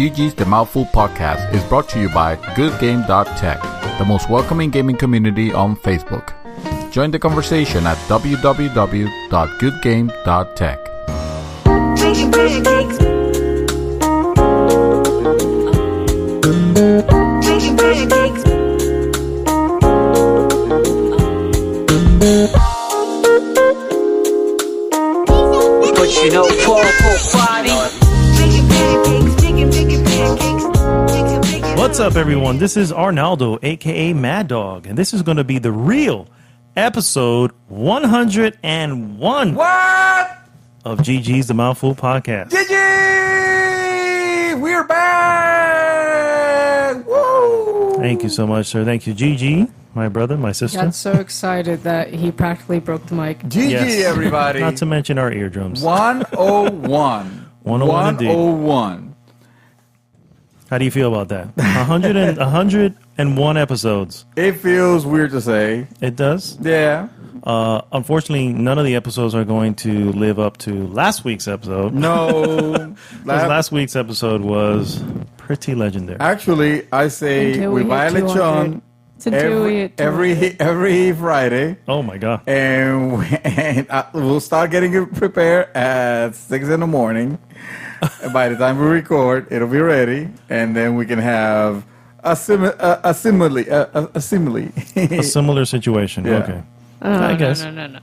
GG's The Mouthful podcast is brought to you by goodgame.tech, the most welcoming gaming community on Facebook. Join the conversation at www.goodgame.tech. But you know, What's up, everyone? This is Arnaldo, aka Mad Dog, and this is going to be the real episode 101 of GG's The Mouthful podcast. GG! We're back! Woo! Thank you so much, sir. Thank you, GG, my brother, my sister. Got so excited that he practically broke the mic. GG, Yes. everybody. Not to mention our eardrums. 101. 101 indeed. 101. How do you feel about that? 101 episodes. It feels weird to say. It does? Yeah. Unfortunately, none of the episodes are going to live up to last week's episode. No. Because last week's episode was pretty legendary. Actually, I say Until we we hit violate 200. Sean Until we hit 200. every Friday. Oh, my God. And we'll start getting it prepared at 6 in the morning. And by the time we record, it'll be ready, and then we can have a simile. A similar situation. Yeah. Okay. I guess. No.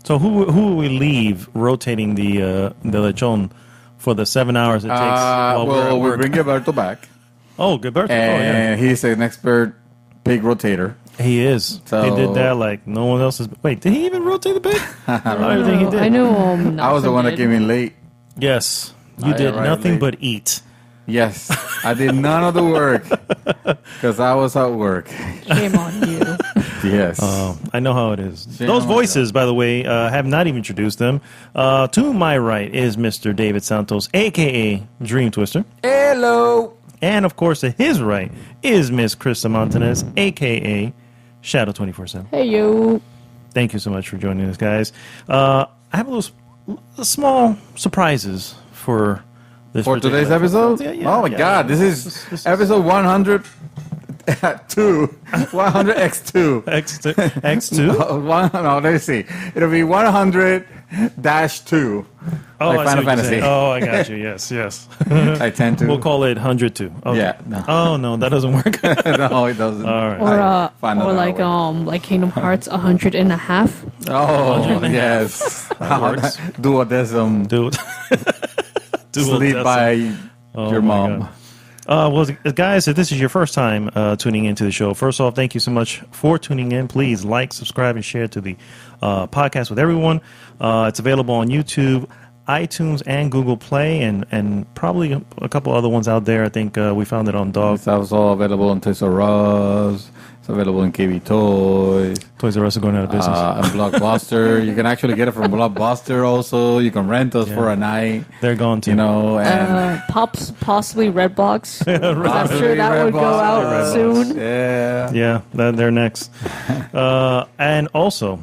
So who will we leave rotating the lechon for the 7 hours it takes while we're at Well, we work? bring Gilberto back, Oh, good birthday. and he's an expert pig rotator. He is. So- He did that like no one else is. Wait, did he even rotate the pig? I think he did. I know. I was the one that came in late. Yes. You I did arrived nothing late. but eat. Yes, I did none of the work because I was at work. Shame on you. Yes. I know how it is. Yeah, Those I like voices, by the way, have not even introduced them. To my right is Mr. David Santos, a.k.a. Dream Twister. Hello. And, of course, to his right is Miss Krista Montanez, a.k.a. Shadow 24/7. Hey, yo. Thank you so much for joining us, guys. I have a small surprises for this For particular today's episode? Yeah, Oh my yeah. God, this is episode 100x2. X2. No, let me see. It'll be 100-2. Oh, like I see Final what you're Fantasy. saying. Oh, I got you. Yes. I tend to. We'll call it 102. Okay. Yeah. No. Oh no, that doesn't work. No, it doesn't. All right. Or find or another like Kingdom Hearts 100.5. Oh, yes. works. Duodecim. Dude. Sleep by your my mom. Well, guys, if this is your first time tuning into the show, first off, thank you so much for tuning in. Please like, subscribe, and share to the podcast with everyone. It's available on YouTube, iTunes, and Google Play, and probably a couple other ones out there. I think we found it on Dog. It's also available on Toys R Us. It's available in KB Toys. Toys R Us are going out of business. And Blockbuster. You can actually get it from Blockbuster also. You can rent us for a night. They're gone too. You know, and Possibly Redbox. I'm possibly sure that would go Redbox. out Redbox. soon. Yeah. Yeah, they're next. And also,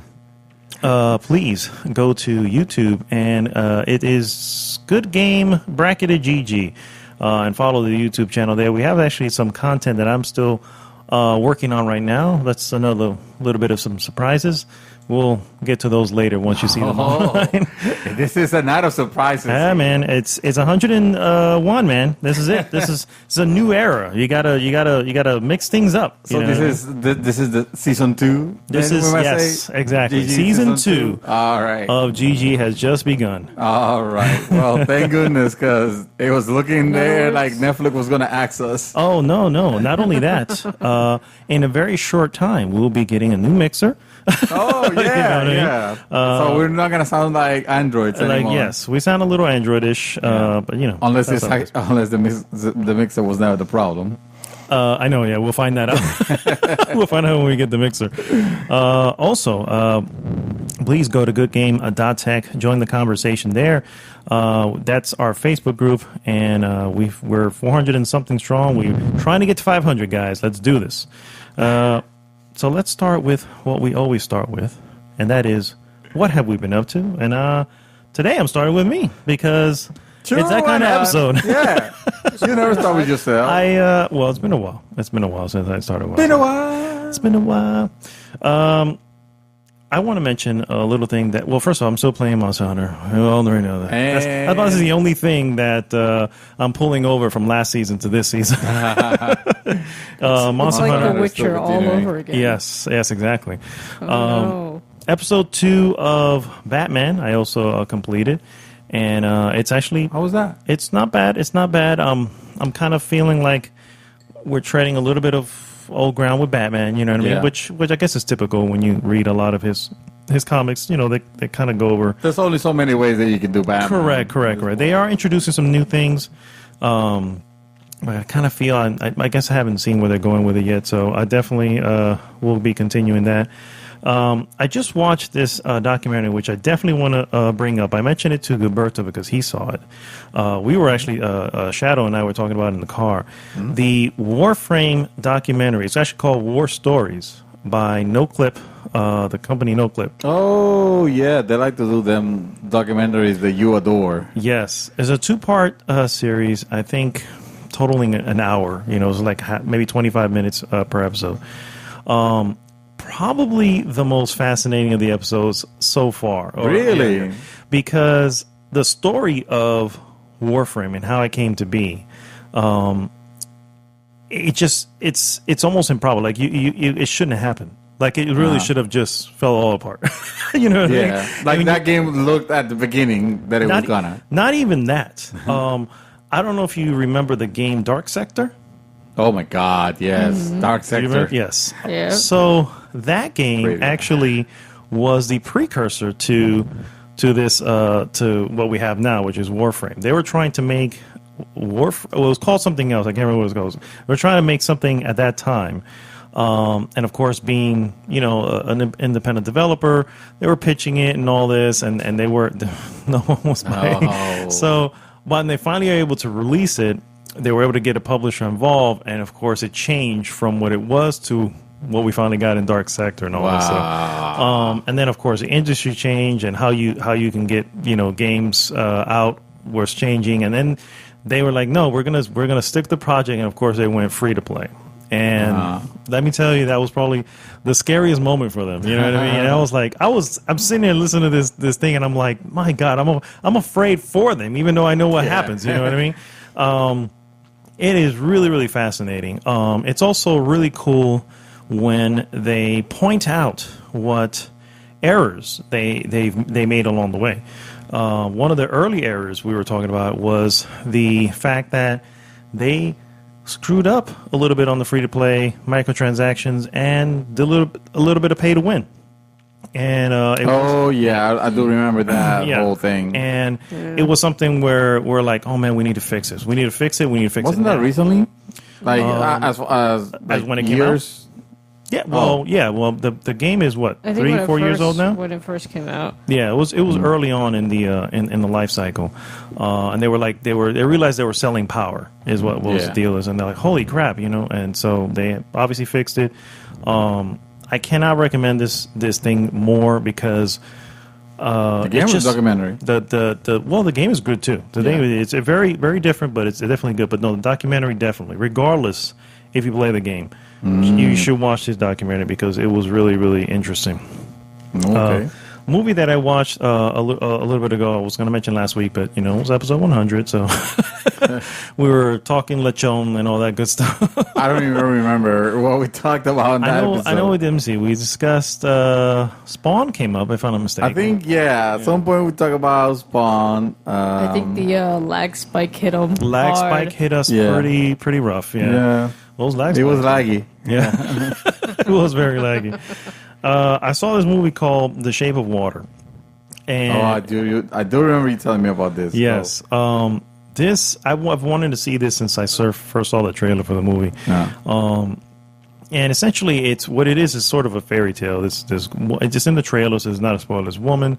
please go to YouTube, and it is Good Game Bracketed GG, and follow the YouTube channel there. We have actually some content that I'm still working on right now. That's another little bit of some surprises. We'll get to those later once you see them online. This is a night of surprises. Yeah, man, it's 101, man. This is it. It's a new era. You gotta mix things up. So you know? this is the season 2. This then is, we might yes, say? exactly. GG Season 2 All right. of GG has just begun. All right. Well, thank goodness, because it was looking there like Netflix was going to axe us. Oh, no. Not only that, in a very short time, we'll be getting a new mixer. Oh, yeah, You know what I mean? yeah. So we're not going to sound like androids anymore. Yes, we sound a little Androidish, but you know. Unless that's unless the mixer was never the problem. I know, yeah, we'll find that out. We'll find out when we get the mixer. Also, please go to goodgame.tech, join the conversation there. That's our Facebook group, and we're 400 and something strong. We're trying to get to 500, guys. Let's do this. So let's start with what we always start with, and that is, what have we been up to? And today I'm starting with me, because Sure, it's that why kind of not? episode. Yeah. You never start with yourself. Well, it's been a while. It's been a while since I started. Been a while. It's been a while. I want to mention a little thing that. Well, first of all, I'm still playing Monster Hunter. We all already know that. That's the only thing that I'm pulling over from last season to this season. It's Monster like Hunter. The Witcher all over again. Yes, exactly. Oh, Episode 2 of Batman, I also completed, and it's actually How was that? it's not bad. It's not bad. I'm kind of feeling like we're treading a little bit of old ground with Batman. You know what I mean? Yeah. Which I guess is typical when you read a lot of his comics. You know, they kind of go over. There's only so many ways that you can do Batman. Correct. They are introducing some new things. But I kind of feel I guess I haven't seen where they're going with it yet, so I definitely will be continuing that. I just watched this documentary, which I definitely want to bring up. I mentioned it to Gilberto because he saw it. We were actually, Shadow and I were talking about it in the car. Mm-hmm. The Warframe documentary, it's actually called War Stories by NoClip, the company NoClip. Oh, yeah. They like to do them documentaries that you adore. Yes. It's a 2-part series, I think, totaling an hour. You know, it's like maybe 25 minutes per episode. Probably the most fascinating of the episodes so far. Really? Yeah, because the story of Warframe and how it came to be, it's almost improbable. Like it shouldn't have happened. Like it really should have just fell all apart. You know what I mean? Like that game looked at the beginning that it was gonna. Not even that. I don't know if you remember the game Dark Sector. Oh my God! Yes, Dark Sector. Yes. yeah. So that game actually was the precursor to this to what we have now, which is Warframe. They were trying to make it was called something else. I can't remember what it was called. They were trying to make something at that time. And of course, being an independent developer, they were pitching it and all this, and they were no one was buying. Oh. So when they finally were able to release it, they were able to get a publisher involved, and of course, it changed from what it was to what we finally got in Dark Sector and all that stuff. And then, of course, the industry changed, and how you can get games out was changing. And then they were like, "No, we're gonna stick to the project." And of course, they went free to play. And let me tell you, that was probably the scariest moment for them. You know what I mean? And I was like, I'm sitting there listening to this thing, and I'm like, my God, I'm afraid for them, even though I know what happens. You know what I mean? It is really, really fascinating. It's also really cool when they point out what errors they made along the way. One of the early errors we were talking about was the fact that they screwed up a little bit on the free-to-play microtransactions and did a little bit of pay-to-win. And I do remember that whole thing. And it was something where we're like, oh man, we need to fix this. We need to fix it. Wasn't that recently? Like as when it came years? Yeah. Well, the game is what, 3-4 years old now. When it first came out. Yeah, it was early on in the in the life cycle, and they realized they were selling power is what was the deal is, and they're like, holy crap, and so they obviously fixed it. I cannot recommend this thing more because the game was documentary. The game is good too. It's a very, very different, but it's definitely good. But no, the documentary definitely, regardless if you play the game, you should watch this documentary because it was really, really interesting. Okay. Movie that I watched a little bit ago, I was going to mention last week, but it was episode 100, so we were talking lechon and all that good stuff. I don't even remember what we talked about in that episode. I know we didn't see. We discussed Spawn came up, if I'm not mistaken. I think, at some point we talked about Spawn. I think the lag spike hit him. Lag spike hit us pretty rough. Yeah. Those lag spikes. It was laggy. Yeah. It was very laggy. I saw this movie called The Shape of Water. And I do remember you telling me about this. Yes. I've wanted to see this since I first saw the trailer for the movie. Yeah. And essentially, it's what it is sort of a fairy tale. It's just in the trailer, so it's not a spoiler. This woman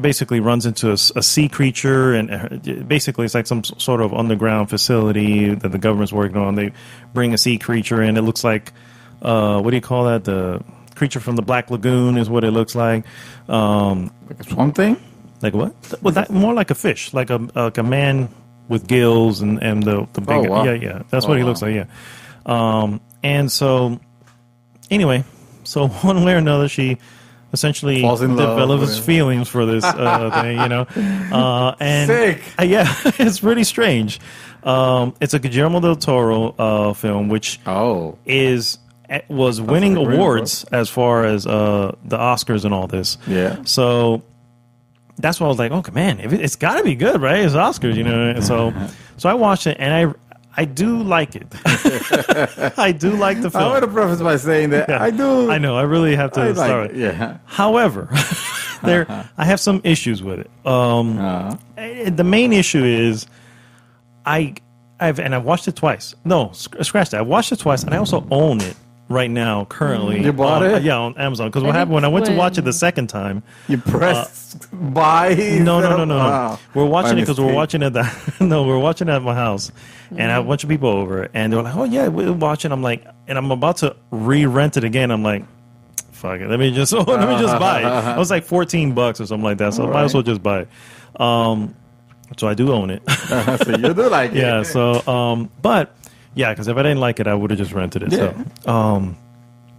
basically runs into a sea creature, and basically it's like some sort of underground facility that the government's working on. They bring a sea creature in. It looks like what do you call that? The creature from the Black Lagoon is what it looks like. Like a swamp thing? Like what? Well, that more like a fish, like a man with gills and the big. Oh, wow. Yeah. That's what he looks like. Yeah. And so anyway, so one way or another, she essentially Falls in love develops with- feelings for this thing, and Sick. yeah, it's really strange. It's a Guillermo del Toro film, which Oh. was winning a great awards as far as the Oscars and all this. Yeah. So that's why I was like, okay, man, it's got to be good, right? It's Oscars, And so I watched it, and I do like it. I do like the film. I want to preface by saying that Yeah. I do. I know. I really have to I like start. it, yeah. However, I have some issues with it. The main issue is I've watched it twice. No, scratch that. I watched it twice, and I also own it right now, currently. You bought it? Yeah, on Amazon. Because what I happened when I went to think watch it the second time? You press buy. No. Wow. We're watching My it because we're mistake. watching it. We're watching it at my house, and I have a bunch of people over, and they're like, "Oh yeah, we're watching." I'm like, and I'm about to re-rent it again. I'm like, "Fuck it, let me just buy it." It was like $14 or something like that, so I might as well just buy it. So I do own it. So you do like it. Yeah. So, but yeah, because if I didn't like it, I would have just rented it. Yeah. So,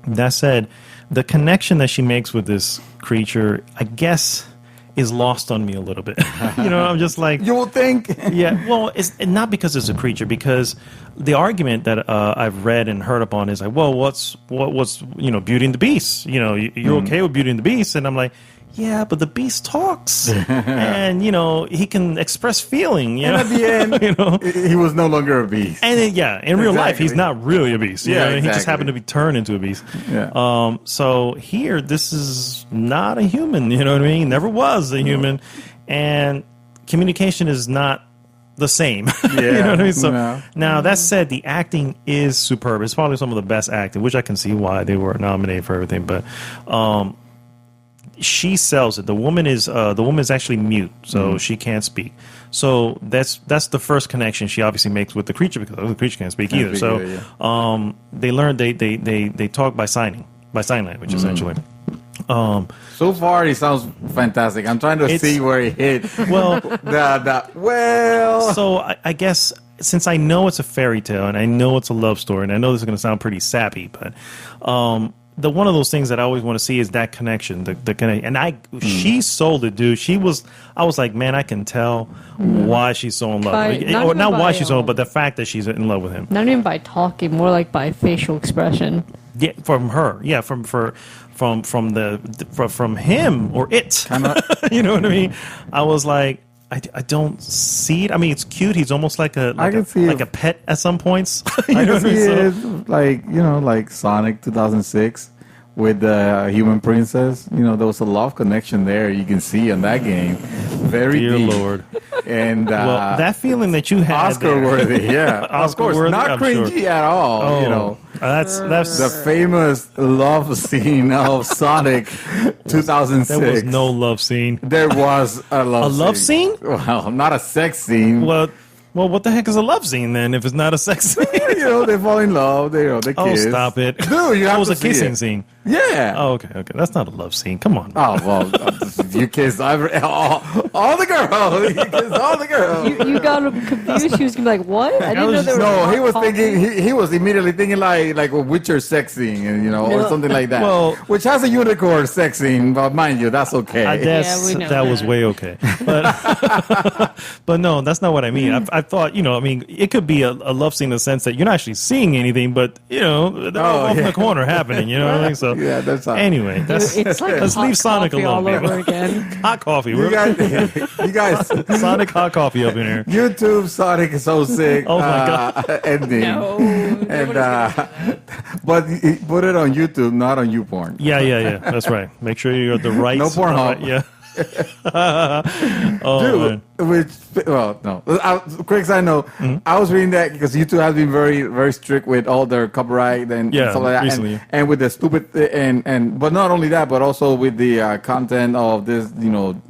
that said, the connection that she makes with this creature, I guess, is lost on me a little bit. I'm just like, You would think. yeah. Well, it's not because it's a creature, because the argument that I've read and heard upon is like, well, what's Beauty and the Beast? You're okay with Beauty and the Beast, and I'm like, yeah, but the Beast talks, and he can express feeling. And at the end, he was no longer a beast. And then, in real life, he's Exactly. not really a beast. Yeah, He just exactly. happened to be turned into a beast. Yeah. So here, this is not a human. You know what I mean? Never was a human, and communication is not the same. You know what I mean? So No. now that said, the acting is superb. It's probably some of the best acting, which I can see why they were nominated for everything. But she sells it. The woman is actually mute, so she can't speak. So that's the first connection she obviously makes with the creature, because the creature can't speak either. speak So either, they learn they talk by sign language essentially. So far, he sounds fantastic. I'm trying to It's- see where he hit. Well, Well. so I guess since I know it's a fairy tale and I know it's a love story, and I know this is going to sound pretty sappy, but the one of those things that I always want to see is that connection, the connection. And she sold it, dude. I was like, man, I can tell why she's so in love. Not why she's so, but the fact that she's in love with him. Not even by talking, more like by facial expression. Yeah, from her. Yeah, from him or it. You know what I mean? I was like, I don't see it. I mean, it's cute. He's almost like a pet at some points. You I know can what I see mean? it like Sonic 2006 with the human princess. There was a love connection there. You can see in that game. Very Dear deep. Lord. And Well, that feeling that you had Oscar there- worthy, yeah. Of course, Oscar-worthy, not I'm sure. cringy at all. Oh, that's The famous love scene of Sonic 2006. there was no love scene. There was a love scene? Well, not a sex scene. Well, what the heck is a love scene then if it's not a sex scene? They fall in love. They Oh, kiss. stop it. Dude, you That have was to a see kissing it. scene. Yeah. Oh, okay. That's not a love scene. Come on. Oh, well, you kissed all the girls. You kissed all the girls. You got him confused. She was gonna be like, "What? I didn't know there was." No, he was talking. thinking. He was immediately thinking like a Witcher sex scene, or something like that. Well- which has a unicorn sex scene, but mind you, that's okay. Yeah, we know that was that. way okay. But no, that's not what I mean. I thought, it could be a love scene in the sense that you're not actually seeing anything, but, they're off in the corner happening, you know what I mean? So, Yeah, that's how- anyway, It's like let's hot leave Sonic coffee alone, all people. over again. Hot coffee. you guys, Sonic hot coffee up in here. YouTube Sonic is so sick. Oh my God. Ending. No, And but put it on YouTube, not on YouPorn. Yeah. That's right. Make sure you're at the right. No Pornhub. Yeah. Oh, Dude, man. no. Quick side note, I was reading that because YouTube has been very, very strict with all their copyright and Yeah, stuff like that, recently. and with the stupid but not only that, but also with the content of this,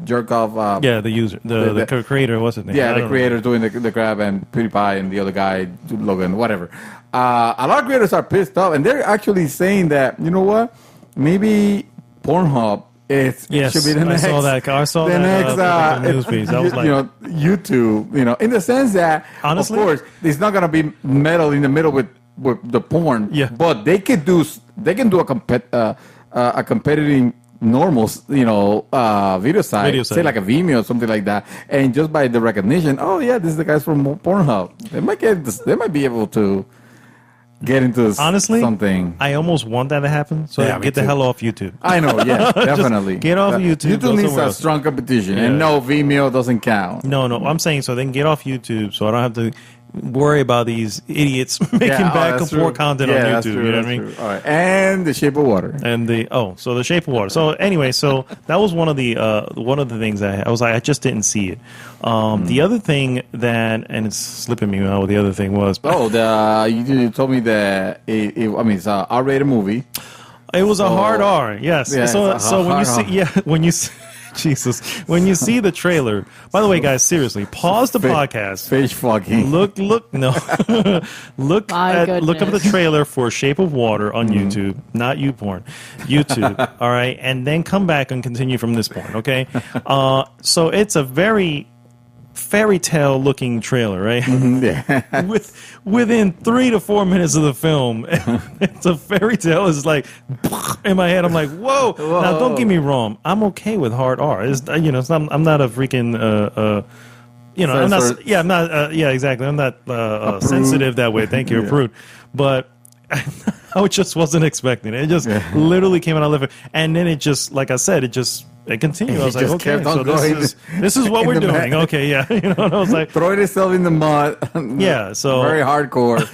jerk off. Yeah, the user, the creator, what's his name? Yeah, I the don't know. creator doing the crab and PewDiePie and the other guy, Logan, whatever. A lot of creators are pissed off, and they're actually saying that, you know what? Maybe Pornhub it Yes, should be the next. I saw that. I saw the that next news piece. I was like, YouTube. In the sense that, Honestly? of course, it's not gonna be metal in the middle with the porn. Yeah. But they can do a competitive normal, video site, say like a Vimeo or something like that, and just by the recognition, oh yeah, this is the guys from Pornhub. They might be able to get into honestly, something. I almost want that to happen. So Yeah, me get the too. hell off YouTube. I know, yeah, definitely. get off YouTube, go YouTube needs somewhere a else. strong competition, Yeah. and no, Vimeo doesn't count. No, I'm saying so. Then get off YouTube, so I don't have to worry about these idiots making back and forth content on that's YouTube. true, You know what that's I mean? true. All right, and The Shape of Water. And the Shape of Water. So anyway, so that was one of the things that I was like, I just didn't see it. The other thing that, and it's slipping me now what the other thing was. You told me that it's an R-rated movie. It was a hard R, yes. Yeah, so it's a so when you hard see, R. when you see, Jesus, when you see the trailer. By the way, guys, seriously, pause the podcast. Fish fucking. Look up the trailer for Shape of Water on YouTube, not YouPorn, YouTube. All right, and then come back and continue from this point. Okay, so it's a very fairy tale looking trailer, right? Yeah. Within 3 to 4 minutes of the film, it's a fairy tale. It's like in my head. I'm like, whoa. Now, don't get me wrong. I'm okay with hard R. It's it's not, I'm not a freaking I'm not. Yeah, I'm not. Yeah, exactly. I'm not sensitive that way. Thank you, prude. But I just wasn't expecting it. It just literally came out of left, and then it just, like I said, it continued. I was like, okay, so this is what we're doing. Okay, yeah, and I was like, throwing itself in the mud. Yeah, so very hardcore.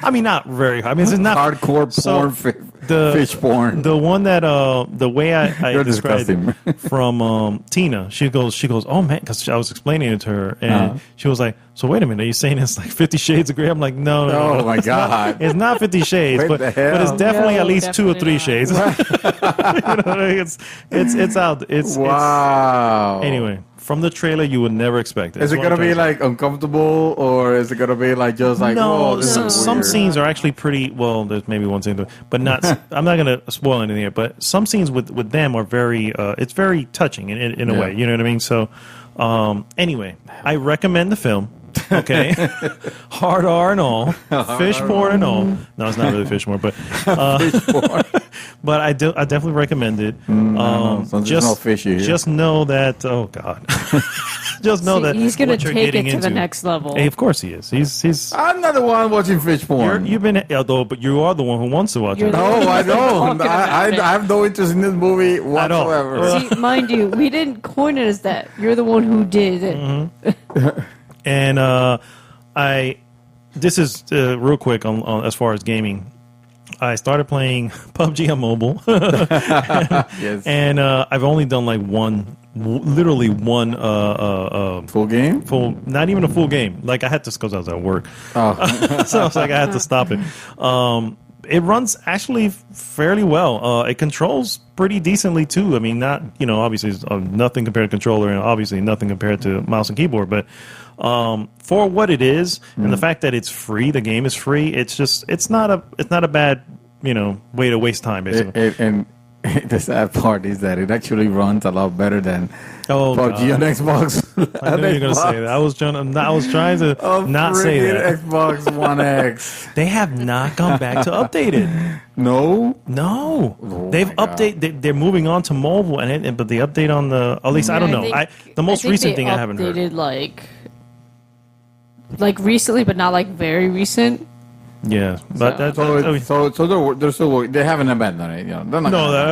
I mean, not very. I mean, it's not hardcore porn, fish porn. The one that the way I described it from Tina, she goes, oh man, because I was explaining it to her, and she was like, so wait a minute, are you saying it's like 50 Shades of Grey? I'm like, no. Oh my God, it's not 50 Shades, but it's definitely at least 2 or 3 shades. It's out. Wow. Anyway. From the trailer, you would never expect it. Is it going to be like uncomfortable, or is it going to be like just like, no? Some weird. Scenes are actually pretty well. There's maybe one scene, but not. I'm not going to spoil anything here. But some scenes with them are very. It's very touching in a way. You know what I mean? So, anyway, I recommend the film. Okay, hard R and all, fish porn and all. No, it's not really fish porn, but fish porn. But I definitely recommend it. Just know that. Oh God, just know that he's going to take it to into. the next level. Hey, of course he is. He's. I'm not the one watching fish porn. You've been but you are the one who wants to watch it. No, I don't. I have no interest in this movie whatsoever. See, mind you, we didn't coin it as that. You're the one who did it. Mm-hmm. And this is real quick on as far as gaming. I started playing PubG on mobile. Yes. And I've only done like literally one full game? Not even a full game. Like I had to, because I was at work. Oh. So I was like, I had to stop it. It runs actually fairly well. It controls pretty decently too. I mean, not, obviously nothing compared to controller, and obviously nothing compared to mouse and keyboard, but for what it is, and the fact that it's free, the game is free. It's not a bad way to waste time, basically. And the sad part is that it actually runs a lot better than PUBG on Xbox. I knew you were going to say that. I was trying to not say that. Xbox One X. They have not gone back to update it. No. Oh, they've updated. They're moving on to mobile, but the update on at least I don't know. The most recent thing I haven't heard. Updated like recently, but not like very recent. Yeah, but so they're still working. They haven't abandoned it. I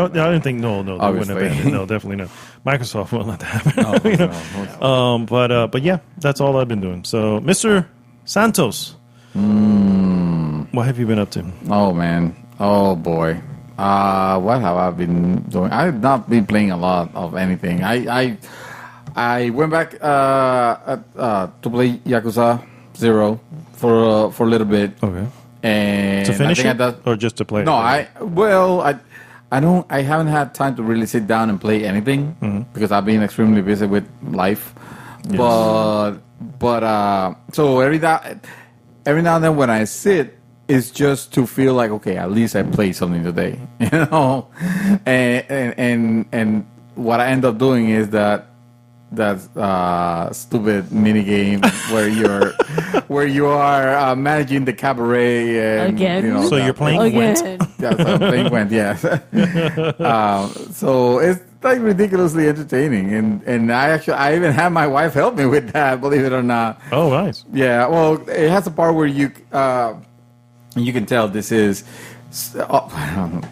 didn't think. No, they wouldn't Obviously. abandon it. No, definitely not. Microsoft won't let that happen. But yeah, that's all I've been doing. So, Mr. Santos, what have you been up to? Oh man, oh boy, what have I been doing? I've not been playing a lot of anything. I went back to play Yakuza 0 for a little bit. Okay. And to finish it, or just to play? No, I haven't had time to really sit down and play anything because I've been extremely busy with life. Yes. But so every now and then when I sit, is just to feel like, okay, at least I played something today, you know. And what I end up doing is that stupid mini game where you are managing the cabaret and, Again? You know, So you're playing Gwent. Again. yeah, so I'm playing Gwent, yes. So it's like ridiculously entertaining, and I even had my wife help me with that, believe it or not. Oh, nice. Yeah, well, it has a part where you can tell this is.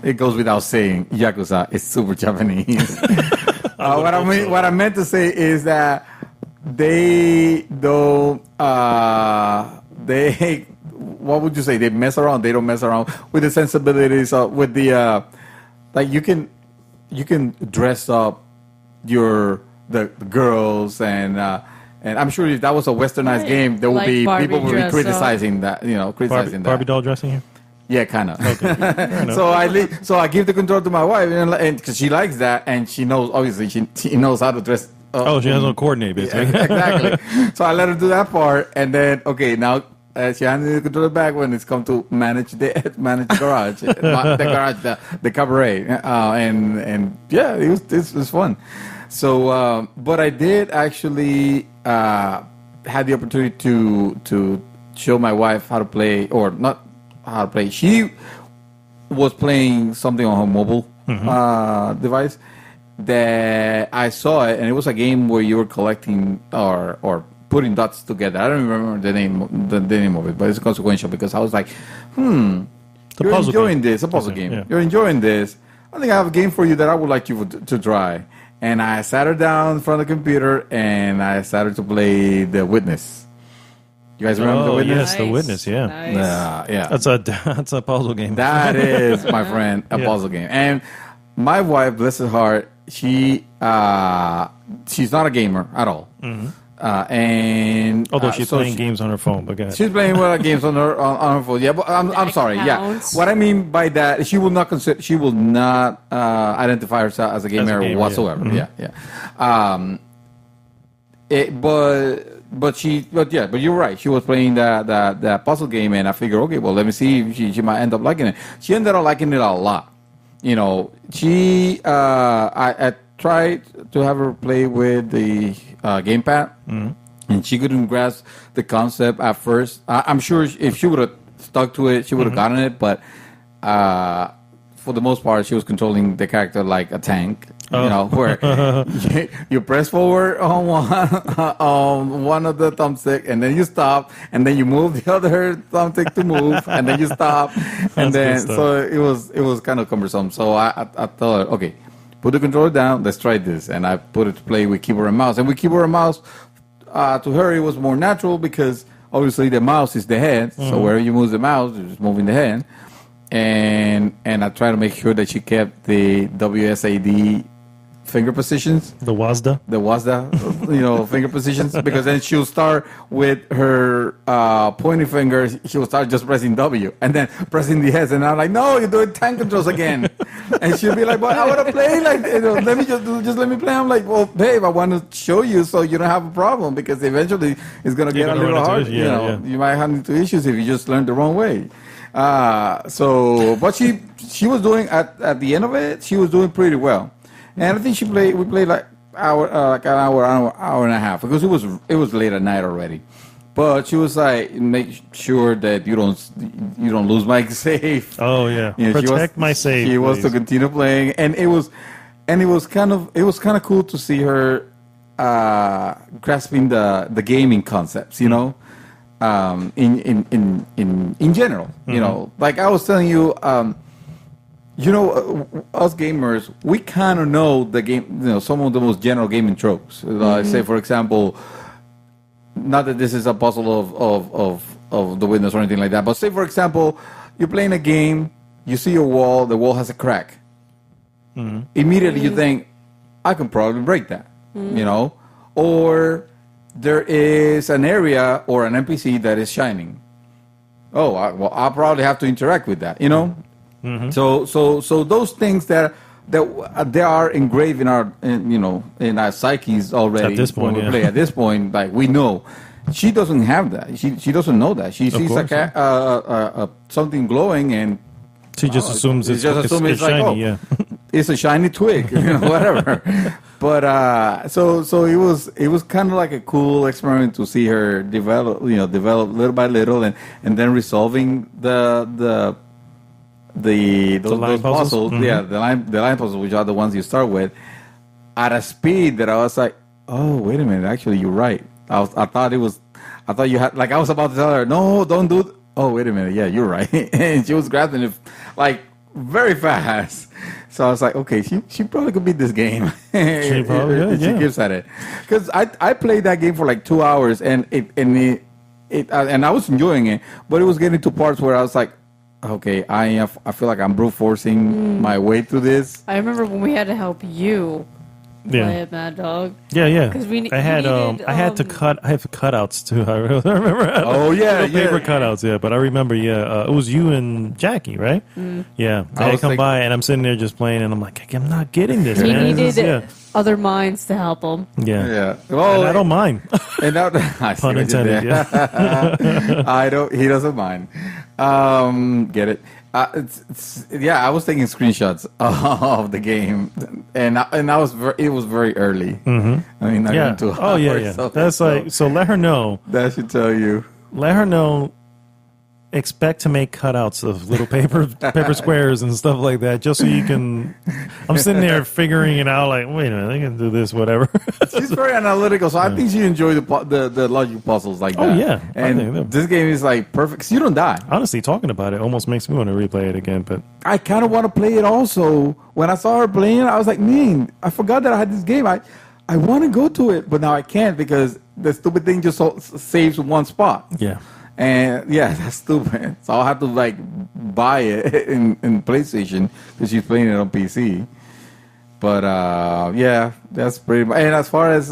It goes without saying, Yakuza is super Japanese. What I meant to say is that they don't. They what would you say? They mess around. They don't mess around with the sensibilities with the like you can dress up the girls and I'm sure if that was a westernized game, there would Like be Barbie people would be dress criticizing that, criticizing that. Barbie doll dressing here? Yeah, kind of. Okay. So I give the control to my wife, and because she likes that, and she knows obviously she knows how to dress. She has no coordinate, basically. Exactly. So I let her do that part, and then now she handed the controller back when it's come to manage the garage, the cabaret, and yeah, it was fun. So, but I did actually had the opportunity to show my wife how to play, or not how to play. She was playing something on her mobile device that I saw it, and it was a game where you were collecting or putting dots together. I don't remember the name of it, but it's consequential because I was like, you're enjoying this, a puzzle game. Yeah. You're enjoying this. I think I have a game for you that I would like you to try. And I sat her down in front of the computer, and I started to play The Witness. You guys remember The Witness? Yes, The Witness, yeah. Nice. Yeah. That's a puzzle game. That is, my friend, a puzzle game. And my wife, bless her heart, she's not a gamer at all. Mm-hmm. Although she's playing games on her phone, but go ahead. She's playing games on her phone. Yeah, but I'm sorry. counts. Yeah, what I mean by that, she will not identify herself as a gamer whatsoever. Yeah. Mm-hmm. But you're right. She was playing that puzzle game, and I figured, okay, well, let me see if she might end up liking it. She ended up liking it a lot. I tried to have her play with the gamepad, and she couldn't grasp the concept at first. I'm sure if she would have stuck to it, she would have gotten it. But for the most part, she was controlling the character like a tank. Where you press forward on one of the thumbstick, and then you stop, and then you move the other thumbstick to move, and then you stop, and then so it was kind of cumbersome. So I thought, okay, put the controller down, let's try this, and I put it to play with keyboard and mouse. And with keyboard and mouse, to her it was more natural because obviously the mouse is the head, so wherever you move the mouse, you're just moving the head. And I try to make sure that she kept the WSAD finger positions. The WASDA, finger positions, because then she'll start with her pointing fingers. She'll start just pressing W and then pressing the S, and I'm like, no, you're doing tank controls again. And she'll be like, but I want to play like, let me just let me play. I'm like, well, babe, I want to show you so you don't have a problem, because eventually it's gonna get a little hard. You might have into issues if you just learn the wrong way. But she was doing at the end of it, she was doing pretty well. And I think we played like an hour and a half, because it was late at night already. But she was like, make sure that you don't lose my save. Oh yeah, protect my save. She wants to continue playing, and it was kind of cool to see her grasping the gaming concepts, in general, like I was telling you. Us gamers, we kind of know the game, some of the most general gaming tropes. Say, for example, not that this is a puzzle of The Witness or anything like that, but say, for example, you're playing a game, you see your wall, the wall has a crack. Immediately you think, I can probably break that, or there is an area or an NPC that is shining. I'll probably have to interact with that, So those things that they are engraved in our psyches already. At this point, when we play. At this point, like we know, she doesn't have that. She doesn't know that. She sees course, something glowing and She just assumes it's like, shiny. oh, Yeah. it's a shiny twig, whatever. But so it was kind of like a cool experiment to see her develop little by little, and then resolving those line puzzles? puzzles. Yeah, the line puzzles, which are the ones you start with, at a speed that I was like, oh, wait a minute, actually you're right. I thought you had, like, I was about to tell her, no, don't do it. Oh, wait a minute, yeah, you're right. And she was grabbing it like very fast. So I was like, okay, she probably could beat this game. She probably could, She yeah. keeps at it. Because I played that game for like 2 hours, and I was enjoying it, but it was getting to parts where I was like, okay, I feel like I'm brute forcing my way through this. I remember when we had to help you play a Mad Dog. Yeah. 'Cause I had I had cutouts too. I remember. Oh, yeah, Little paper cutouts. Yeah, but I remember. Yeah, it was you and Jackie, right? Yeah, I they was come like- by and I'm sitting there just playing, and I'm like, I'm not getting this, He man. This needed is- other minds to help him. yeah. Yeah. Well, And I don't mind. And that, I see Pun what you intended. did. Yeah. I don't. He doesn't mind. Get it? I was taking screenshots of the game, and I was it was very early. Mm-hmm. I mean, not Yeah. even 2 Oh yeah, hours, yeah. so- That's like so. Let her know. that should tell you. Let her know. Expect to make cutouts of little paper squares and stuff like that, just so you can. I'm sitting there figuring it out. Like, wait a minute, I can do this, whatever. She's very analytical, so I think she enjoyed the logic puzzles like that. Oh, yeah. I think and that- this game is like perfect. 'Cause you don't die. Honestly, talking about it almost makes me want to replay it again. But I kind of want to play it also. When I saw her playing, I was like, man, I forgot that I had this game. I want to go to it, but now I can't because the stupid thing just saves one spot. yeah, And yeah, that's stupid. So I'll have to like buy it in PlayStation because she's playing it on PC. But yeah, that's pretty much. And as far as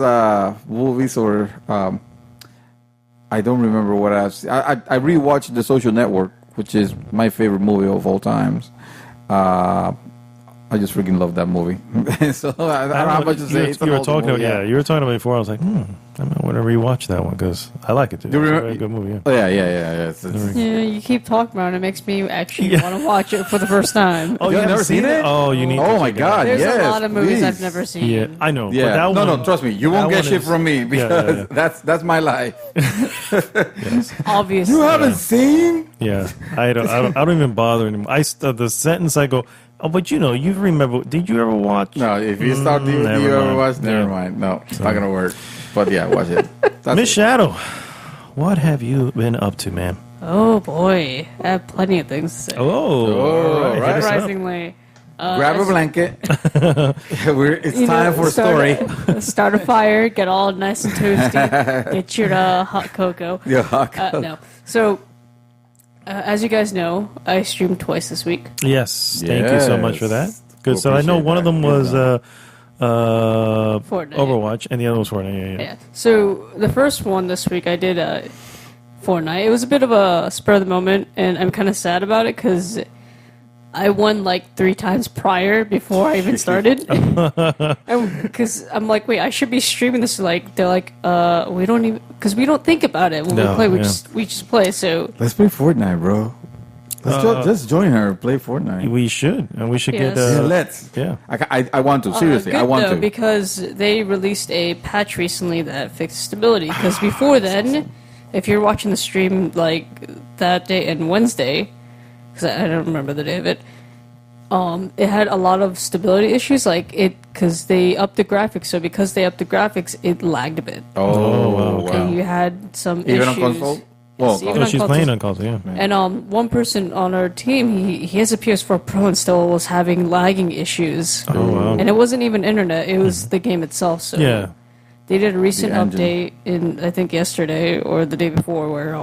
movies or I don't remember what I've seen. I rewatched The Social Network, which is my favorite movie of all times. I just freaking love that movie. So I don't have much to say. It's an You were old talking movie, about you were talking about it before. I was like, I might want to rewatch that one because I like it too. Do you It's a remember- very good movie. Yeah. Oh, yeah. It's- Yeah, you keep talking about it. It makes me actually want to watch it for the first time. Oh, You have haven't never seen it? Oh, you need. Oh to my check it out. God! There's yes, a lot of movies please. I've never seen. Yeah, I know. But Yeah, that no, one, trust me, you won't that get one shit is- from me because yeah. that's my life. Obviously. You haven't seen? Yeah, I don't even bother anymore. The sentence I go, oh, but you remember? Did you ever watch? No, if you start, do you never ever mind. watch? Never Yeah. mind. No, it's not gonna work. But yeah, watch it. That's Miss it. Shadow, what have you been up to, man? Oh boy, I have plenty of things to say. Oh, all right. right. Hit us up. Surprisingly. Grab a as- blanket. It's you know, time for a story. Start a fire, get all nice and toasty, get your hot cocoa. Yeah, hot No. So, as you guys know, I streamed twice this week. Yes, thank you so much for that. Yes. Good. So I know Appreciate one of that. them Good was Fortnite. Overwatch, and the other was Fortnite. Yeah. Yeah. So the first one this week, I did Fortnite. It was a bit of a spur of the moment, and I'm kind of sad about it because I won like 3 times prior before I even started. Because I'm like, wait, I should be streaming this. Like, they're like, we don't even, because we don't think about it when we No, play. We yeah. just play. So Let's play Fortnite, bro. Let's join her. Play Fortnite. We should, and we should Yes. get. Yeah, let's. Yeah. I want to. Seriously, good I want though, to. because they released a patch recently that fixed stability. Because before then, if you're watching the stream like that day and Wednesday, because I don't remember the day of it, it had a lot of stability issues. Like because they upped the graphics. So because they upped the graphics, it lagged a bit. Oh, wow. And you had some Even on issues. console? Well, Yes, even Oh, on she's console. playing on console. Yeah. And one person on our team, he has a PS4 Pro and still was having lagging issues. Oh wow. And it wasn't even internet; it was the game itself. So Yeah. they did a recent The engine. update in I think yesterday or the day before where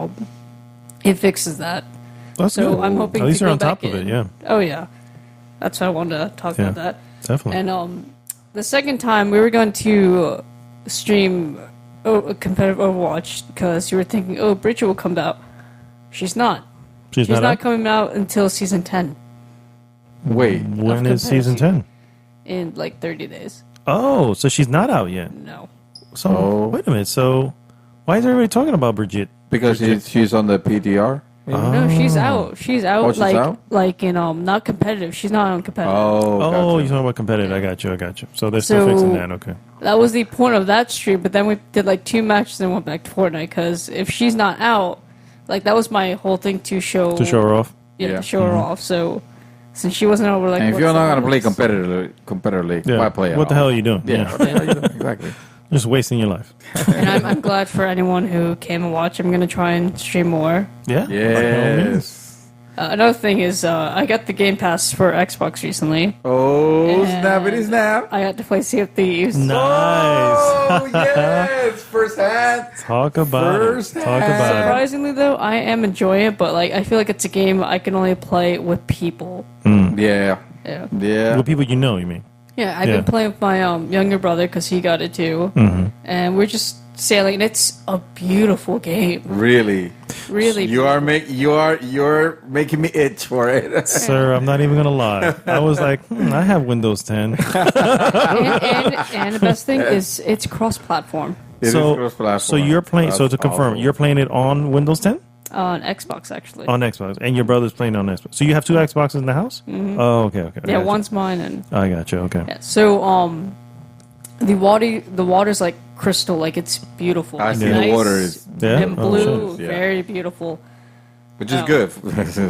it fixes that. That's So good. I'm hoping At least to you're go on top back of it. in. Yeah. Oh yeah, that's why I wanted to talk Yeah. about that. Definitely. And the second time we were going to stream competitive Overwatch because you were thinking, oh, Bridget will come out. She's not. She's She's not not out? coming out until season 10 Wait. When of is season 10? in like 30 days. Oh, so she's not out yet. No. So Oh. wait a minute. So Why is everybody talking about Brigitte? Because she's on the PDR. No, she's out. She's out. Oh, she's out? Like in not competitive. She's not on competitive. Oh, Oh, gotcha. you're talking about competitive. I got you. So they're still fixing that. Okay. That was the point of that stream. But then we did like 2 matches and went back to Fortnite because if she's not out, like that was my whole thing to show her off. Yeah, Yeah. to show her off. So since she wasn't over, like, And if what's you're the not gonna play difference? competitively, Yeah. why play? What the hell are you doing? Yeah, what the hell are you doing? Exactly. Just wasting your life. And I'm glad for anyone who came and watched. I'm gonna try and stream more. Yeah. Yes. Another thing is, I got the Game Pass for Xbox recently. Oh, And snappity snap. I got to play Sea of Thieves. Nice. Oh, yes. First hand. Talk about First it. Talk about it. Surprisingly, though, I am enjoying it, but like I feel like it's a game I can only play with people. Yeah. Yeah, Yeah. With people you know, you mean? yeah. I've Yeah. been playing with my younger brother because he got it too, and we're just sailing. And it's a beautiful game, Really. really. You're making me itch for it. Sir, I'm not even gonna lie. I was like, I have Windows 10. and the best thing is it's cross-platform So you're playing. So to confirm, you're playing it on Windows 10 on Xbox actually. on Xbox, and your brother's playing on Xbox. So you have 2 Xboxes in the house? Oh, okay. I Yeah, got you. one's mine and I got you. Okay. yeah. So the water's like crystal, like it's beautiful. I It's see the nice water is Yeah? and Oh, blue, shit. Yeah. very beautiful. which is good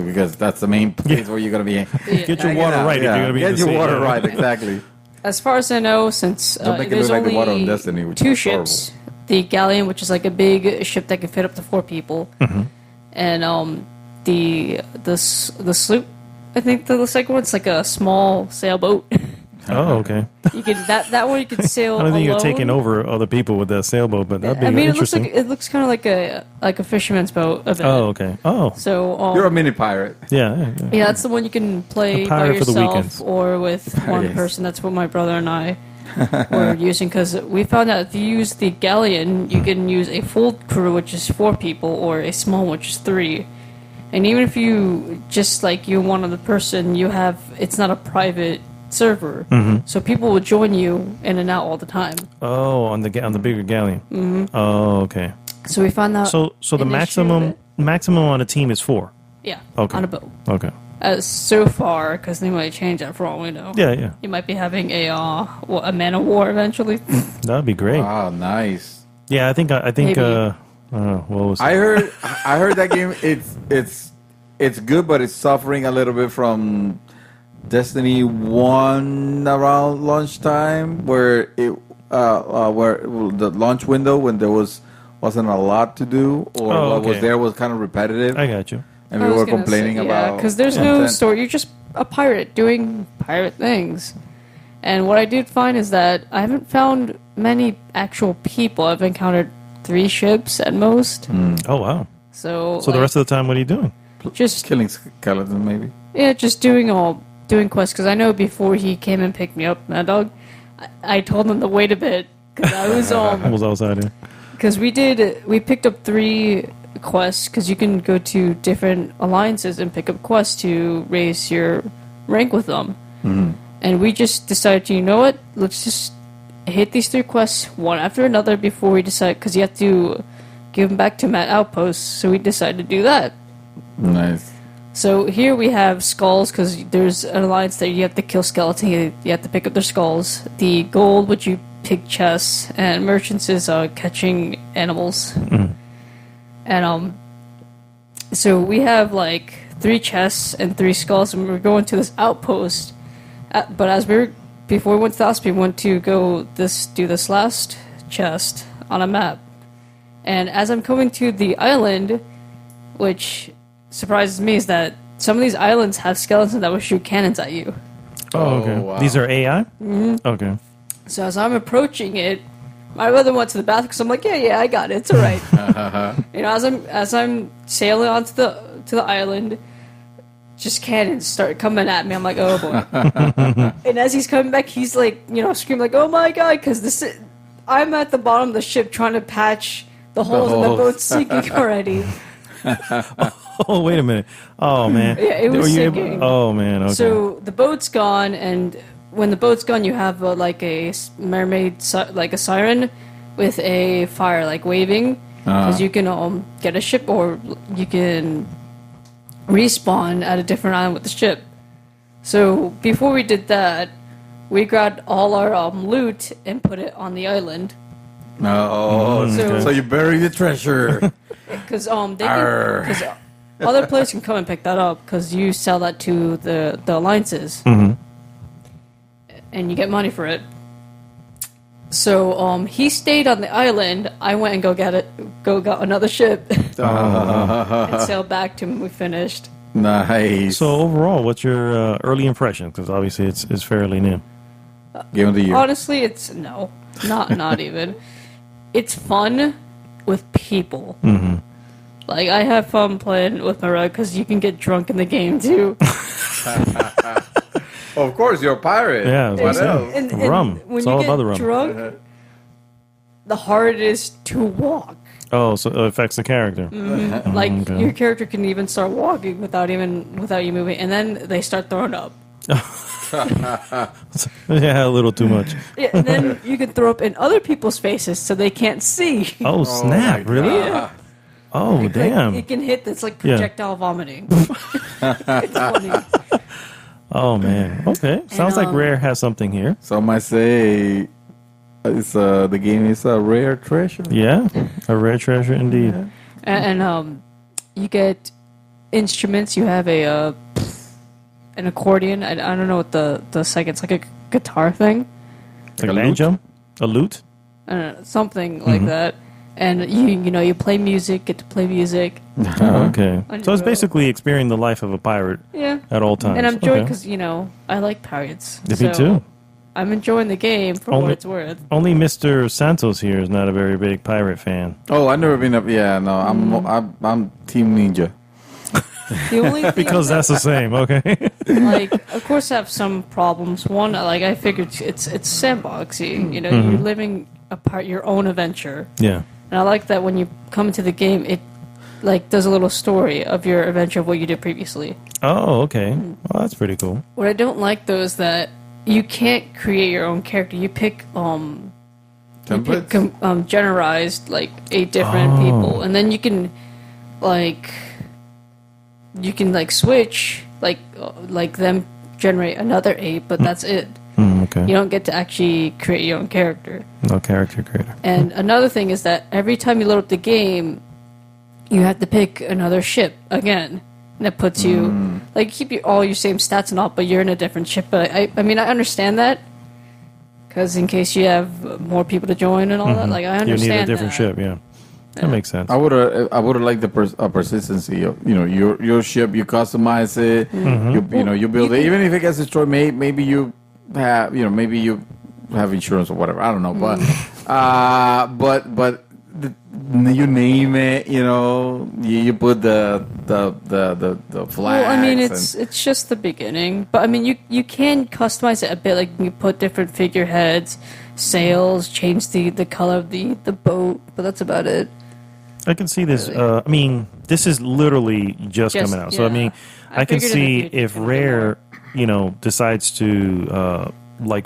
because that's the main place where you're gonna be. Get your water right if you're gonna be in Get the your sea, water yeah. right, exactly. As far as I know, since Don't make it there's look like the only water on Destiny, which 2 is horrible. ships, the galleon, which is like a big ship that can fit up to 4 people, and the sloop. I think the second one's like a small sailboat. Oh, okay. You can that one you can sail. I don't think you're alone. taking over other people with that sailboat, but that'd be I mean, interesting. it looks kind of like a fisherman's boat. Of it. Oh, okay. Oh, So You're a mini pirate. yeah. yeah, that's the one you can play A by pirate for the yourself weekends. or with one Yes. person. That's what my brother and I were using because we found out if you use the galleon, you can use a full crew, which is 4 people, or a small, which is 3. And even if you just like you're one other person, it's not a private server, so people will join you in and out all the time. Oh, on the bigger galleon. Oh, okay. So we found out. So the an issue with maximum on a team is 4. yeah, Okay. on a boat. Okay. So far, because they might change that for all we know. Yeah. You might be having a man of war eventually. That'd be great. Wow, nice. Yeah, I think Maybe. what was I heard that game. It's good, but it's suffering a little bit from Destiny 1 around lunchtime, where the launch window when there wasn't a lot to do, or what was okay. there was kind of repetitive, I got you. and we were complaining about. because there's no story. You're just a pirate doing pirate things. And what I did find is that I haven't found many actual people. I've encountered 3 ships at most. Oh wow. So So the rest of the time, what are you doing? just killing skeletons, maybe. just doing quests. Because I know before he came and picked me up, Mad Dog, I told him to wait a bit because I was I was outside here. because we picked up 3 quests because you can go to different alliances and pick up quests to raise your rank with them. And we just decided, you know what? Let's just hit these 3 quests one after another before we decide, because you have to give them back to Matt Outposts. So we decided to do that. Nice. So here we have skulls, because there's an alliance that you have to kill skeletons. You have to pick up their skulls. The gold, which you pick chests, and merchants is catching animals. And so we have like 3 chests and 3 skulls, and we're going to this outpost. But before we went to the hospital, we went to do this last chest on a map. And as I'm coming to the island, which surprises me, is that some of these islands have skeletons that will shoot cannons at you. Oh, okay. wow. These are AI? Okay. So as I'm approaching it, my brother went to the bathroom because I'm like, yeah, I got it. It's all right. As I'm sailing onto the island, just cannons start coming at me. I'm like, oh boy. And as he's coming back, he's like, screaming like, oh my god, because I'm at the bottom of the ship trying to patch the holes in the boat sinking already. Oh, wait a minute. Oh, man. Yeah, it was Were you sinking. Oh, man. Okay. So the boat's gone, and when the boat's gone, you have like a mermaid, like a siren with a fire like waving, because you can get a ship or you can respawn at a different island with the ship. So before we did that, we grabbed all our loot and put it on the island. Oh, so you bury the treasure. Because other players can come and pick that up because you sell that to the alliances, and you get money for it. So he stayed on the island. I went and got another ship, and sailed back to him. We finished. Nice. So overall, what's your early impression? Because obviously it's fairly new. Game of the year. Honestly, it's not even. It's fun with people. Like, I have fun playing with my rug because you can get drunk in the game too. Of course, you're a pirate. Yeah, What else? And rum. When It's you all get about the rum. drunk, the harder it is to walk. Oh, so it affects the character. Like, okay. your character can even start walking without you moving, and then they start throwing up. Yeah, a little too much. Yeah, and then you can throw up in other people's faces so they can't see. Oh, snap! my Really? Yeah. Oh, Like, damn! it can hit that's like Yeah. projectile vomiting. It's funny. Oh man. Okay. Sounds like Rare has something here. Some might say it's the game is a rare treasure. Yeah, a rare treasure indeed. And you get instruments. You have an accordion. I don't know what the second. It's like a guitar thing. Like a lute? banjo, a lute. I don't know, something like that. And you play music. Get to play music. Oh, okay. I So it's know. basically experiencing the life of a pirate Yeah. at all times. And I'm enjoying Okay. because I like pirates. Me So too. I'm enjoying the game for Only- what it's worth. Only Mr. Santos here is not a very big pirate fan. Oh, I've never been up. Yeah, no, I'm Team Ninja. The only thing Because that's the same, okay? like, of course, I have some problems. One, like I figured it's sandboxy. You're living apart your own adventure, Yeah. and I like that when you come into the game, it like does a little story of your adventure of what you did previously. Oh, okay. Well, that's pretty cool. What I don't like though is that you can't create your own character. You pick Templates? generalized like 8 different people, and then you can switch like them generate another 8, but that's it. Okay. You don't get to actually create your own character. No character creator. And another thing is that every time you load up the game, you have to pick another ship again. And that puts you, like, keep all your same stats and all, but you're in a different ship. But I mean, I understand that. Because in case you have more people to join and all that, like, I You understand need a different that. ship, yeah. That makes sense. I would liked the persistency of your ship. You customize it. You build it. Even if it gets destroyed, maybe you have you have insurance or whatever. I don't know, but you name it. You put the flags. Well, I mean, it's just the beginning. But I mean, you can customize it a bit. Like, you put different figureheads, sails, change the color of the boat. But that's about it. I can see this. I mean, this is literally just coming out. So, I yeah. mean, I I can figured in the see future if it's gonna be Rare, decides to,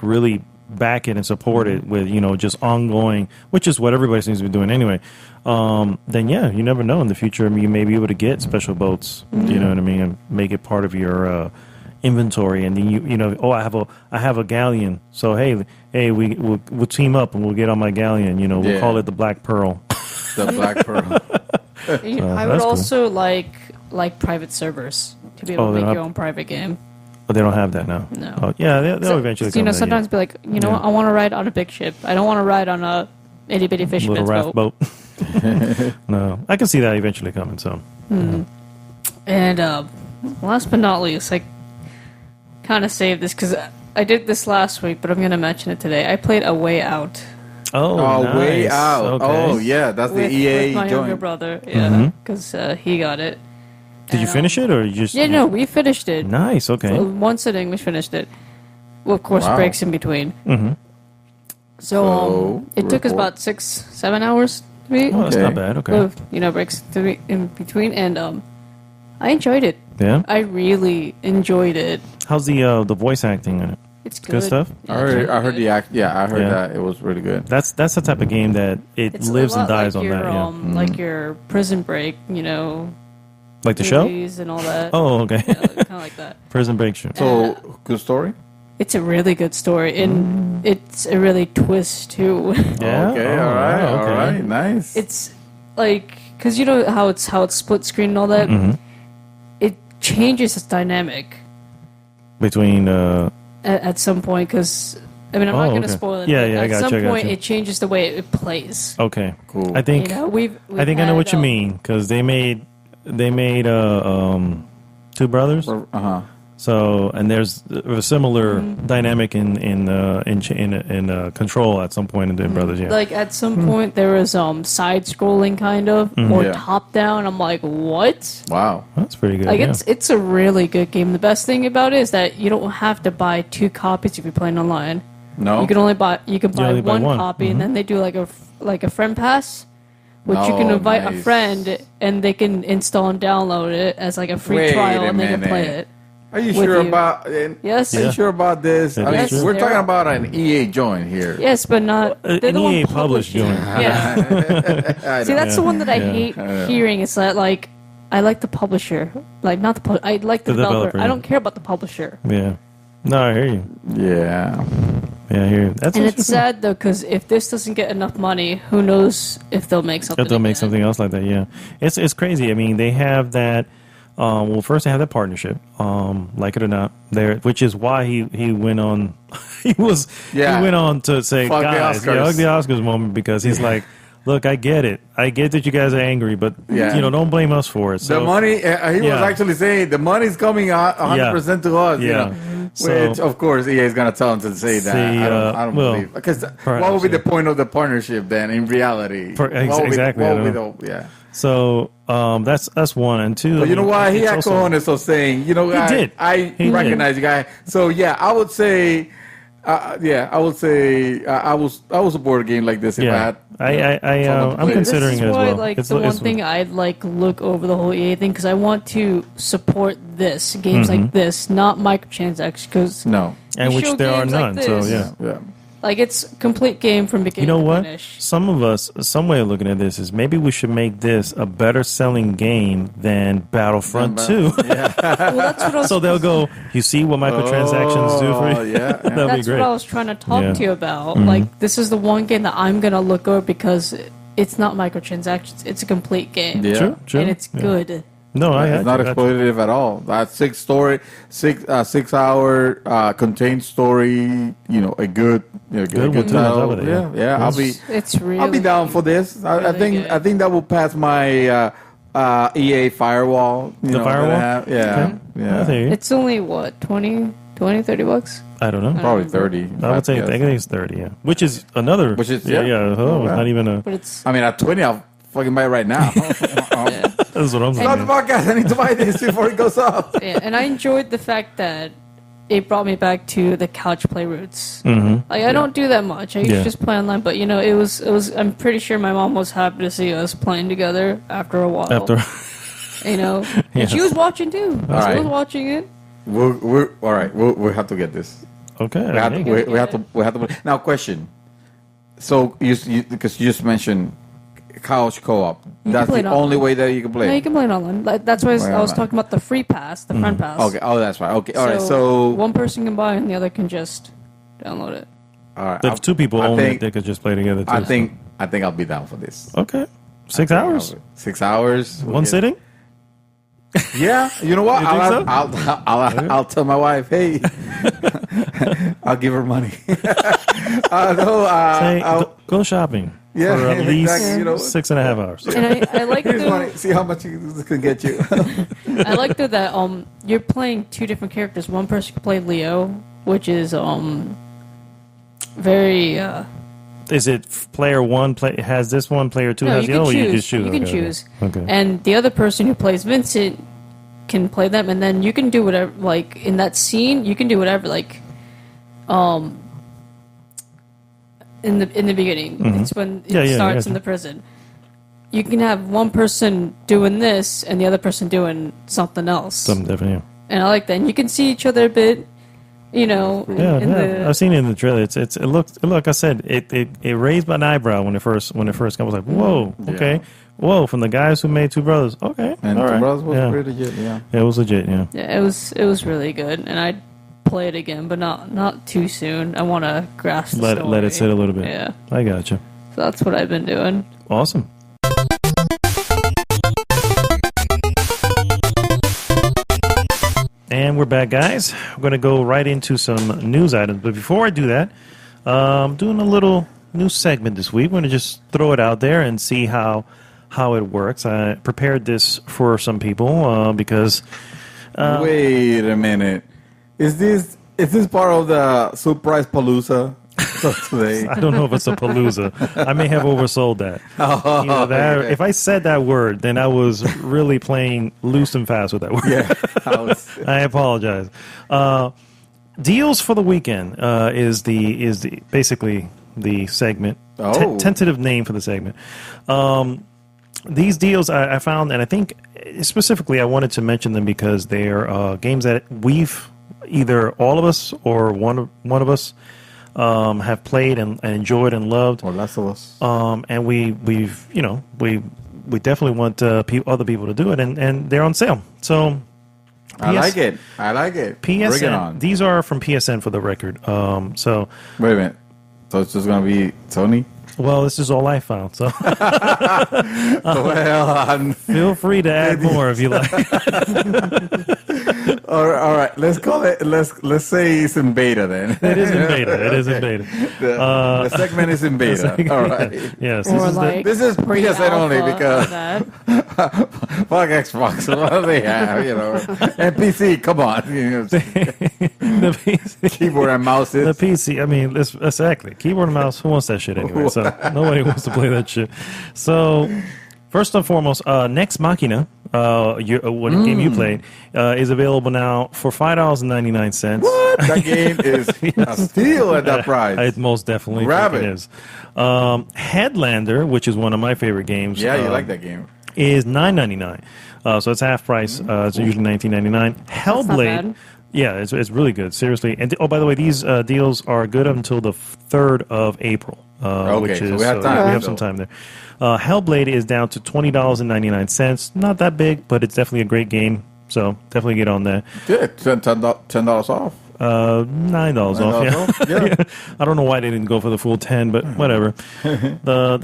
really back it and support it with, just ongoing, which is what everybody seems to be doing anyway, then, yeah, you never know. In the future, you may be able to get special boats, you know what I mean, and make it part of your inventory. And then, I have a galleon. So, hey, we'll team up and we'll get on my galleon. We'll Yeah. call it the Black Pearl. the Black Pearl. I would that's cool. also like private servers to be able Oh, to they make don't your have- own private game. But they don't have that now. No. Oh, yeah, they'll So- eventually so, come. sometimes be like, Yeah. what, I want to ride on a big ship. I don't want to ride on a itty bitty Little fisherman's raft boat. boat. No, I can see that eventually coming. So, And last but not least, I kind of saved this because I did this last week, but I'm going to mention it today. I played A Way Out oh, nice. Way out. Okay. Oh, yeah, that's with, the EA with my younger joint. brother. Yeah, because he got it. Did you finish it, or you just? Yeah, no, we finished it. Nice. Okay. So one sitting, we finished it. Well, of course, Wow. breaks in between. Mm-hmm. So it took us report. about 6-7 hours to beat. Well, that's Okay. not bad. Okay. With, breaks to be in between, and I enjoyed it. Yeah. I really enjoyed it. How's the voice acting in it? It's Good stuff? Yeah, I heard the act. Yeah, I heard Yeah. that it was really good. That's the type of game that it It's lives a and lot dies like on your, that. Yeah, like your Prison Break, like the show. movies and all that. Oh, okay. Kind of like that. Prison Break show. So good story. It's a really good story, and it's a really twist too. Yeah. Okay. Oh, all right. wow, All okay. right. Nice. It's like because you know how it's split screen and all that. Mm-hmm. It changes its dynamic Between at some point. Because I'm not going to okay. spoil it. Yeah, but yeah, I At gotcha, some I gotcha. point, it changes the way it plays. okay, Cool. I think We've I think I know had, what you mean because they made Two Brothers. Uh-huh. So and there's a similar dynamic in Control at some point in Two Brothers. Yeah. Like at some point, there was side scrolling kind of or Yeah. top down. I'm like, what? Wow. That's pretty good. Like yeah. it's a really good game. The best thing about it is that you don't have to buy 2 copies if you're playing online. No. You can only buy only buy one one. copy, and then they do like a friend pass, which you can Oh, invite a nice. friend, and they can install and download it as like a free Wait trial, a and they can play minute. it. Are you with sure you. about? Yes. Are you Yeah. sure about this? Yeah, I mean, that's true. we're talking about an EA joint here. Yes, but not they're an the one EA published publishing. joint. Yeah. See, that's the one that I hate hearing. It's that like I like the publisher, like not the I like the, The developer. developer, I yeah. don't care about the publisher. Yeah. No, I hear you. Yeah. Yeah, I hear you. That's And interesting. it's sad though, because if this doesn't get enough money, who knows if they'll make something? If they'll make again. something else like that, yeah, it's crazy. I mean, they have that. Well, first they have that partnership, like it or not, there, which is why he went on. he went on to say, Fuck the guys, Oscars." fuck the Oscars moment because he's like, look, I get it, that you guys are angry, but Yeah. don't blame us for it. So, The money, he was Yeah. actually saying the money's coming 100% to us. Yeah. So- Which, of course, EA is going to tell him to say that. See, I don't well, believe. Because what perhaps, would be the yeah. point of the partnership then in reality? Exactly, I don't Yeah. So that's one and two. But you know what? He it's had also- cojones of saying, did. I He recognize you guy. So yeah, I would say, I would say I will support a game like this if I Yeah, had. I'm play. considering This it is as why, well. like, It's- the one it's- thing I'd like look over the whole EA thing because I want to support this games Mm-hmm. like this, not microtransactions. Because No. and you which show there are games like none. So this. yeah. Yeah. like it's complete game from You beginning know to what? finish. Some of us, some way of looking at this is maybe we should make this a better selling game than Battlefront 2. Well, that's what I was. So they'll go, you see what microtransactions do for you? Yeah. That'd be that's great. what I was trying to talk Yeah. to you about. Mm-hmm. Like, this is the one game that I'm gonna look over because it's not microtransactions; it's a complete game, Yeah. True, true. and it's Yeah. good. No, It's not exploitative at all. That 6-hour contained story. A good, Good one, too, on top of it, Yeah, yeah. I'll be. It's really. I'll be down for this. I really think good. I think that will pass my EA firewall. The firewall? that I have. Yeah, Okay. yeah. I think It's only what 20, 30 bucks. I don't know. Probably 30. I would say I guess. think it's 30. Yeah, which is another. Which is- yeah. yeah. Oh, Yeah. not even a. But it's I mean, at 20, I'll fucking buy it right now. That's what I'm Stop saying. the podcast. I need to buy this before it goes up. yeah, and I enjoyed the fact that it brought me back to the couch play roots. Mm-hmm. Like I don't do that much. I used Yeah. to just play online, but it was. I'm pretty sure my mom was happy to see us playing together after a while. After, And she was watching too. She right. was watching it. We're all right. We'll have to get this. okay. We have to. okay. We have to. Now, question. So because you just mentioned couch co-op. can That's play the it only online. way that you can play. No, you can play it online. Like, that's why I was online. talking about the free pass, the friend pass. Okay. Oh, that's right. Okay. All right. So one person can buy and the other can just download it. all right. If two people I own think- it, they could just play together too. I think I'll be down for this. Okay. 6 hours? 6 hours. We'll One get- sitting? Yeah. You know what? You think so? I'll tell my wife. Hey, I'll give her money. No. Say, I'll- go shopping Yeah, for at least exactly, 6.5 hours. And I like Here's the money. See how much this can get you. I like that you're playing two different characters. One person can play Leo, which is very Is it player one has this one, player two no, has you the can other? choose. You just choose. You can Okay, choose. Okay. And the other person who plays Vincent can play them, and then you can do whatever. Like in that scene, you can do whatever. Like, in the beginning, it's when it Yeah, starts gotcha. in the prison. You can have one person doing this and the other person doing something else. Something different, yeah. And I like that. And you can see each other a bit. You know, Yeah, in yeah. I've seen it in the trailer. It looks, like I said, it raised my eyebrow when it first came. I was like, whoa, okay, whoa, from the guys who made Two Brothers, okay, And all Two right. Brothers was yeah. pretty legit, yeah. It was legit, yeah. Yeah, it was really good, and I'd play it again, but not too soon. I want to grasp the Let story. it sit a little bit. Yeah, I gotcha. so that's what I've been doing. Awesome. And we're back, guys. We're going to go right into some news items. But before I do that, doing a little new segment this week. We're going to just throw it out there and see how it works. I prepared this for some people because... Wait a minute. Is this part of the Surprise Palooza today? I don't know if it's a palooza. I may have oversold that. Okay. If I said that word, then I was really playing loose and fast with that word. Yeah. I apologize. Deals for the weekend is the basically the segment. Oh. Tentative name for the segment. These deals I found, and I think specifically I wanted to mention them because they are games that we've either all of us or one of us have played and enjoyed and loved. Or Last of Us. And we definitely want other people to do it, and they're on sale. So I like it. PSN. Bring it on. These are from PSN for the record. So Wait a minute. So it's just going to be Sony? well, this is all I found. So Well, feel free to add more if you like. all right. Let's call it. Let's say it's in beta then. It is in beta. It is in beta. The segment is in beta. All right. Yes. Or This like This is PSN only pre-alpha because of that. fuck Xbox. What do they have? And PC. Come on. the PC. Keyboard and mouse. The PC. I mean, exactly. Keyboard and mouse. Who wants that shit anyway? So nobody wants to play that shit. So first and foremost, Next Machina, what game you played, is available now for $5.99. What? That game is a steal at that price. It most definitely Grab freaking it. is. Headlander, which is one of my favorite games. Yeah, you like that game. Is $9.99. So it's half price. It's usually $19.99. not Hellblade. bad. Yeah, it's really good. Seriously. And by the way, these deals are good until the 3rd of April. Which so is, we have time. we have some time there. Hellblade is down to $20.99. Not that big, but it's definitely a great game. So definitely get on that. Good. $10 off. $9 off. Yeah. Yeah. I don't know why they didn't go for the full 10, but whatever. the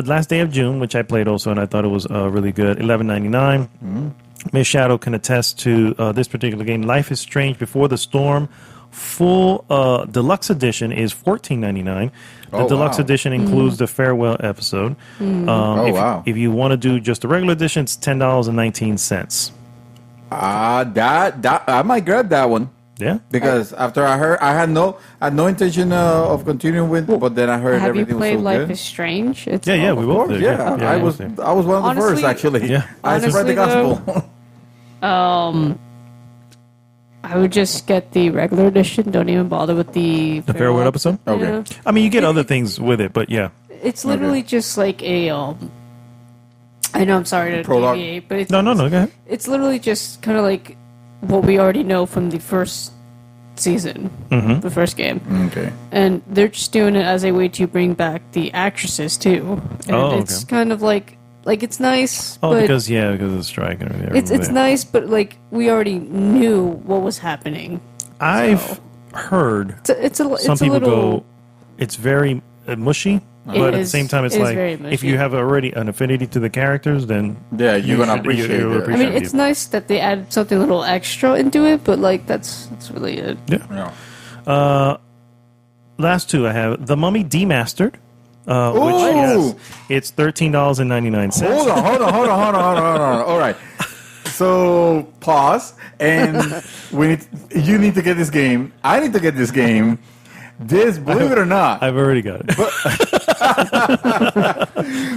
last day of June, which I played also, and I thought it was really good. $11.99. Miss Shadow can attest to this particular game. Life is Strange Before the Storm. Full deluxe edition is $14.99. The deluxe wow. edition includes the farewell episode. Wow. If you want to do just the regular edition, it's $10.19. That I might grab that one. Yeah. Because after I heard, I had no intention of continuing with, but then I heard Have you everything was played so Life good. is Strange? It's Yeah, we Of both course, did. yeah. I we was both did. one of the Honestly- first actually. Yeah. I spread the Honestly, gospel. I would just get the regular edition. Don't even bother with the farewell episode? Okay. Yeah. I mean, you get other things with it, but yeah. It's literally just like a I know I'm sorry to Prologue. deviate, but it's No, go ahead. It's literally just kind of like what we already know from the first season, the first game, Okay. and they're just doing it as a way to bring back the actresses too. And Oh, it's okay. kind of like it's nice, Oh, but because of the strike and everything. it's nice, but like we already knew what was happening. I've heard It's a some people little, go, it's very mushy, but at the is- same time, it's it is like very if you mushy. have already an affinity to the characters, then Yeah, you're gonna should- appreciate you'll it. I appreciate mean, it. it's nice that they added something a little extra into it, but like that's really it. Yeah. Last two I have The Mummy Demastered, which Ooh! it's $13.99. Hold on. All right. So pause, and you need to get this game. I need to get this game. Believe it or not, I've already got it.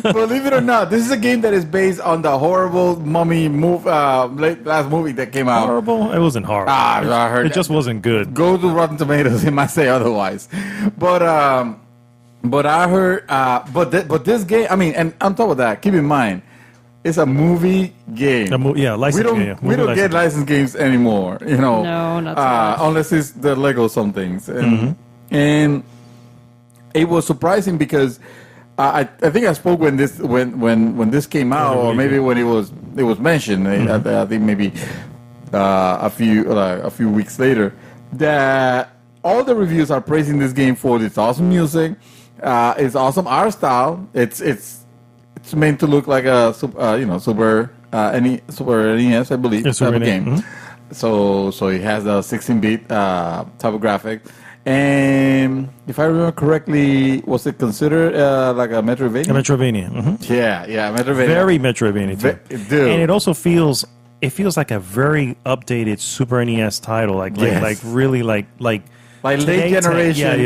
believe it or not, this is a game that is based on the horrible Mummy last movie that came out. Horrible? It wasn't horrible. I heard it just wasn't good. Go to Rotten Tomatoes; it might say otherwise. But I heard, but this game. I mean, and on top of that, keep in mind, it's a movie game. Licensed game. Yeah. We don't get licensed games anymore. You know, No, not so much. unless it's the Lego some things. And it was surprising because I think I spoke when this came out, or maybe when it was mentioned. I think maybe a few weeks later, that all the reviews are praising this game for its awesome music, its awesome art style. It's meant to look like a Super NES, I believe, type of game. So it has a 16-bit type of graphic. And if I remember correctly, was it considered like a Metroidvania? A Metroidvania. Yeah, Metroidvania. Very Metroidvania too. Dude. And it also feels like a very updated Super NES title, like really like late generation,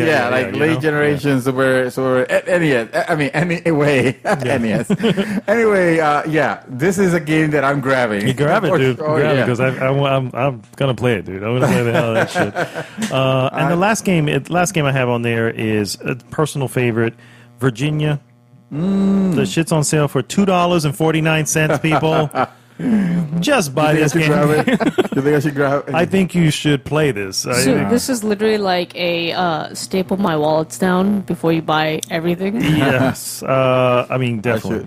late generation Super NES. I mean, anyway, NES. Anyway, this is a game that I'm grabbing. You grab it, dude. Grab it because I'm gonna play it, dude. I'm gonna play the hell out of that shit. And the last game I have on there is a personal favorite, Virginia. The shit's on sale for $2.49, people. Just buy this game. You think I should grab it? I think you should play this. So this is literally like a staple my wallets down before you buy everything. Yes, I mean definitely.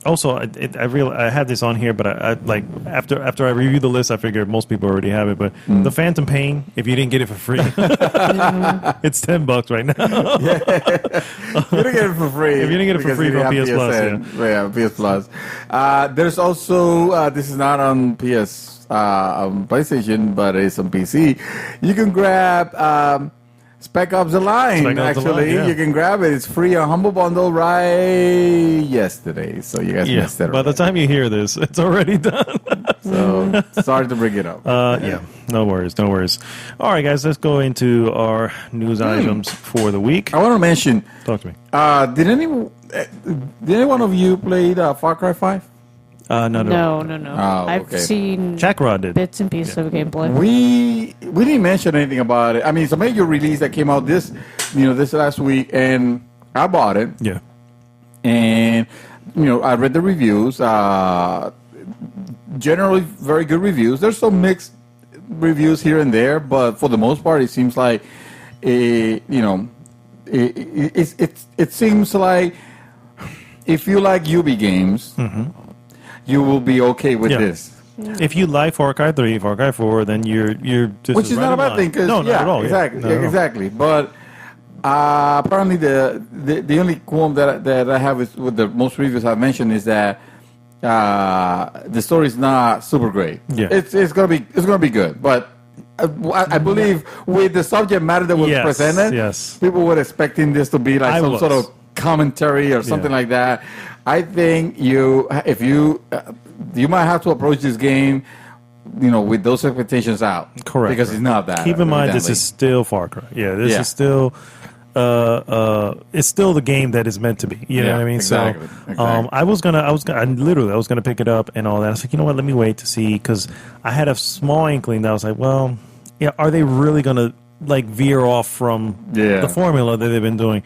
Also, I had this on here, but I like after I reviewed the list, I figured most people already have it. But the Phantom Pain, if you didn't get it for free, it's $10 right now. You didn't get it for free. If you didn't get it for free from PS Plus, PS Plus. There's also this is not on on PlayStation, but it's on PC. You can grab. Spec Ops: The Line, actually. You can grab it. It's free on Humble Bundle right yesterday. So you guys missed it. By the time you hear this, it's already done. So sorry to bring it up. No worries. All right, guys, let's go into our news items for the week. I want to mention. Talk to me. Did any one of you play Far Cry 5? No. Oh, I've okay. seen Jack Rod did. bits and pieces of gameplay. We didn't mention anything about it. I mean, it's a major release that came out this last week, and I bought it. Yeah. And I read the reviews. Generally, very good reviews. There's some mixed reviews here and there, but for the most part, it seems like it seems like if you like UB games. You will be okay with this. If you like Far Cry 3, Far Cry 4, then you're just which is not a bad thing. No, not at all. Exactly. But apparently, the only qualm that I have with the most reviews I've mentioned is that the story is not super great. Yeah, it's gonna be good, but. I believe with the subject matter that was presented, people were expecting this to be like some sort of commentary or something like that. I think you might have to approach this game, with those expectations out. Correct. Because it's not that. Keep in mind, this is still Far Cry. Yeah, this is still. It's still the game that is meant to be. You know what I mean? Exactly. So, I was gonna pick it up and all that. I was like, you know what? Let me wait to see, because I had a small inkling that I was like, well, are they really gonna like veer off from the formula that they've been doing?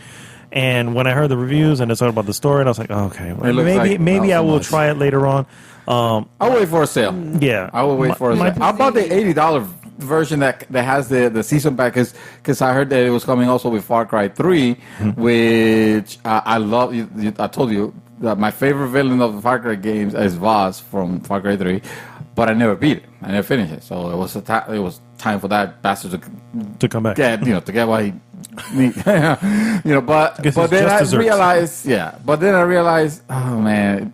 And when I heard the reviews and it's all about the story, and I was like, oh, okay, well, maybe I will try it later on. I'll wait for a sale. Yeah, I will wait for a sale. How about the $80 version that has the season package? Because I heard that it was coming also with Far Cry 3, which I love. I told you that my favorite villain of the Far Cry games is Voss from Far Cry 3, but I never beat it. I never finished it. So it was time for that bastard to come back. To get what he. But then I realized, oh man,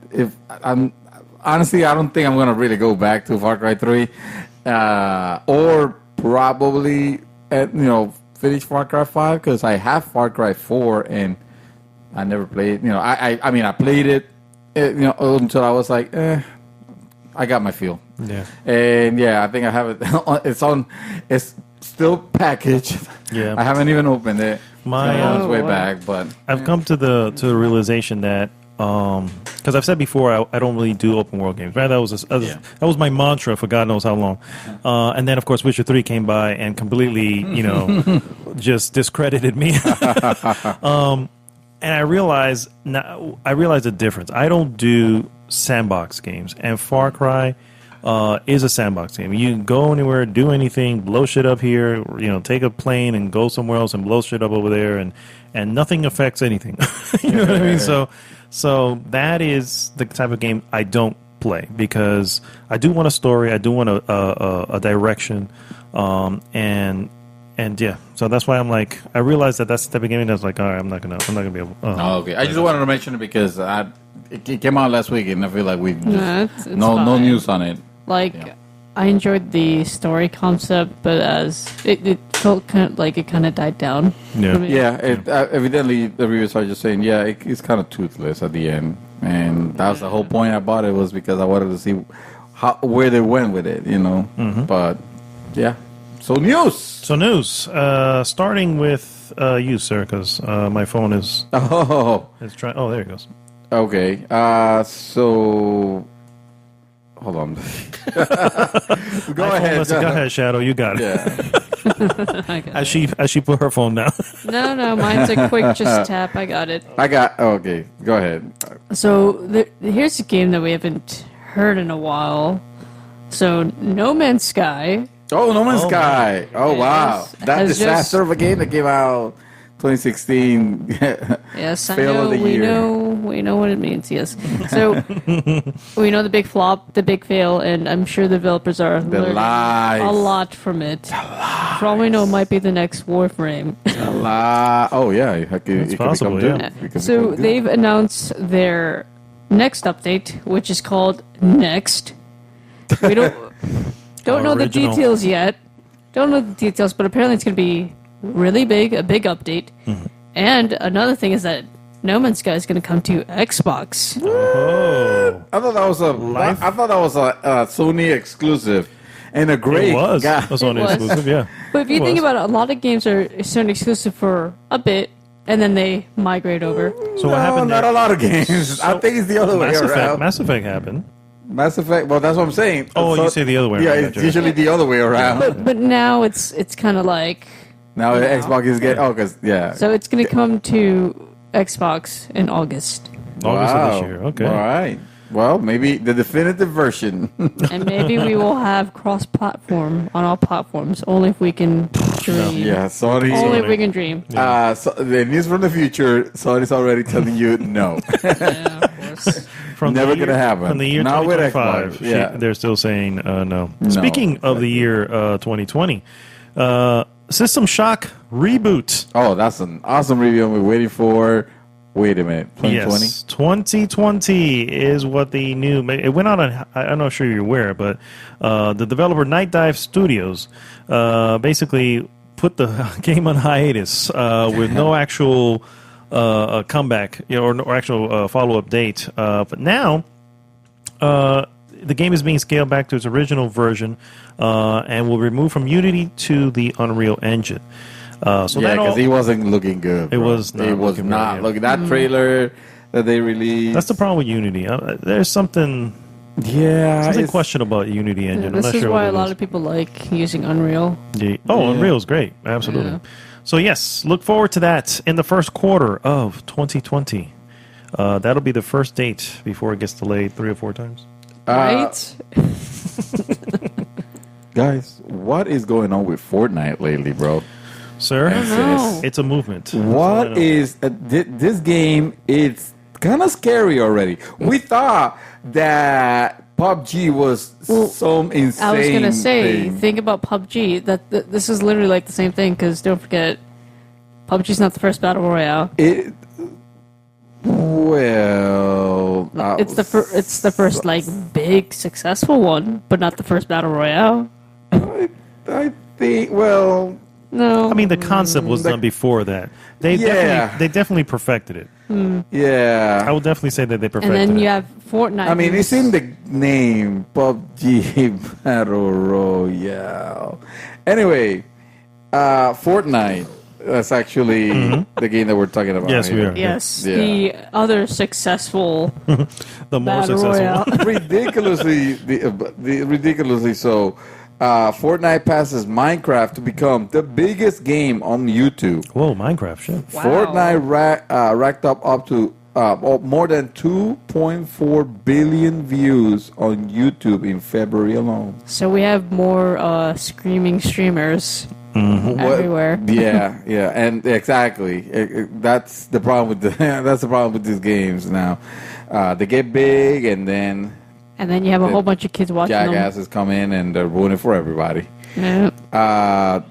honestly, I don't think I'm gonna really go back to Far Cry 3, or probably finish Far Cry 5, because I have Far Cry 4 and I never played. I played it, until I was like, I got my feel. Yeah, and I think I have it. It's still packaged. Yeah, I haven't even opened it. On its way back, but I've come to the realization that because I've said before, I don't really do open world games. Right? That was my mantra for God knows how long. And then of course Witcher 3 came by and completely just discredited me. And I realized the difference. I don't do sandbox games, and Far Cry is a sandbox game. You can go anywhere, do anything, blow shit up here, take a plane and go somewhere else and blow shit up over there, and nothing affects anything. You know what I mean? So that is the type of game I don't play, because I do want a story, I do want a direction, and yeah, so that's why I'm like, I realized that's the type of game that's like, all right, I'm not gonna be able. Okay, I just wanted to mention it because it came out last week, and I feel like we it's no fine. news on it. Like, Yeah. I enjoyed the story concept, but as it felt like it kind of died down. Yeah. for me. Yeah, evidently the reviewers are just saying, it's kind of toothless at the end, and that was the whole point I bought it, was because I wanted to see where they went with it, But yeah, so news. So news, starting with you, sir, because my phone is trying. Oh, there it goes. Okay. So hold on. Go ahead. Go ahead, Shadow. You got it. Yeah. I got As she put her phone down. No, mine's a quick just tap. I got it. Okay. Go ahead. So here's a game that we haven't heard in a while. So No Man's Sky. Oh, No Man's Oh, Sky. Oh, wow. Yes, That has disaster of a game that came out 2016. Yes, I Fail know. of the We year. know what it means. Yes. So we know the big flop, the big fail, and I'm sure the developers are learning lies. a lot from it. For all we know, it might be the next Warframe. Oh, yeah. It could possible, become yeah. good. It could So become good. they've announced their next update, which is called Next. We don't know the Original. details yet. Don't know the details, but apparently it's going to be really big, a big update. Mm-hmm. And another thing is that No Man's Sky is going to come to Xbox. Oh, I thought that was a Sony exclusive, and a great it was. guy. It was on It was. exclusive, yeah. But if you It think was. about it, a lot of games are Sony exclusive for a bit, and then they migrate over. So what happened Not there? a lot of games. I think it's the other way around. Mass Effect happened. Mass Effect. Well, that's what I'm saying. Oh, you say the other way Yeah, around. it's usually the other way around. But now it's kind of like, Now Xbox is getting. Because so it's going to come to Xbox in August. August of this year. Okay. All right. Well, maybe the definitive version. And maybe we will have cross-platform on all platforms, only if we can dream. Yeah, Sony. Only if we can dream. So the news from the future, Sony's already telling you no. Yeah, of course. Never gonna happen. From the year Not with 2025, Xbox, yeah. they're still saying no. Speaking of the year 2020, System Shock reboot. Oh, that's an awesome review we're waiting for. Wait a minute, 2020? Yes, 2020 is what the new. It went out on. I'm not sure you're aware, but the developer Night Dive Studios basically put the game on hiatus with no actual comeback, or actual follow-up date. But now, the game is being scaled back to its original version and will be removed from Unity to the Unreal Engine. Yeah, because he wasn't looking good. It bro. was not It was looking not very good. looking. That trailer that they released. That's the problem with Unity. There's something it's- questionable about Unity Engine. I'm This not is sure why what a it lot is. of people like using Unreal. Unreal's great. Absolutely. Yeah. So, yes, look forward to that in the first quarter of 2020. That'll be the first date before it gets delayed 3 or 4 times. Right? Guys, what is going on with Fortnite lately, bro? Sir, know. it's a movement. What is this game? It's kind of scary already. We thought that PubG was some insane. I was going to say, thing. think about PUBG. This is literally like the same thing, because don't forget, PUBG's not the first Battle Royale. It's the first like big successful one, but not the first Battle Royale. I think. Well, No. I mean, the concept was done before that. They definitely perfected it. yeah. I would definitely say that they and perfected then it. you have Fortnite. I mean, it's in the name, PUBG Battle Royale. Anyway, Fortnite. That's actually the game that we're talking about. Yes, we here. are. Yes, Yeah. the other successful The more Battle successful Royale. one. ridiculously so. Fortnite passes Minecraft to become the biggest game on YouTube. Whoa, Minecraft, shit. Wow. Fortnite racked up to more than 2.4 billion views on YouTube in February alone. So we have more screaming streamers everywhere. Yeah, and exactly. That's the problem with that's the problem with these games now. They get big, and then you have a whole bunch of kids watching them. jackasses come in and they're ruining for everybody. Yeah.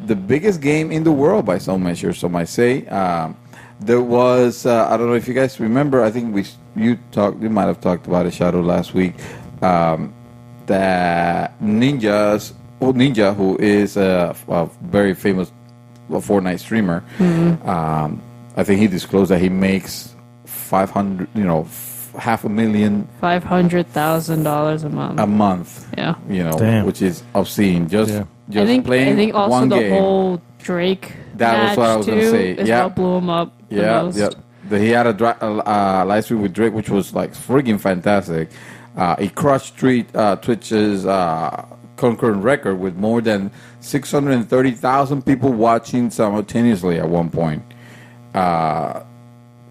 The biggest game in the world by some measure, some might say. There was I don't know if you guys remember. I think you might have talked about it, Shadow, last week. That Ninja, who is a very famous Fortnite streamer, I think he disclosed that he makes $500,000 a month. Yeah. Damn. Which is obscene. Just playing I think also one the game. whole Drake That was what I was going to say. is what blew him up the most. He had a live stream with Drake, which was like freaking fantastic. He crushed Twitch's concurrent record with more than 630,000 people watching simultaneously at one point,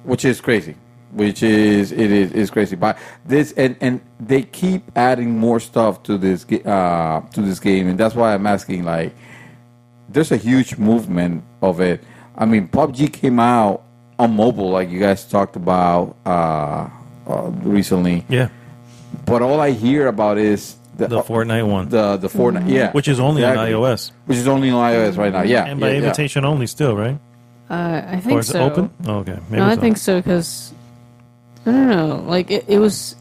which is crazy. It is crazy. But this and they keep adding more stuff to this game, and that's why I'm asking. Like, there's a huge movement of it. I mean, PubG came out on mobile, like you guys talked about recently. Yeah. But all I hear about is The Fortnite one. The Fortnite, yeah. Which is only on iOS. Which is only on iOS right now, yeah. And by invitation only still, right? I think so. Or is it open? Oh, okay. Maybe I think so, because, I don't know, like, it was,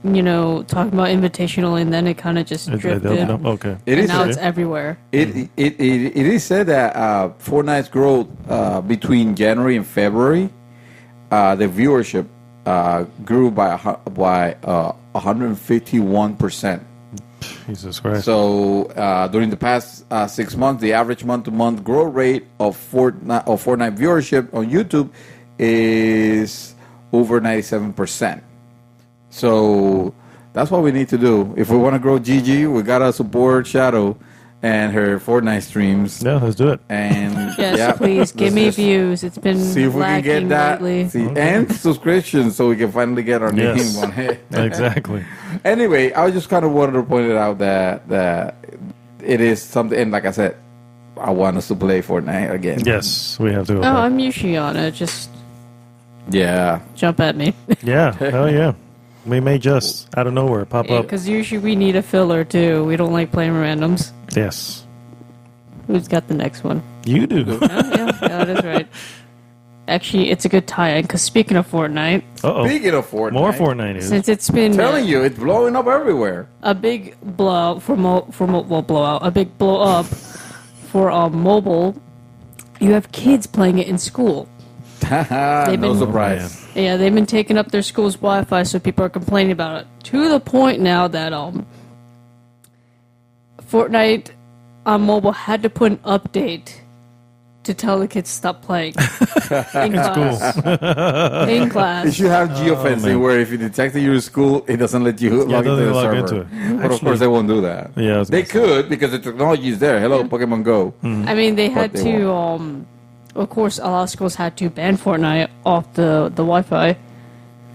talking about invitational, and then it kind of just drifted. Okay. Now it's everywhere. It is said that Fortnite's growth between January and February, the viewership grew by 151%. Jesus Christ. So during the past 6 months, the average month-to-month growth rate of Fortnite viewership on YouTube is over 97%. So that's what we need to do. If we want to grow GG, we got to support Shadow and her Fortnite streams. Yeah, let's do it. And please give me views. It's been see if we can get that. And subscriptions, so we can finally get our name on it. Exactly. Anyway, I just kind of wanted to point it out that it is something. And like I said, I want us to play Fortnite again. Yes, we have to. Oh, I'm usually on it. Just jump at me. Yeah, hell yeah. We may just out of nowhere pop up. Because usually we need a filler too. We don't like playing randoms. Yes. Who's got the next one? You do. Yeah, that is right. Actually, it's a good tie-in, because speaking of Fortnite... Speaking of Fortnite... More Fortnite news. Since it's been... I'm telling you, it's blowing up everywhere. A big blowout a big blow up for mobile. You have kids playing it in school. No surprise. Yeah, they've been taking up their school's Wi-Fi, so people are complaining about it. To the point now that Fortnite on mobile had to put an update to tell the kids to stop playing in class. In class. You should have geofencing where if you detect that you're in school, it doesn't let you log into the server. But of course, they won't do that. Yeah, they could, because the technology is there. Hello, Pokemon Go. I mean, they had to... of course, a lot of schools had to ban Fortnite off the Wi-Fi.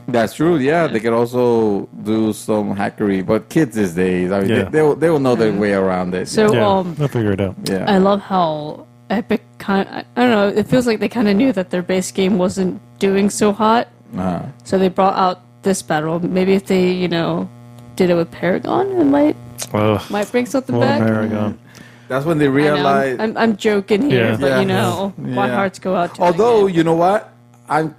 That's true. Yeah, they can also do some hackery, but kids these days, I mean, they will know their way around it. So, they'll figure it out. Yeah, I love how Epic I don't know. It feels like they kind of knew that their base game wasn't doing so hot, so they brought out this battle. Maybe if they, did it with Paragon, it might bring something back. Paragon. That's when they realized. I'm joking here, but my hearts go out to. Although you know what, I'm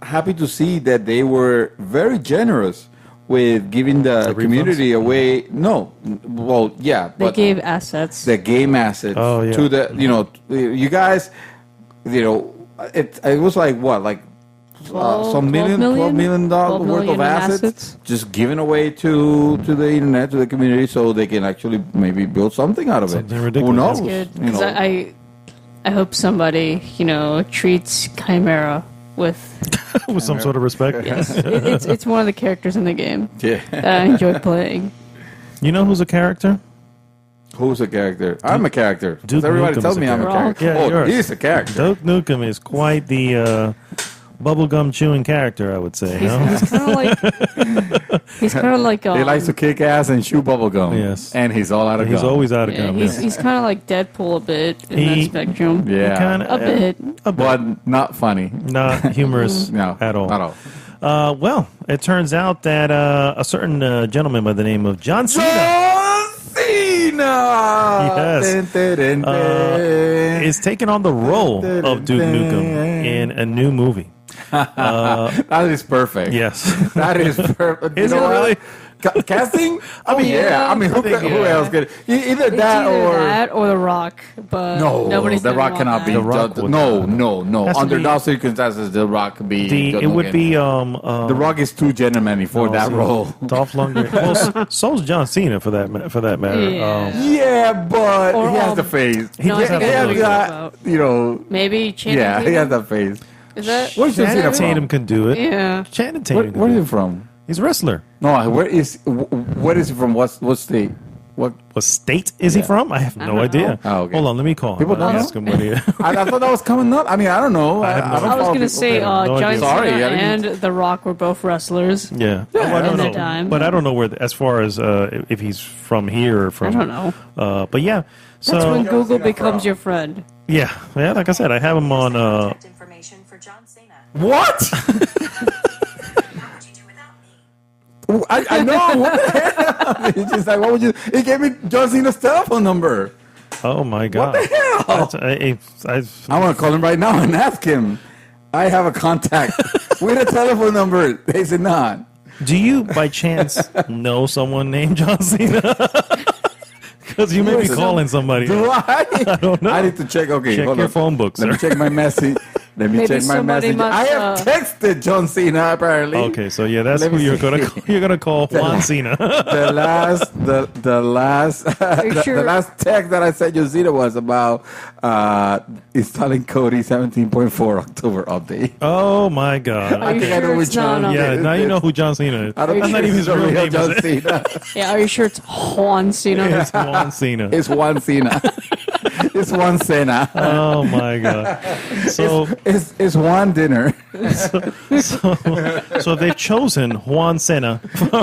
happy to see that they were very generous with giving the community away. No, well, yeah, they gave assets. The game assets to the you guys, it was like what, like $12 million worth of assets just given away to the internet, to the community, so they can actually maybe build something out of something it. Ridiculous. Who knows? That's good. I hope somebody treats Chimera with some sort of respect. Yes, it's one of the characters in the game. Yeah, that I enjoy playing. You know who's a character? Who's a character? I'm a character. Duke Everybody Nukem tells me I'm a character. Yeah, he's a character. Duke Nukem is quite the bubblegum chewing character, I would say. He's, huh? he's kind of like he's kind of like He likes to kick ass and chew bubble gum. Yes. And he's all out of He's gum. always out of yeah, gum. he's kind of like Deadpool a bit in He- that spectrum. Yeah. Kinda, A bit. But not funny. Not humorous No. at all. Not all. Well, it turns out that a certain gentleman by the name of John Cena John Cena! Yes. Dun, dun, dun, dun. is taking on the role of Duke Nukem in a new movie. That is perfect. Yes. That is perfect. Is it really? Casting? I mean, yeah. I mean, who Yeah. else could? Either It's that either or. that or The Rock, but No, nobody's The gonna Rock want cannot that. be. The Rock would no, not. no. Has to Under be- those circumstances, The Rock could be. It would be The Rock is too gentlemanly for that role. Dolph Lundgren. Well, so's John Cena for that matter. Yeah. Yeah, but Or, he has the face. He No, does I have think I know the what face. you're that, talking about. you know. Maybe Channing Yeah, he Tatum? has that face. Is that? Where's John Cena Channing from? Tatum can do it. Yeah. Channing Where, Tatum. where can is do he it. from? He's a wrestler. No, where is he from? What state? What? What state is he Yeah. from? I have no don't idea. know. Oh, okay. Hold on, let me call him. People Let me don't ask him what he. I thought that was coming up. I mean, I don't know. I have no don't idea. I was follow gonna people say there. No John idea. Cena Sorry, I and didn't- The Rock were both wrestlers. Yeah, Yeah, I don't in know. their time. But I don't know where, as far as if he's from here or from. I don't know. But yeah, so That's when Google becomes your friend. yeah. Like I said, I have him on. Contact information for John Cena. What? How would you do without me? I know. What the hell? It's just like, what would you? He gave me John Cena's telephone number. Oh my god! What the hell? I want to call him right now and ask him. I have a contact with a telephone number. They said not. Do you, by chance, know someone named John Cena? Because you may be Listen, calling somebody. Do I? I don't know. I need to check. Okay, Check hold your on. phone book, Let me sir. check my message. Let me Maybe check my somebody message. must, I have texted John Cena apparently. Okay, so yeah, that's Let who me you're see. gonna call. You're gonna call Juan Cena. The last the sure? last text that I sent John Cena was about installing Cody 17.4 October update. Oh my god! Are you think I know sure which it's not? one. Yeah, now you know who John Cena is. I don't That's think not even it's his the real real name. John Is it? Cena. Yeah, are you sure it's Juan Cena? It's Juan Cena. It's Juan Cena. It's Juan Cena. Oh my god! So, It's Juan dinner. so they've chosen Juan Cena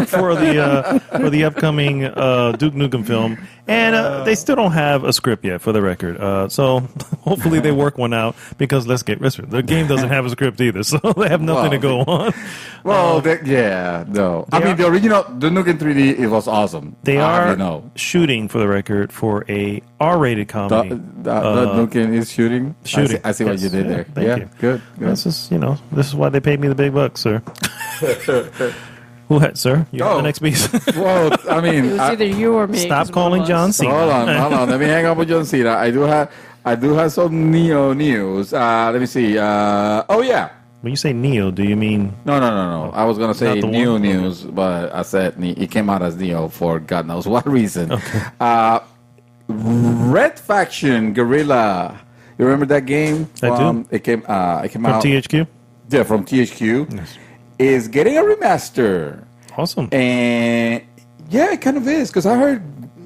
for the upcoming Duke Nukem film, and they still don't have a script yet, for the record. So hopefully they work one out, because let's get real, the game doesn't have a script either, so they have nothing to go on. Well, yeah, no. I they mean, are- the original, the Nukem 3D, it was awesome. They I'll have are you know. shooting, for the record, for a R-rated comedy. The Nukem is shooting. Shooting. I see what Yes. you did there. Thank yeah, you. good. This is, this is why they paid me the big bucks, sir. Who had, sir? You have Oh. the next piece. Well, I It mean, was either you or me. Stop 'cause calling one of John us- Cena. hold on. Let me hang up with John Cena. I do have some Neo news. Let me see. Oh yeah. When you say Neo, do you mean No. I was gonna say Not the Neo one? news, but I said it came out as Neo for God knows what reason. Okay. Red Faction Guerrilla. You remember that game? I do. It came from out. THQ? Yeah, from THQ. Yes. Is getting a remaster, Awesome. and yeah, it kind of is because I heard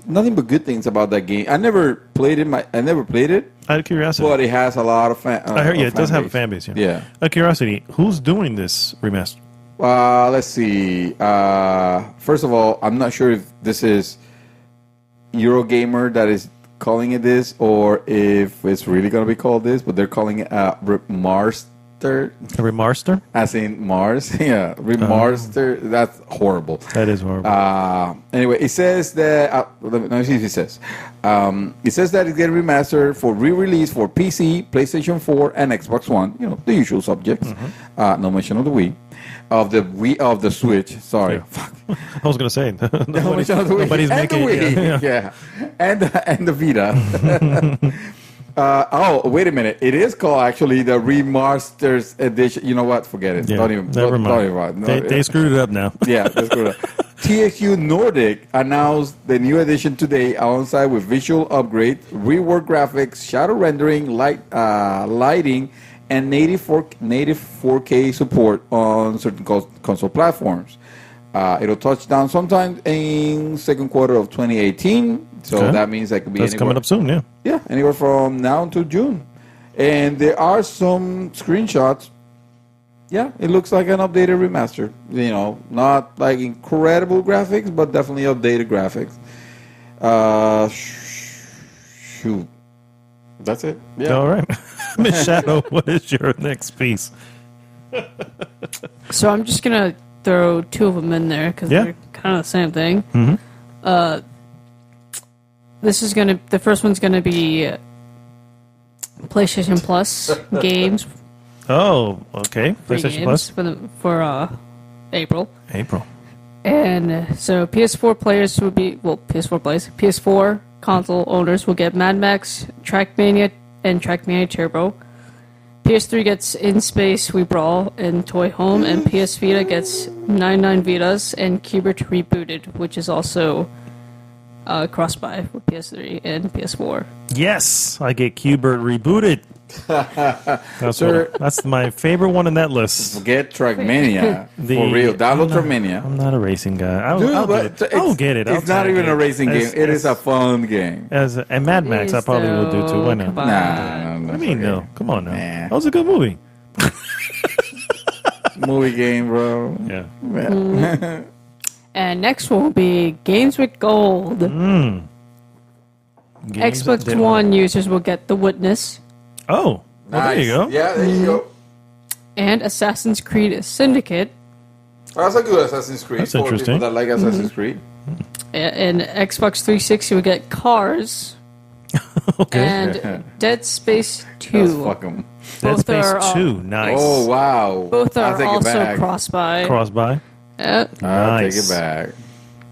nothing but good things about that game. I never played it. Out of curiosity. But it has a lot of fan. I heard, yeah, it does have a base. fan base. Yeah. Yeah. Out of curiosity, who's doing this remaster? Let's see. First of all, I'm not sure if this is Eurogamer that is calling it this, or if it's really going to be called this. But they're calling it remaster, A remaster? as in Mars. Yeah, remaster. That's horrible. That is horrible. Anyway, it says that. Let me see if it says. It says that it's getting remastered for re-release for PC, PlayStation 4, and Xbox One. You know, the usual subjects. Mm-hmm. No mention of the Wii, of the Switch. Sorry. Yeah. I was going to say, No mention of the Wii. nobody's And making the it. Wii. Yeah. And the Vita. Oh, wait a minute! It is called actually the remasters edition. You know what? Forget it. Yeah. Don't even. Never don't mind. even- They, they screwed it up now. Yeah, that's good. THQ Nordic announced the new edition today alongside with visual upgrade, reworked graphics, shadow rendering, lighting, and native 4K support on certain console platforms. It'll touch down sometime in second quarter of 2018. So Okay. that means that could be That's coming up soon, yeah. yeah, anywhere from now until June. And there are some screenshots yeah, it looks like an updated remaster. Not like incredible graphics, but definitely updated graphics. Shoot, that's it. Yeah. All right. Miss Shadow, what is your next piece? So I'm just gonna throw two of them in there because Yeah. they're kind of the same thing. Mhm. The first one's gonna be PlayStation Plus games, Oh, okay. free PlayStation games Plus. for April. April. And so PS4 players will be, PS4 players, PS4 console owners will get Mad Max, Trackmania, and Trackmania Turbo. PS3 gets In Space We Brawl and Toy Home, and PS Vita gets 99 Vitas and Cubert Rebooted, which is also cross-buy for PS3 and PS4. Yes, I get Cubert rebooted. That's my favorite one in that list. Forget Trackmania for real. Download Trackmania. I'm not a racing guy. I'll But get it. It's not even a racing game. It is a fun game. And Mad Max, I Is, probably will do too. Why not? though, Nah, I mean, no. Come on now. Nah. That was a good movie. Movie game, bro. Yeah. And next one will be Games with Gold. Games Xbox that- One users will get The Witness Oh, well, there you go. Yeah, there you go. and Assassin's Creed Syndicate. That's a good Assassin's Creed. That's for interesting. People that like Assassin's Creed. And Xbox 360 will get Cars Okay. and Dead Space Let's 2. fuck 'em. Dead both Space are, 2. Nice. Oh wow. Both I'll are take it also back. cross-buy. Cross-buy. I'll take Nice. it back.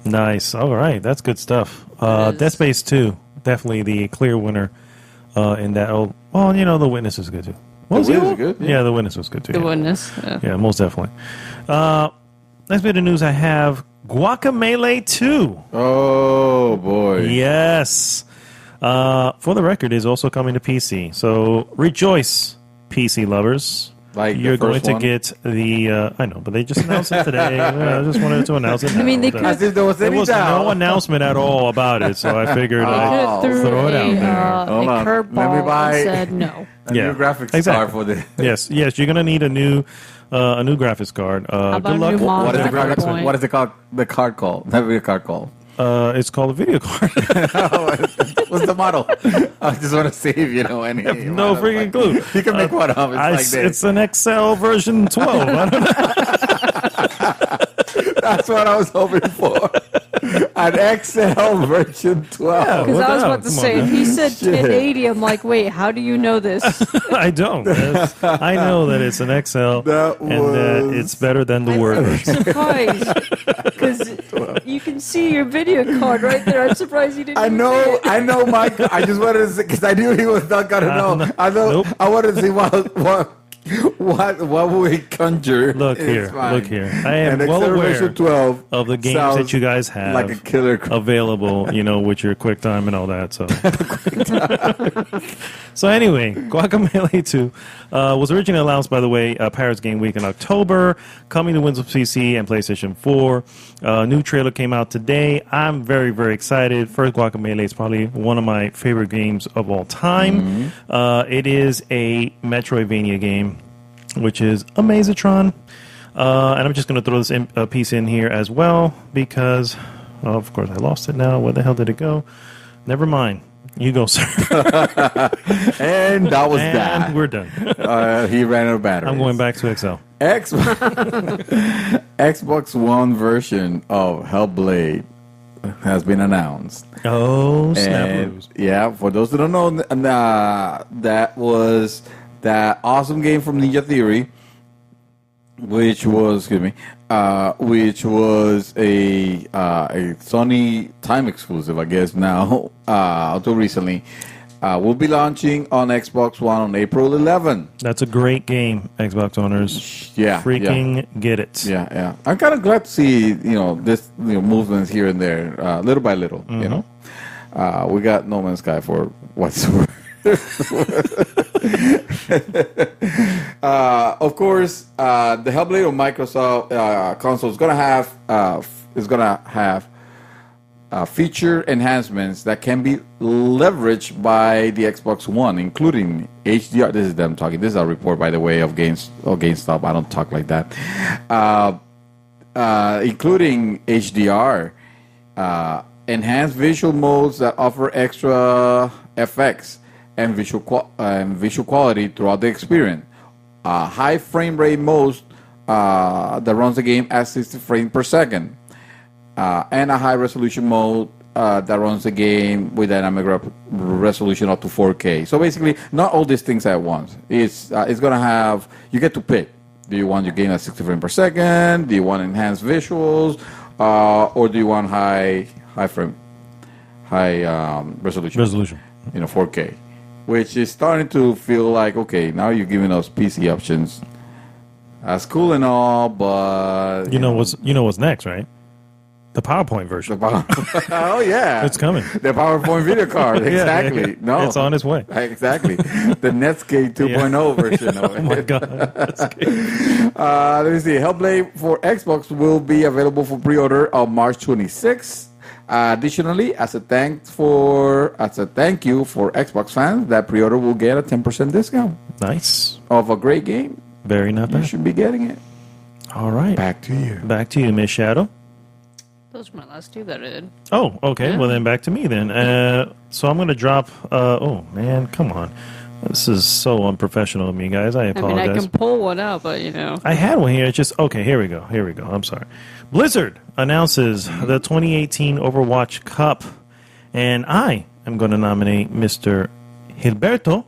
Nice. All right. That's good stuff. It is. Dead Space 2. Definitely the clear winner in that. Oh, well, The Witness is good too. What was The other Witness one? is good, Yeah. yeah. The Witness was good too. The yeah. Witness. Yeah, most definitely. Next bit of news I have Guacamelee 2. Oh boy. Yes. For the record, is also coming to PC. So rejoice, PC lovers. Like the You're going first to one? get the. I know, but they just announced it today. Yeah, I just wanted to announce it. I mean, they now. could- As if there was There any was doubt. no announcement at all about it, so I figured. Oh. Could have throw it out there. Hold a on. Let me curveball buy- and said no. A Yeah, new graphics exactly. card for this. Yes, you're gonna need a new graphics card. about Good a luck. new model? What is the That's card? the point. What is the card? The card called? That would be a card call. It's called a video card. What's the model? I just want to see if you know any. No freaking clue. You can make one up. It's like this. It's an Excel version 12. I don't know. That's what I was hoping for. An XL version 12. Because What I was the about to hell? say, Come on, if he said 1080, I'm like, wait, how do you know this? I don't. I know that it's an Excel That and that was- it's better than the I'm Word version. surprised. Because you can see your video card right there. I'm surprised you didn't I even know, say it. I know, Mike. I just wanted to see because I knew he was not gonna know. I know. Nope. I wanted to see what would we conjure. Look It's here, fine. look here. I am An well XL aware version 12 of the games sounds that you guys have like a killer. available, with your QuickTime and all that. So, so anyway, Guacamelee 2 was originally announced, by the way, Paris Game Week in October, coming to Windows PC and PlayStation 4. New trailer came out today. I'm very, very excited. First, Guacamelee is probably one of my favorite games of all time. It is a Metroidvania game, which is Amazitron. And I'm just going to throw this piece in here as well because, of course, I lost it now. Where the hell did it go? Never mind. You go, sir. And that was And that. we're done. He ran out of batteries. I'm going back to Excel. Xbox One version of Hellblade has been announced. Oh, snap. And yeah, for those who don't know, that was that awesome game from Ninja Theory, which was a Sony time exclusive, I guess now, until recently. Will be launching on Xbox One on April 11. That's a great game, Xbox owners. Yeah, Freaking get it. Yeah. I'm kind of glad to see this movements here and there, little by little. We got No Man's Sky for what's worth. Of course, the Hellblade on Microsoft console is gonna have feature enhancements that can be leveraged by the Xbox One, including HDR. This is them talking. This is a report, by the way, of GameStop. I don't talk like that. Including HDR, enhanced visual modes that offer extra effects and visual quality throughout the experience. High frame rate modes that runs the game at 60 frames per second. And a high resolution mode that runs the game with dynamic resolution up to 4K. So basically, not all these things at once. It's going to have, you get to pick. Do you want your game at 60 frames per second? Do you want enhanced visuals? Or do you want high resolution? 4K. Which is starting to feel like, okay, now you're giving us PC options. That's cool and all, but... You know what's next, right? The PowerPoint version. Oh, yeah. It's coming. The PowerPoint video card. Exactly. No. It's on its way. Exactly. The Netscape 2.0 version of it. Oh, my God. Let me see. Hellblade for Xbox will be available for pre-order on March 26th. Additionally, as a thank you for Xbox fans, that pre-order will get a 10% discount. Nice. Of a great game. Very not bad. You should be getting it. All right. Back to you. Back to you, Miss Shadow. Those were my last two that I did. Oh, okay. Yeah. Well, then back to me then. So I'm going to drop... oh, man, come on. This is so unprofessional of me, guys. I apologize. I mean, I can pull one out, but, I had one here. It's just... Okay, here we go. I'm sorry. Blizzard announces the 2018 Overwatch Cup. And I am going to nominate Mr. Gilberto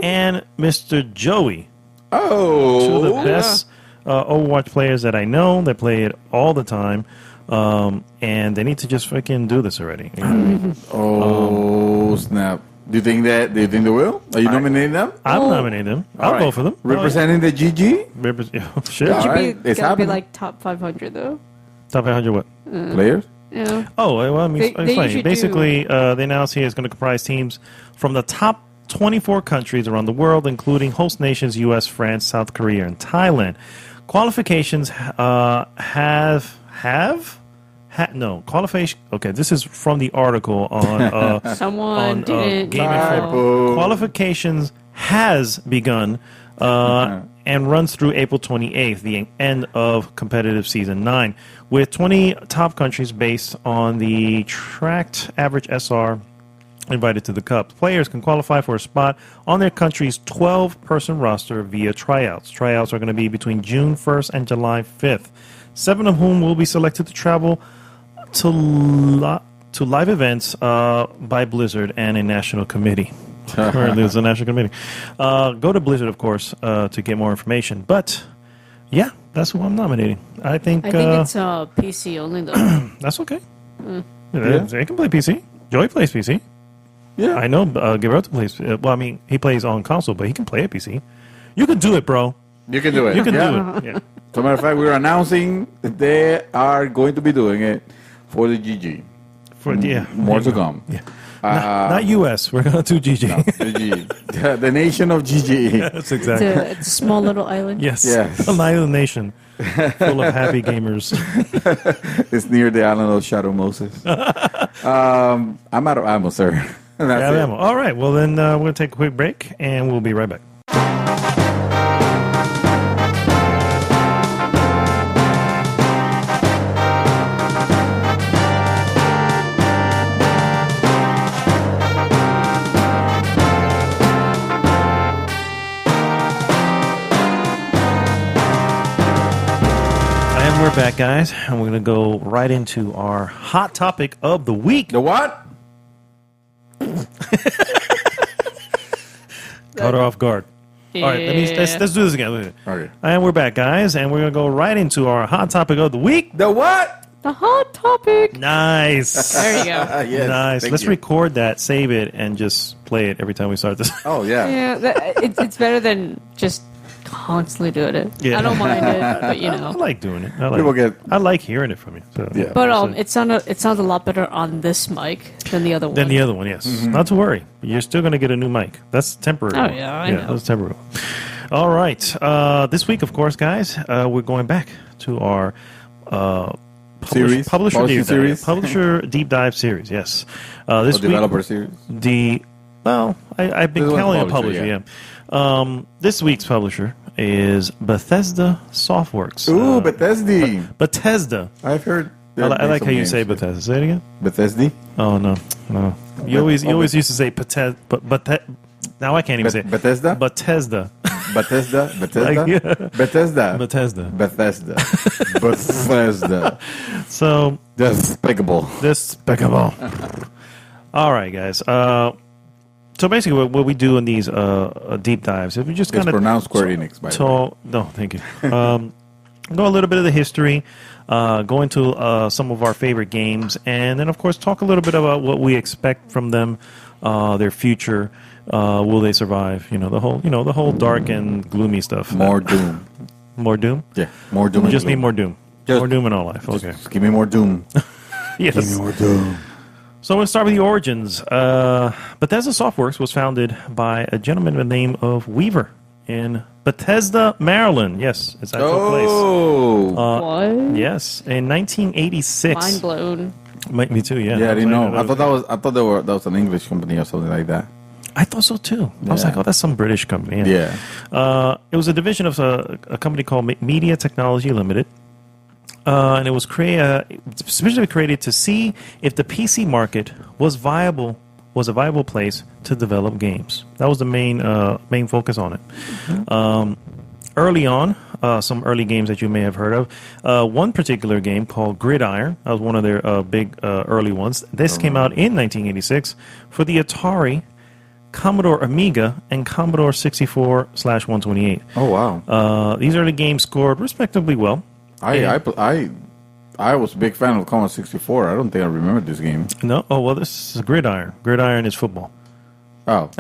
and Mr. Joey. Oh. Two of the best Overwatch players that I know. They play it all the time. And they need to just freaking do this already. You know? Snap. Do you think they will? Are you nominating them? I'm nominating them. I'll vote for them. Representing the GG? Shit. All Should right. be, gotta be like top 500, though. Top 500 what? Players? Yeah. Oh, well, I mean, They it's funny. usually Basically, they announced here is going to comprise teams from the top 24 countries around the world, including host nations U.S., France, South Korea, and Thailand. Qualifications no qualification. Okay, this is from the article on Someone didn't. Game Info. Qualifications has begun and runs through April 28th, the end of competitive season 9, with 20 top countries based on the tracked average SR invited to the Cup. Players can qualify for a spot on their country's 12-person roster via tryouts. Tryouts are going to be between June 1st and July 5th, 7 of whom will be selected to travel to live events by Blizzard and a national committee. Or there's a national committee. Go to Blizzard, of course, to get more information. But, yeah, that's who I'm nominating. I think it's PC only, though. that's okay. They can play PC. Joey plays PC. Yeah. I know Gilberto plays... well, I mean, he plays on console, but he can play a PC. You can do it, bro. You can do it. You can do it. Yeah. As a matter of fact, we're announcing that they are going to be doing it for the GG. More to come. Yeah. Not US. We're going to do GG. No, GG. The nation of GG. That's exactly. It's a small little island. Yes. Yes. An island nation full of happy gamers. It's near the island of Shadow Moses. I'm out of ammo, sir. That's it. Ammo. All right. Well, then we're going to take a quick break, and we'll be right back. We're back, guys, and we're going to go right into our hot topic of the week. The what? Caught her off guard. Yeah. All right, let's do this again. Okay. And we're back, guys, and we're going to go right into our hot topic of the week. The what? The hot topic. Nice. There you go. Yes, Nice. thank Let's you. record that, save it, and just play it every time we start this. Oh, yeah. Yeah, it's better than just constantly doing it. Yeah. I don't mind it, but I like doing it. I like hearing it from you. So. Yeah. But it sounds a lot better on this mic than the other one. Then the other one, yes. Not to worry. You're still going to get a new mic. That's temporary. Oh, yeah, I know. That's temporary. All right. This week, of course, guys, we're going back to our Series? Publisher Publishing deep series? dive. Publisher deep dive series. Yes. This week, developer series. I've been This one's calling it publisher, publisher. Yeah. This week's publisher is Bethesda Softworks. Ooh, Bethesda. Bethesda. I've heard. I like how you say Bethesda. Say it again. Bethesda. Oh no. You always used to say Bethesda, but now I can't even say it. Bethesda. Bethesda. Bethesda. Like, yeah. Bethesda. Bethesda. Bethesda. Bethesda. So Despicable. despicable. All right, guys. So basically, what we do in these deep dives is we just It's kind of pronounced Square Enix, by the way. No, thank you. Go a little bit of the history, go into some of our favorite games, and then of course talk a little bit about what we expect from them, their future. Will they survive? The whole dark and gloomy stuff. More Doom. More doom. Yeah, more Doom. We and just need gloom. more doom. Just- More doom in our life. Okay. Just give me more Doom. Yes. Give me more Doom. So I'm going to start with the origins. Bethesda Softworks was founded by a gentleman by the name of Weaver in Bethesda, Maryland. Yes, it's actual place. Oh. What? Yes, in 1986. Mind blown. Me too. Yeah. Yeah, I didn't know. I thought that was an English company or something like that. I thought so too. I was Yeah. like, oh, that's some British company. Yeah. It was a division of a company called Media Technology Limited. And it was specifically created to see if the PC market was a viable place to develop games. That was the main focus on it. Early on, some early games that you may have heard of. One particular game called Gridiron. That was one of their big early ones. This came out in 1986 for the Atari, Commodore Amiga, and Commodore 64/128. Oh wow. These early games scored respectably well. I was a big fan of Commodore 64. I don't think I remember this game. No? Oh, well, this is Gridiron. Gridiron is football. Oh,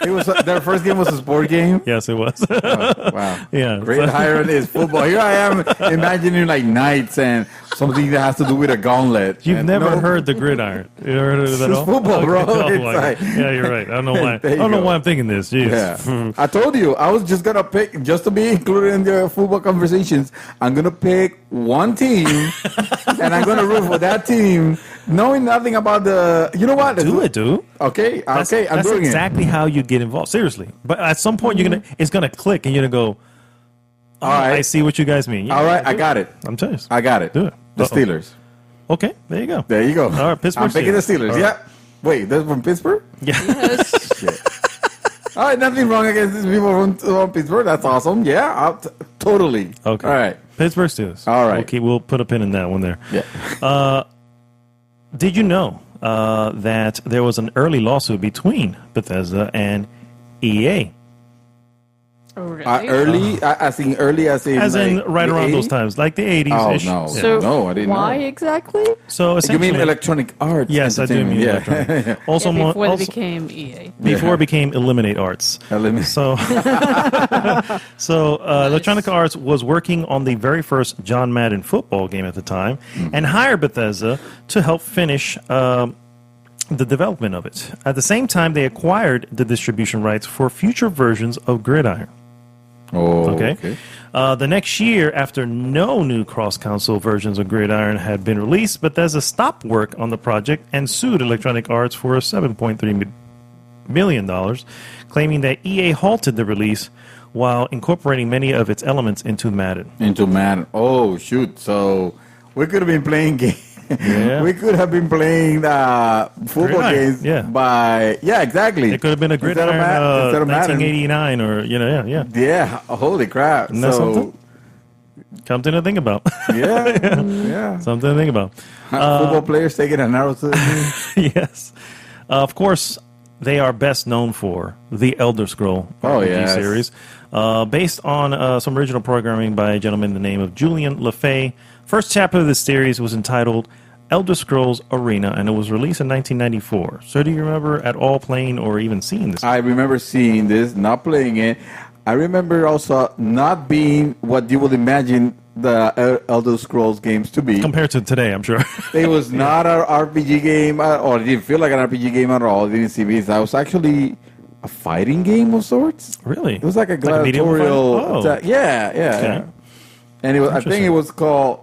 it was their first game was a sport game. Yes, it was. Oh, wow. Yeah. Great Iron is football. Here I am imagining like knights and something that has to do with a gauntlet. You've And never no, heard the Gridiron. You ever heard of that at all? football, bro. Oh, It's my like- God. Yeah, you're right. I don't know why. There I you don't know go. why I'm thinking this. Jeez. Yeah. I told you I was just gonna pick just to be included in the football conversations. I'm gonna pick one team and I'm gonna root for that team, knowing nothing about the. You know what? Do it, dude. Okay, That's, okay, I'm that's doing exactly how you get involved. Seriously. But at some point, it's gonna click, and you're gonna go. Oh, All right. I see what you guys mean. Yeah, All right, do I got it. I'm telling you. I got it. Do it. The Uh-oh. Steelers. Okay, there you go. There you go. All right, Pittsburgh I'm picking the Steelers. Steelers. All Yeah. Wait, that's from Pittsburgh? Yeah. Yes. Shit. All right, nothing wrong against these people from Pittsburgh. That's awesome. Yeah, totally. Okay. All right. Pittsburgh Steelers. All right. Okay, we'll put a pin in that one there. Yeah. Did you know that there was an early lawsuit between Bethesda and EA? Oh, really? Early, as in As in like, right the around 80s? those times, like the 80s. Oh, -ish. no. Yeah. So No, I didn't why know. exactly? So You essentially, mean Electronic Arts? yes, I do mean Entertainment, electronic. Also, Yeah, more, before also they became EA. before it became Eliminate Arts. So, Electronic Arts was working on the very first John Madden football game at the time, and hired Bethesda to help finish the development of it. At the same time, they acquired the distribution rights for future versions of Gridiron. Oh, Okay. The next year, after no new cross-console versions of Gridiron had been released, Bethesda stopped work on the project and sued Electronic Arts for $7.3 million, claiming that EA halted the release while incorporating many of its elements into Madden. Into Madden. Oh, shoot. So we could have been playing games. Yeah. We could have been playing football Gridiron, games yeah. by... Yeah, exactly. It could have been a Instead of Gridiron instead of Madden. 1989 or, yeah. Yeah, holy crap. Isn't that So, something? Something to think about. yeah. Something to think about. Football players taking an arrow to the knee. Yes. Of course, they are best known for the Elder Scroll RPG yes. series, based on some original programming by a gentleman in the name of Julian LaFay. First chapter of this series was entitled Elder Scrolls Arena, and it was released in 1994. So do you remember at all playing or even seeing this? I remember seeing this, not playing it. I remember also not being what you would imagine the Elder Scrolls games to be. Compared to today, I'm sure. It was not an RPG game, or it didn't feel like an RPG game at all. It didn't seem it. That was actually a fighting game of sorts. Really? It was like a medieval gladiatorial fighting? Oh. attack. Yeah. And it was, I think it was called,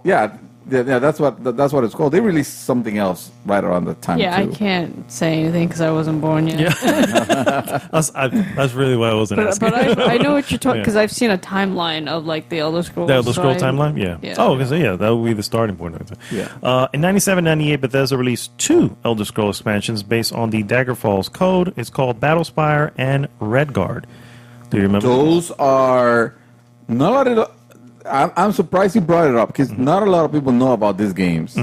that's what it's called. They released something else right around the time. Yeah, too. I can't say anything because I wasn't born yet. Yeah. That's really why I wasn't But, asking. I know what you're talking Yeah. because I've seen a timeline of like the Elder Scrolls. The Elder so Scroll I- timeline? Yeah. Yeah. Oh, because that would be the starting point. Yeah. In 97, 98, Bethesda released 2 Elder Scroll expansions based on the Daggerfall's code. It's called Battlespire and Redguard. Do you remember? Those are not a lot. I'm surprised you brought it up because not a lot of people know about these games.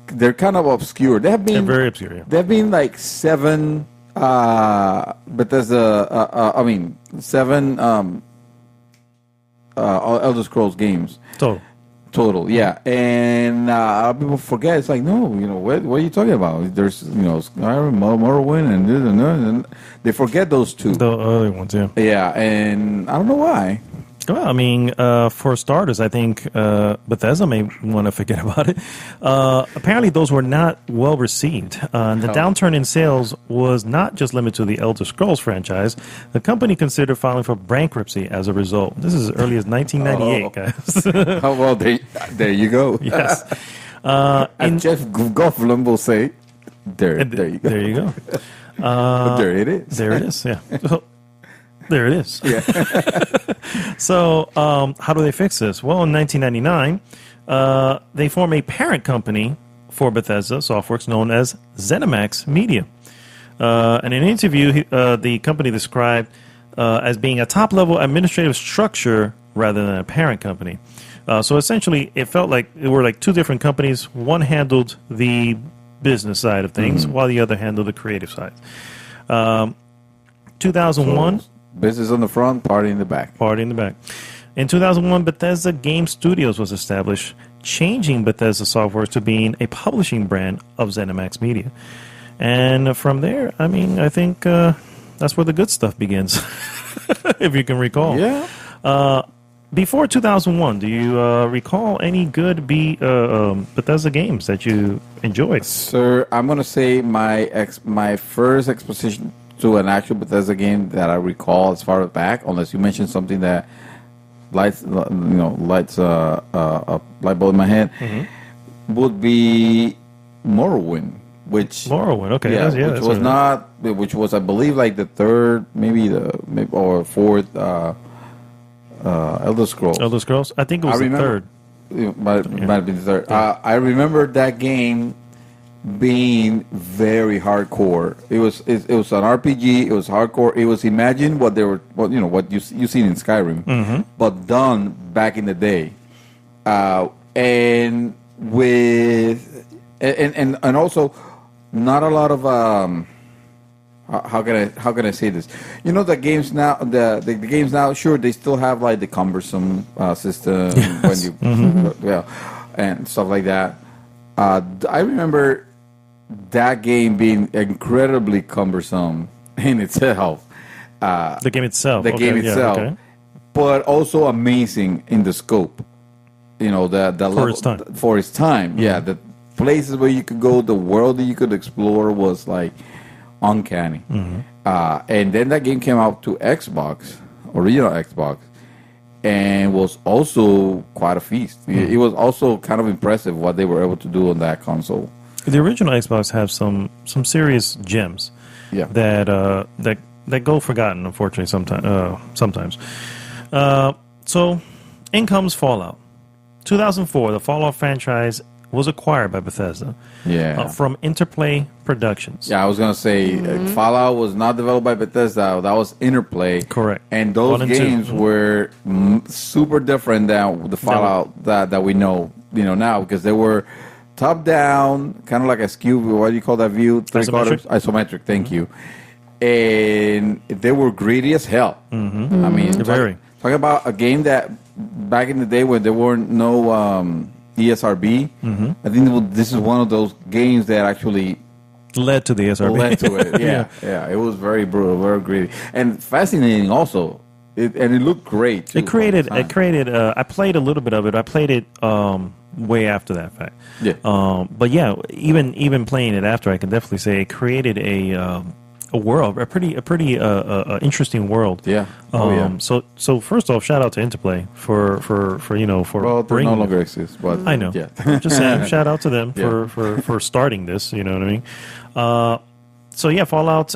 They're kind of obscure. They have They're been very obscure. Yeah. There have been like 7 Bethesda. I mean 7 Elder Scrolls games total. Yeah, and people forget. It's like no, what are you talking about? There's Skyrim, Morrowind, and this and that, and they forget those 2. The other ones, yeah. Yeah, and I don't know why. Well, I mean, for starters, I think Bethesda may want to forget about it. Apparently, those were not well received. The downturn in sales was not just limited to the Elder Scrolls franchise. The company considered filing for bankruptcy as a result. This is as early as 1998, guys. Oh well, there you go. Yes. And Jeff Goldblum will say, there you go. There you go. But there it is. There it is, yeah. There it is. Yeah. So, how do they fix this? Well, in 1999, they form a parent company for Bethesda Softworks known as ZeniMax Media. In an interview, the company described as being a top-level administrative structure rather than a parent company. So essentially, it felt like it were like 2 different companies. One handled the business side of things, while the other handled the creative side. 2001. Business on the front, party in the back. Party in the back. In 2001, Bethesda Game Studios was established, changing Bethesda Softworks to being a publishing brand of ZeniMax Media. And from there, I mean, I think that's where the good stuff begins, if you can recall. Yeah. Before 2001, do you recall any good Bethesda games that you enjoyed? Sir, I'm going to say my first exposition to an actual Bethesda game that I recall as far back, unless you mentioned something that lights a light bulb in my head, would be Morrowind, Morrowind, okay, which was I believe like the 3rd, maybe or 4th Elder Scrolls. Elder Scrolls? I think it was the 3rd. It might have been the 3rd. Yeah. I remember that game being very hardcore. It was an RPG. It was hardcore. It was imagine what you seen in Skyrim, but done back in the day, and with and also not a lot of how can I say this? The games now the games now, sure, they still have like the cumbersome system when you and stuff like that. I remember that game being incredibly cumbersome in itself. The game itself. Okay. But also amazing in the scope. The level, its time. For its time, yeah. The places where you could go, the world that you could explore was like uncanny. And then that game came out to Xbox, original Xbox, and was also quite a feast. It was also kind of impressive what they were able to do on that console. The original Xbox have some serious gems that go forgotten, unfortunately, sometimes. So, in comes Fallout. 2004, the Fallout franchise was acquired by Bethesda from Interplay Productions. Yeah, I was going to say Fallout was not developed by Bethesda. That was Interplay. Correct. And those games were super different than the Fallout that we know now, because they were top down, kind of like a skew. What do you call that view? Isometric. Thank you. And they were greedy as hell. I mean, talking about a game that back in the day when there weren't no ESRB. I think this is one of those games that actually led to the ESRB. Led to it. Yeah. It was very brutal, very greedy, and fascinating also. It looked great too. It created. I played a little bit of it. I played it way after that fact. Yeah. But yeah, even playing it after, I can definitely say it created a a pretty interesting world. Yeah. So first off, shout out to Interplay for Well, they bringing. no longer exist, but I know. Yeah. I'm just saying, shout out to them Yeah. for starting this. You know what I mean? So yeah, Fallout.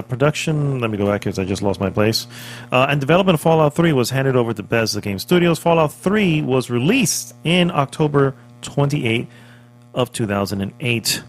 Production. Let me go back because I just lost my place. And development of Fallout 3 was handed over to Bethesda Game Studios. Fallout 3 was released in October 28 of 2008.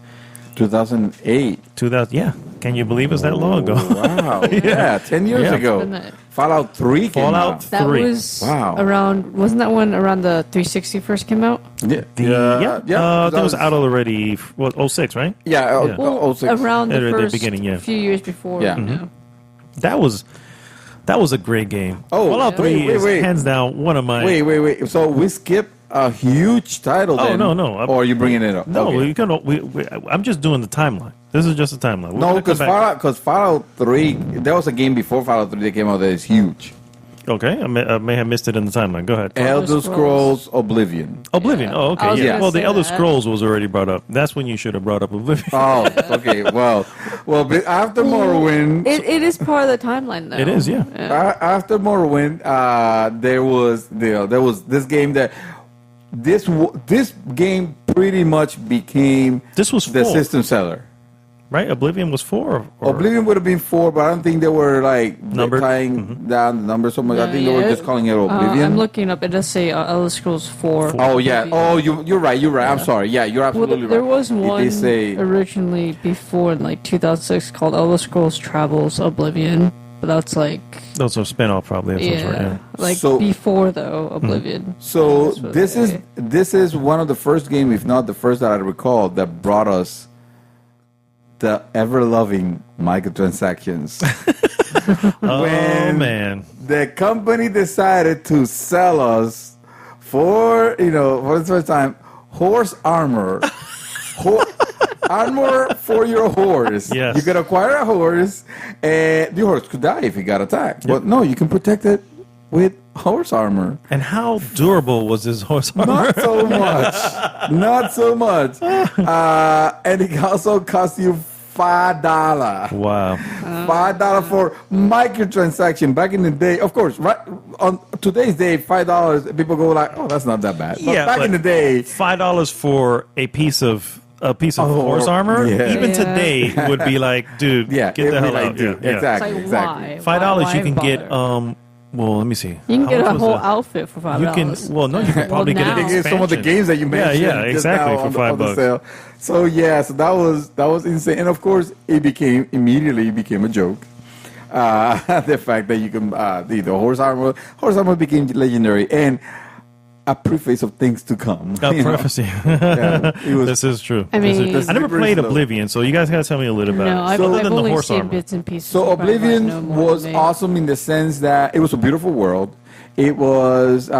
2008. 2000. Yeah. Can you believe it's that long ago? Wow. Yeah, 10 years Yeah. ago. Isn't it? Fallout 3 came Fallout out. That 3. was Wow. around. Wasn't that one around the 360 first came out? Yeah. That was out already. What? 06, right? Yeah, Yeah. Well, 06. around the At the first beginning, yeah. few years before. Yeah. You know. That was a great game. Oh, Fallout 3 wait, is wait. hands down one of my. Wait. So we skipped a huge title Oh, then? no. Or are you bringing it up? No, Okay. I'm just doing the timeline. This is just a timeline. We're No, gonna come back. because Fallout 3, there was a game before Fallout 3 that came out that is huge. Okay, I may have missed it in the timeline. Go ahead. Elder Scrolls Oblivion. Oblivion. Yeah. Oh, I okay. was Yeah. gonna Well, the say Elder that. Scrolls was already brought up. That's when you should have brought up Oblivion. Oh, okay. Well, but after Morrowind, It is part of the timeline, though. It is, yeah. after Morrowind, there was this game that this game pretty much became This was the 4, system seller. right? Oblivion was 4. Or, Oblivion would have been 4, but I don't think they were like Numbered? tying down the numbers so much. I think they were Yeah. just calling it Oblivion. I'm looking up. It does say Elder Scrolls 4. Oh yeah. Oh, you're right. I'm sorry. Yeah, you're Well, absolutely right. there was It one did say originally before in like 2006 called Elder Scrolls Travels Oblivion, but that's like Those are spin-off probably of some sort. Yeah. like So- before though Oblivion. So That's what this they is say. this is one of the first game, if not the first that I recall, that brought us the ever-loving microtransactions. Oh When man. the company decided to sell us for the first time horse armor. Armor for your horse. Yes. You could acquire a horse, and the horse could die if he got attacked. But no, you can protect it with horse armor. And how durable was this horse armor? Not so much. Not so much. And it also costs you $5. Wow. $5 for microtransaction. Back in the day, of course, right on today's day, $5. People go like, "Oh, that's not that bad." But Yeah, back but in the day, $5 for a piece of horse armor, yeah. even Yeah. today would be like, dude, yeah, get the it'd be hell like, out. dude, Yeah, yeah. exactly, Like exactly. why? $5 you Why can get bother? well, let me see. You can How get much a was whole that? outfit for $5. You can no, you can probably get now. an They gave some of the expansion. games that you mentioned. Yeah, just exactly, now for on the- $5 on the bucks. sale. So yeah, so that was insane, and of course it immediately became a joke. The fact that you can the horse armor became legendary, and a preface of things to come. A you know? prophecy. Yeah, it was This is true. I This is- mean- That's I never slippery played slope. Oblivion, so you guys gotta tell me a little about No, it. I've, Other I've than the only horse seen armor. bits and pieces. So You probably might know Oblivion more was than me. awesome in the sense that it was a beautiful world. It was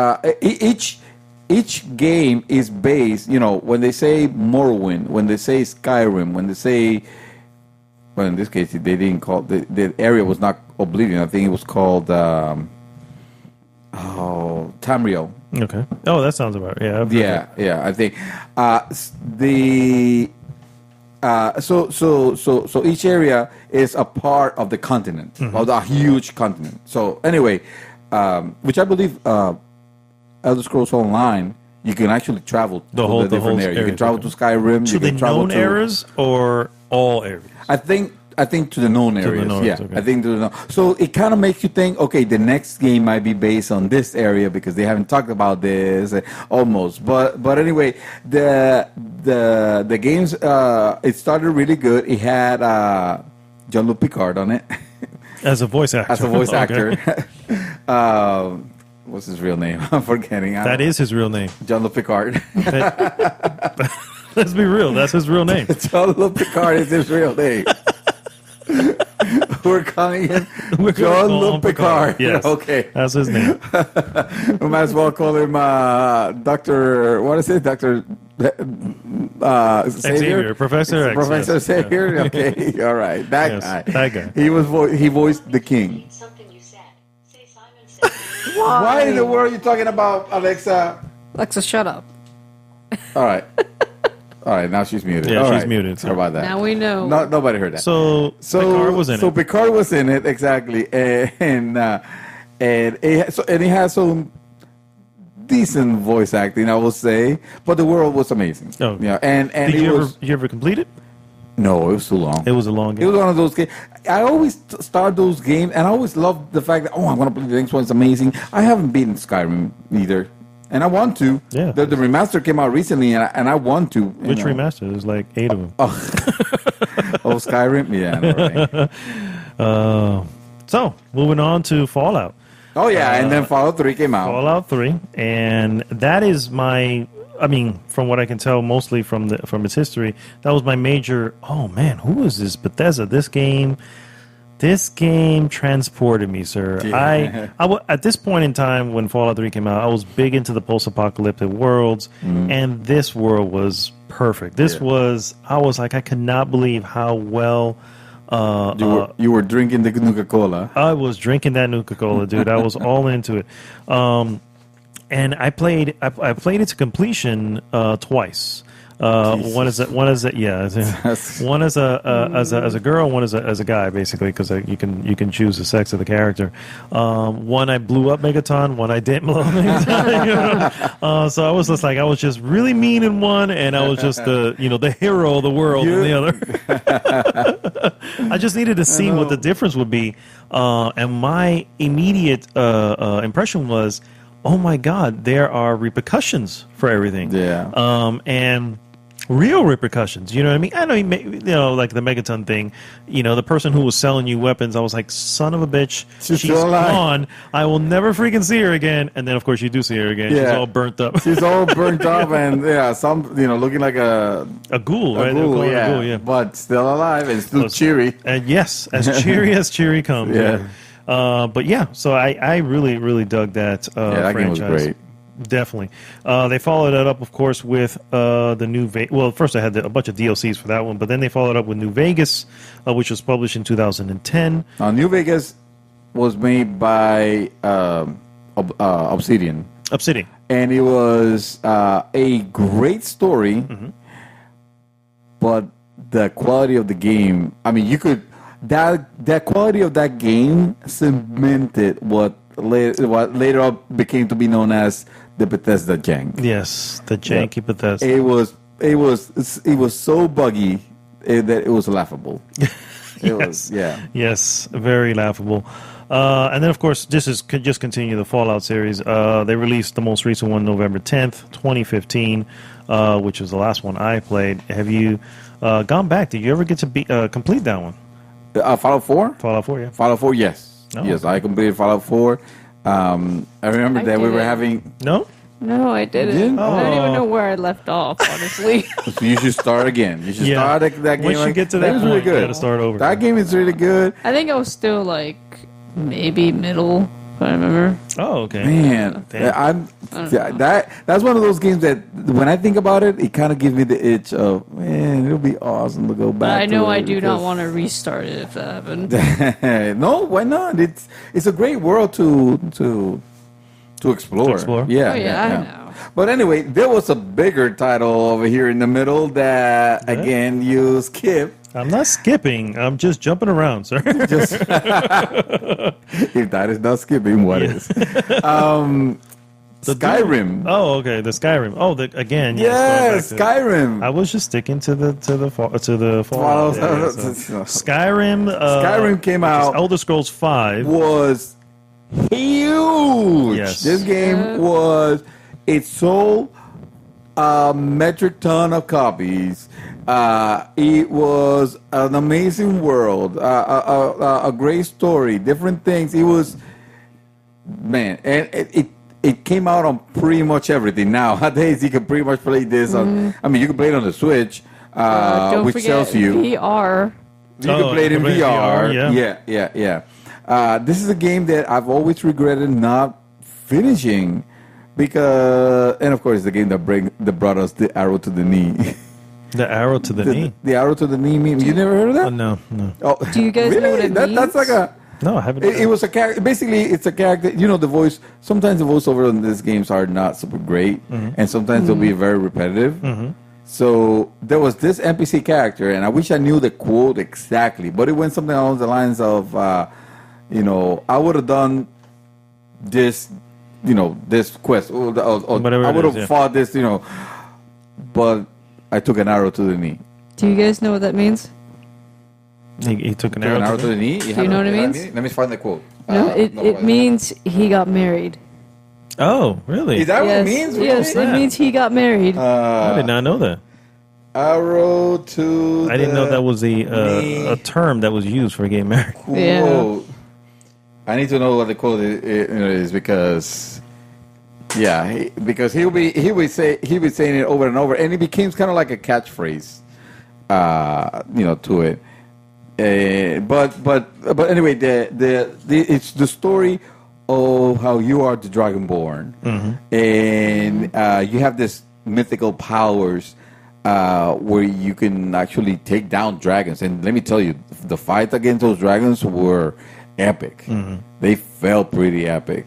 each game is based. When they say Morrowind, when they say Skyrim, when they say, well, in this case they didn't call the area was not Oblivion. I think it was called Tamriel. Okay. Oh, that sounds about right. Yeah. I've heard Yeah, I think so each area is a part of the continent, Mm-hmm. of the huge continent. So anyway, which I believe Elder Scrolls Online, you can actually travel The to whole- the the different whole areas. You area, can travel okay. to Skyrim. To you the can travel known to areas or all areas? I think to the known the areas. known Yeah, areas, okay. I think to the known. So it kind of makes you think, okay, the next game might be based on this area because they haven't talked about this almost. But anyway, the games it started really good. It had Jean-Luc Picard on it As a voice actor. as a voice Okay. actor. What's his real name? I'm forgetting. That is his real name. Jean-Luc Picard. Let's be real. That's his real name. Jean-Luc Picard is his real name. We're calling him We're gonna call Jean-Luc him Picard. Yes. Okay. That's his name. We might as well call him Dr. What is it? Dr. Xavier, Professor X, Professor yes, Xavier? Okay. All right. That Yes, guy. that guy. He voiced the king. Something you said. Say Simon said. Why in the world are you talking about, Alexa? Alexa, shut up. All right. All right, now she's muted. Yeah, All she's right. muted, Sorry about that. Now we know. No, nobody heard that. So Picard was in so it. Picard was in it exactly, and it has some decent voice acting, I will say. But the world was amazing. Oh. Yeah, and Did it you was ever complete it? no, it was too long. It was a long It game. was one of those games. I always start those games, and I always love the fact that I'm going to play the next one. It's amazing. I haven't beaten Skyrim either, and I want to. Yeah. The remaster came out recently, and I want to. Which remaster? There's like 8 of them. Oh, Skyrim. Yeah. I know, right? So moving on to Fallout. Oh yeah, and then Fallout 3 came out. Fallout 3, and that is my. I mean, from what I can tell, mostly from its history, that was my major. Oh man, who is this Bethesda? This game transported me, sir. Yeah. At this point in time when Fallout 3 came out, I was big into the post-apocalyptic worlds, and this world was perfect. This was. I was like, I could not believe how well. You were drinking the Nuka-Cola. I was drinking that Nuka-Cola, dude. I was all into it. And I played it to completion twice. One is yeah. One as a girl, one as a guy, basically, because you can choose the sex of the character. One I blew up Megaton, one I didn't blow up Megaton. So I was just really mean in one, and I was just the hero of the world in the other. I just needed to see what the difference would be, and my immediate impression was, oh my God, there are repercussions for everything. Yeah. And real repercussions. You know what I mean? I know, like the Megaton thing. The person who was selling you weapons, I was like, son of a bitch, she's gone. I will never freaking see her again. And then, of course, you do see her again. Yeah. She's all burnt up. She's all burnt up and looking like a ghoul, right? They call her a ghoul, yeah. But still alive and still cheery. And yes, as cheery as cheery comes. Yeah. But yeah, so I really, really dug that that game was franchise. great. Definitely. They followed it up, of course, with the New Vegas. Well, first I had a bunch of DLCs for that one, but then they followed up with New Vegas, which was published in 2010. New Vegas was made by Obsidian. And it was a great story, but the quality of the game, I mean, you could... That quality of that game cemented what later on became to be known as the Bethesda jank. Yes, the janky Bethesda. It was so buggy that it was laughable. Yes, very laughable. And then, of course, just continue the Fallout series. They released the most recent one November 10th, 2015, which was the last one I played. Have you gone back? Did you ever get to complete that one? Fallout 4? Fallout 4, yeah. Fallout 4, yes. Oh. Yes, I completed Fallout 4. I remember that we were having... No? No, I didn't. You didn't? I don't even know where I left off, honestly. So you should start again. You should start that game. Once you get to that is point, really good. you gotta start over. That game is really good. I think I was still maybe middle, if I remember. Oh, okay. Man, that's one of those games that when I think about it, it kind of gives me the itch of, man, it'll be awesome to go back. But I know to it I do not want to restart it if that happened. No, why not? It's a great world to explore. Yeah, Oh, yeah, I know. But anyway, there was a bigger title over here in the middle that again you skip. I'm not skipping. I'm just jumping around, sir. If that is not skipping, what is? Skyrim. Oh, okay, the Skyrim. Oh, again. Yes, Skyrim. I was just sticking to the Fallout. Skyrim. Skyrim came out. Elder Scrolls 5 was huge. Yes. This game was. It sold a metric ton of copies. It was an amazing world, a great story, different things. It was, man, and it came out on pretty much everything. Nowadays, you can pretty much play this on. I mean, you can play it on the Switch, Don't which forget tells you VR. you can play it in VR. Yeah. Yeah. This is a game that I've always regretted not finishing. Because, and of course, the game that brought us the arrow to the knee. The arrow to the knee? The arrow to the knee meme. You never heard of that? No. Oh, Do you guys know what it means? That's like a... No, I haven't. It was a character. Basically, it's a character. The voice. Sometimes the voiceover in these games are not super great, and sometimes they'll be very repetitive. So there was this NPC character, and I wish I knew the quote exactly, but it went something along the lines of, I would have done this, this quest, or Whatever I it would have is, yeah. fought this, but I took an arrow to the knee. Do you guys know what that means? He took an Took an arrow arrow to to the knee. Do you know what it means? Let me find the quote. No, it means he got married. Oh, really? Is that what it Yes, means? yes, Really? it means he got married. I did not know that. Arrow to. I didn't know that was knee. a term that was used for getting married. Yeah. Quote. I need to know what the quote is because, because he would saying it over and over, and it became kind of like a catchphrase, to it. But anyway, it's the story of how you are the Dragonborn, and you have this mythical powers where you can actually take down dragons. And let me tell you, the fight against those dragons were epic. They felt pretty epic.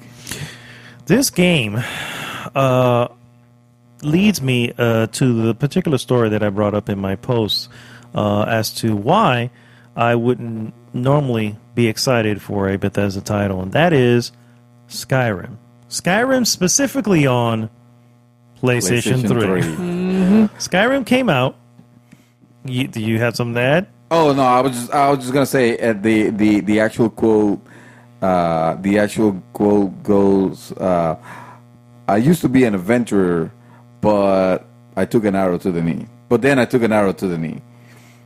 This game leads me to the particular story that I brought up in my post as to why I wouldn't normally be excited for a Bethesda title, and that is Skyrim. Skyrim specifically on PlayStation 3. Skyrim came out. Do you have something to add? Oh no, I was just gonna say the actual quote. The actual quote goes, "I used to be an adventurer, but I took an arrow to the knee. But then I took an arrow to the knee."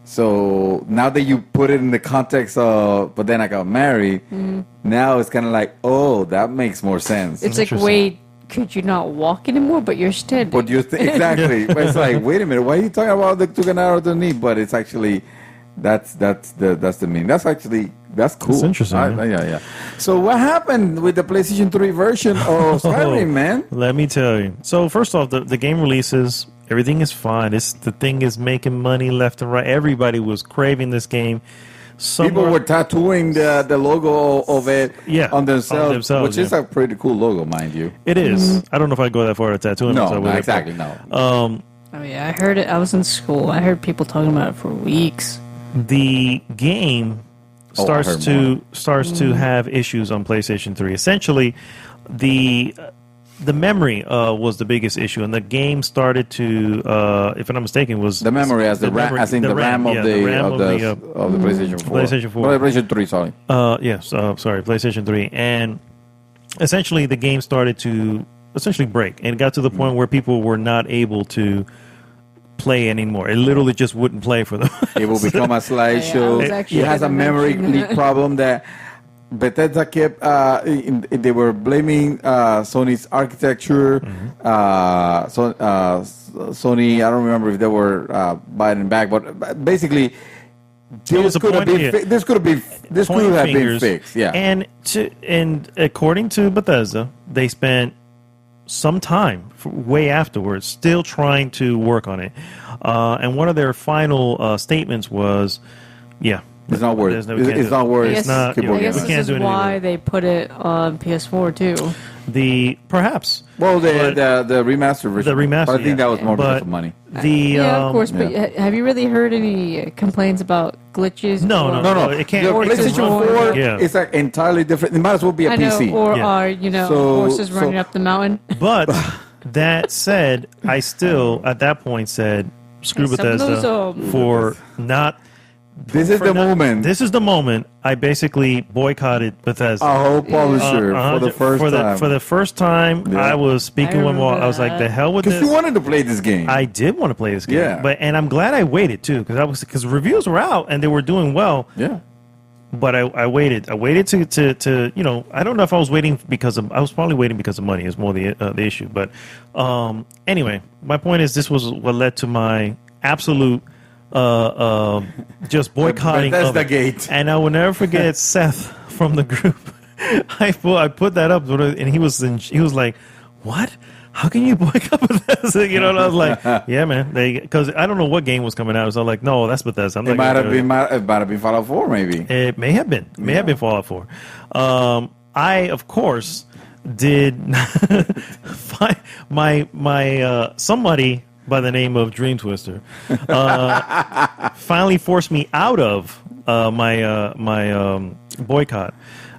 So now that you put it in the context of, but then I got married. Now it's kind of like, oh, that makes more sense. It's like, wait, could you not walk anymore? But you're standing. But you exactly. But it's like, wait a minute, why are you talking about the took an arrow to the knee? But it's actually. That's the meaning. That's cool. That's interesting. Yeah. So what happened with the PlayStation 3 version of Skyrim, man? Let me tell you. So first off, the game releases. Everything is fine. The thing is making money left and right. Everybody was craving this game. People were tattooing the logo of it on themselves, which is a pretty cool logo, mind you. It is. I don't know if I go that far to tattooing myself with exactly, it. no. Oh yeah, I heard it. I was in school. I heard people talking about it for weeks. The game starts to have issues on PlayStation 3. Essentially, the memory was the biggest issue, and the game started to, if I'm not mistaken, was the memory as the RAM of the PlayStation 4. PlayStation 4. PlayStation 3, sorry. Sorry, PlayStation 3, and essentially the game started to break, and it got to the point where people were not able to play anymore. It literally just wouldn't play for them. It will become a slideshow. It has a memory leak problem that Bethesda kept. They were blaming Sony's architecture. Sony, I don't remember if they were biting back, but basically, this could have been fixed. Yeah, and according to Bethesda, they spent some time way afterwards still trying to work on it, and one of their final statements was, it's not worth it. It's not worth it. I guess this is why they put it on PS4 too. Perhaps the remastered version. But I think that was more because of money. Of course. But have you really heard any complaints about glitches? No. It can't. The PlayStation 4 is like entirely different. It might as well be a PC. Or are horses running up the mountain? But that said, I still at that point said, screw Bethesda for not. This is the moment. This is the moment. I basically boycotted Bethesda. A whole publisher for the first time. For the first time, I was speaking with more. I was like, "The hell with this!" Because you wanted to play this game. I did want to play this game, and I'm glad I waited too, because reviews were out and they were doing well. Yeah. But I waited. I waited to I don't know if I was waiting I was probably waiting because of money. Is more the issue. But anyway, my point is this was what led to my absolute. Just boycotting Bethesda of it. Gate. And I will never forget Seth from the group. I put that up, and he was like, "What? How can you boycott Bethesda?" And I was like, "Yeah, man." Because I don't know what game was coming out, so I'm like, "No, that's Bethesda." It might have been Fallout 4, maybe. It may have been. May have been Fallout 4. I, of course, did find my somebody by the name of Dream Twister, finally forced me out of my boycott.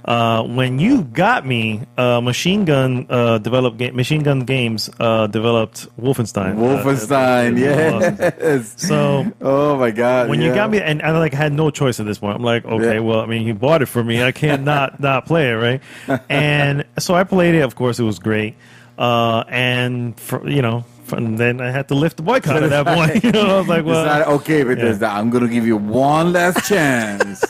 When you got me, Machine Gun Games developed Wolfenstein. Wolfenstein, yes. So, oh my God! when you got me, and I had no choice at this point. I'm like, okay, Yeah. well, I mean, he bought it for me. I can't not play it, right? And so I played it. Of course, it was great. And then I had to lift the boycott at that point. I was like, well, it's not okay, Bethesda. I'm going to give you one last chance.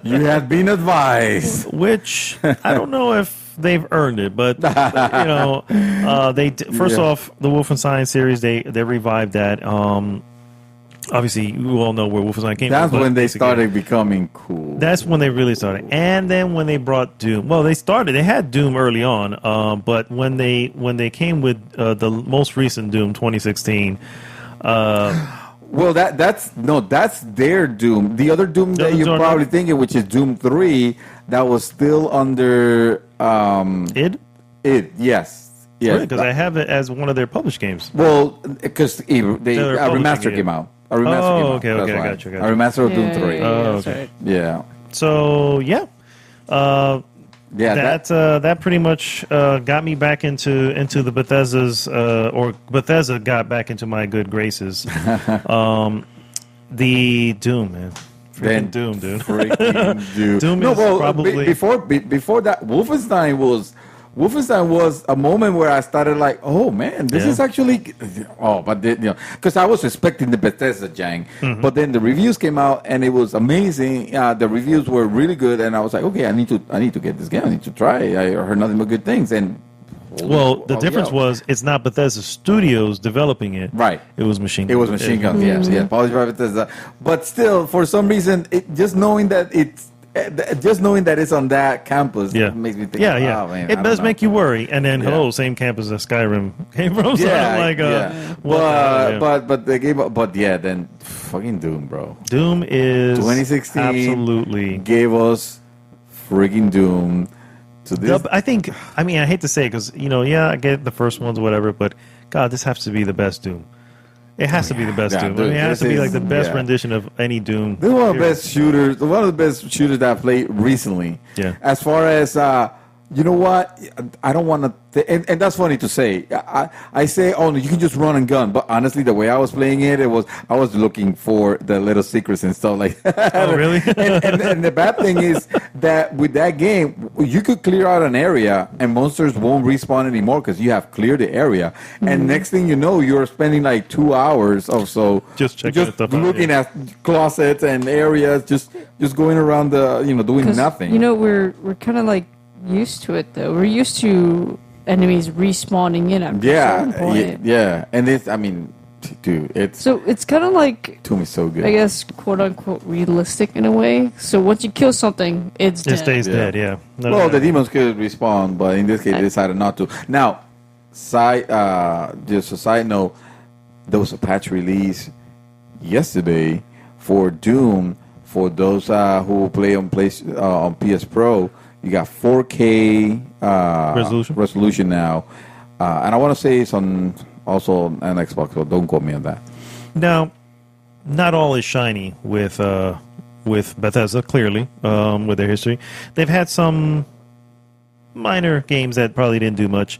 You have been advised. which I don't know if they've earned it, but first off, the Wolfenstein series they revived that. Obviously, you all know where Wolfenstein came That's from. when they started becoming cool. That's when they really started, and then when they brought Doom. Well, they had Doom early on, but when they came with the most recent Doom, 2016. Well, that's their Doom. The other Doom that you're probably thinking, which is Doom 3, that was still under id. Yes. Yeah, Because I have it as one of their published games. well, because a They're remaster publishing came it. out. A remaster came out. Okay, That's I why. got you. A remaster of Doom 3. That's okay. right. Yeah. So yeah, Yeah. that pretty much got me back into the Bethesda's or Bethesda got back into my good graces. The Doom, man. Freaking Doom, dude. Freaking Doom. Doom No, is well, probably before that, Wolfenstein was a moment where I started like, oh man, this Yeah. is actually, but because I was expecting the Bethesda Jang, Mm-hmm. but then the reviews came out and it was amazing. The reviews were really good, and I was like, okay, I need to get this game. I need to try it. I heard nothing but good things, and well, the difference was it's not Bethesda Studios developing it. Right. It was Machine Gun. It was Machine Gun, yes. Apologies for Bethesda, but still, for some reason, just knowing that it's on that campus makes me think. Yeah. Oh, man, I It don't does know. make you worry. And then, Yeah. hello, same campus that Skyrim came from. So I'm like, what the hell, yeah. But the game, then fucking Doom, bro. Doom is 2016 absolutely. gave us freaking Doom. To this, I think. I mean, I hate to say it because I get the first ones, whatever. But God, this has to be the best Doom. It has to be the best Yeah, Doom. dude, I mean, it has this to be is- like the best yeah. rendition of any Doom. this is one of the best shooters. One of the best shooters that I played recently. Yeah. As far as you know what, I don't want to, and that's funny to say. I say, oh no, you can just run and gun. But honestly, the way I was playing it, I was looking for the little secrets and stuff like that. Oh, really? and the bad thing is that with that game, you could clear out an area and monsters won't respawn anymore because you have cleared the area. And next thing you know, you're spending like 2 hours or so Just checking stuff out, looking yeah. at closets and areas, just going around doing 'Cause, nothing. we're kind of like used to it though. We're used to enemies respawning in after a certain point. yeah. And it's, I mean, dude, it's So it's kind of like, to me so good. I guess, quote unquote, realistic in a way. So once you kill something, it's It dead. stays Yeah. dead. Yeah. No, Well, no, the no. demons could respawn, but in this case, they decided not to. Now, just a side note, there was a patch release yesterday for Doom. For those who play on PS Pro, you got 4K resolution now, and I want to say it's also on Xbox. So don't quote me on that. Now, not all is shiny with Bethesda. Clearly, with their history, they've had some minor games that probably didn't do much.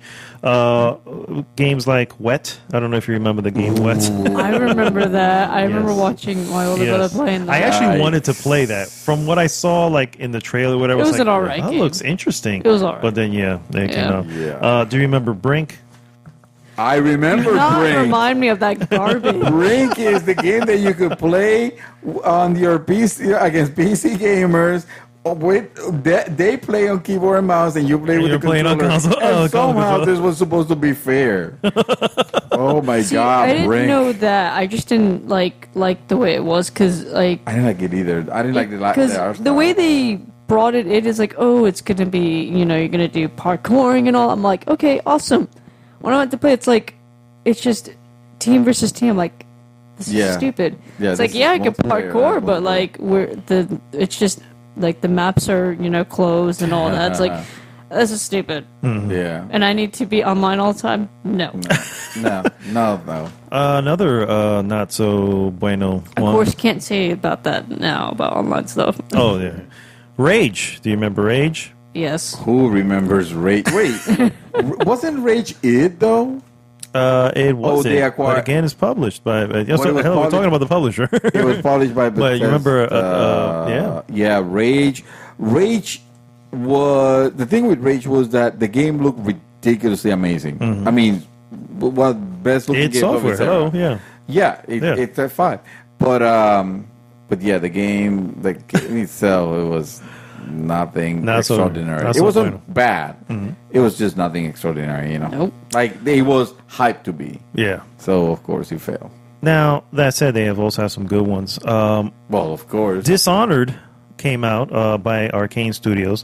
Games like Wet. I don't know if you remember the game Wet. I remember that. I remember Yes. watching my older brother playing that. I actually Nice. wanted to play that. From what I saw, like in the trailer, whatever, It was like, an alright that game. looks interesting. It was alright. But then, they came Yeah. out. Yeah. Do you remember Brink? I remember Not Brink. remind me of that garbage. Brink is the game that you could play on your PC against PC gamers. They play on keyboard and mouse, and you play with you're the playing on controller. console. And Oh, somehow controller. this was supposed to be fair. Oh my See, god, I didn't Brink! know that. I just didn't like the way it was because I didn't like it either. I didn't like the art because the style. way they brought it is like, oh, it's gonna be, you're gonna do parkouring and all. I'm like, okay, awesome. When I went to play, it's like, it's just team versus team. I'm like, this Yeah. is stupid. Yeah, it's like, this yeah, is I can multiplayer, parkour, right? but like it's just like the maps are closed and all that. It's like, This is stupid. Yeah. And I need to be online all the time? No. No. Another not so bueno Of one. course, can't say about that now, about online stuff. Oh, yeah. Rage. Do you remember Rage? Yes. Who remembers Rage? Wait, wasn't Rage it though? It was they it, acquired- but again, it's published by. it Hell, was we're published- talking about the publisher. It was published by Bethesda. But you remember, yeah, Rage. Rage was the thing with Rage was that the game looked ridiculously amazing. I mean, what best looking It's game software. of its era. Hello, yeah. Yeah, Yeah. it's a 5. But yeah, the game itself, it was nothing Not so- extraordinary. not It so wasn't final. bad. It was just nothing extraordinary, you know. Nope. Like it was hyped to be. Yeah. So of course you fail. Now that said, they have also had some good ones. Well, of course. Dishonored came out by Arcane Studios,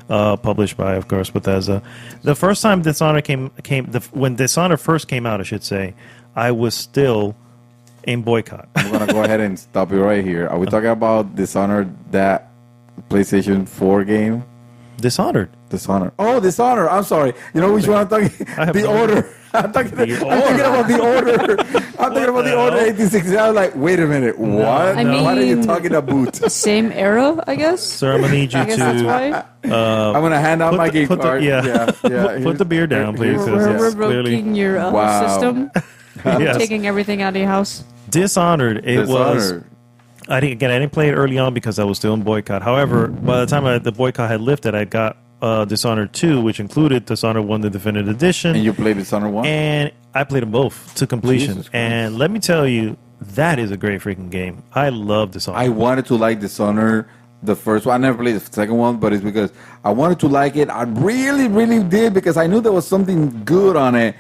published by, of course, Bethesda. The first time Dishonored when Dishonored first came out, I should say, I was still in boycott. I'm gonna go ahead and stop you right here. Are we talking about Dishonored, that PlayStation 4 game? Dishonored. Dishonored. Oh, Dishonored. I'm sorry. You know which one I'm talking? have The no Order. I'm talking about The Order. I'm talking about the The Order hell? 1860. I was like, wait a minute. What? I What are you mean- talking about? Same era, I guess. Sir, I'm gonna need you I guess that's to why. I'm gonna hand out my game card. yeah. yeah. Put the beer down, please. Here's- because We're it's revoking clearly your Wow. system. Yes. Taking everything out of your house. Dishonored. It was. Dishonored. I didn't play it early on because I was still in boycott. However, by the time the boycott had lifted, I got Dishonored 2, which included Dishonored 1, the Definitive Edition. And you played Dishonored 1? And I played them both to completion. Jesus Christ. And let me tell you, that is a great freaking game. I love Dishonored. I wanted to like Dishonored, the first one. I never played the second one, but it's because I wanted to like it. I really, really did because I knew there was something good on it.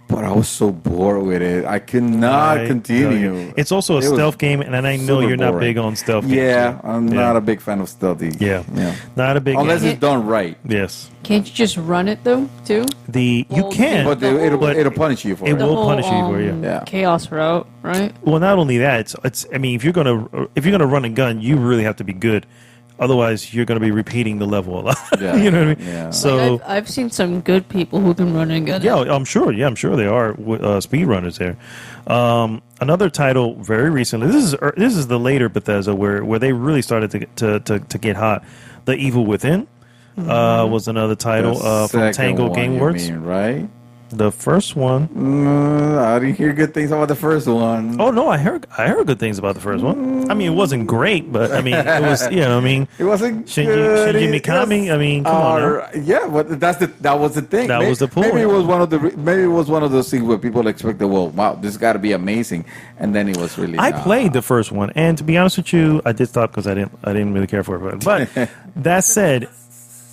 But I was so bored with it. I could not I tell continue. you. It's also a It was stealth game, and I know super you're not boring. big on stealth games. Yeah, I'm Yeah. not a big fan of stealthy. Yeah. Not a big Unless game. it's done right. Yes. Can't you just run it though, too? You Well, can. But The whole- it'll punish you for it it. will punish you for you. Yeah. Chaos route, right? Well, not only that, it's. I mean, if you're gonna run a gun, you really have to be good. Otherwise, you're gonna be repeating the level a lot. Yeah. You know what I mean? Yeah. So I've seen some good people who can run and gun. yeah, I'm sure. Yeah, I'm sure there are speedrunners there. Another title very recently. This is the later Bethesda where they really started to get hot. The Evil Within was another title The from second Tango one, you GameWorks. mean, right? The first one. I didn't hear good things about the first one. Oh no, I heard good things about the first one. I mean, it wasn't great, but I mean, it was. You know, I mean, It wasn't Shinji good. Mikami. I mean, come on. Now. Yeah, but that was the thing. That was the point. Maybe it was one of those things where people expected, well, wow, this got to be amazing, and then it was really. I played the first one, and to be honest with you, I did stop because I didn't really care for it. But that said,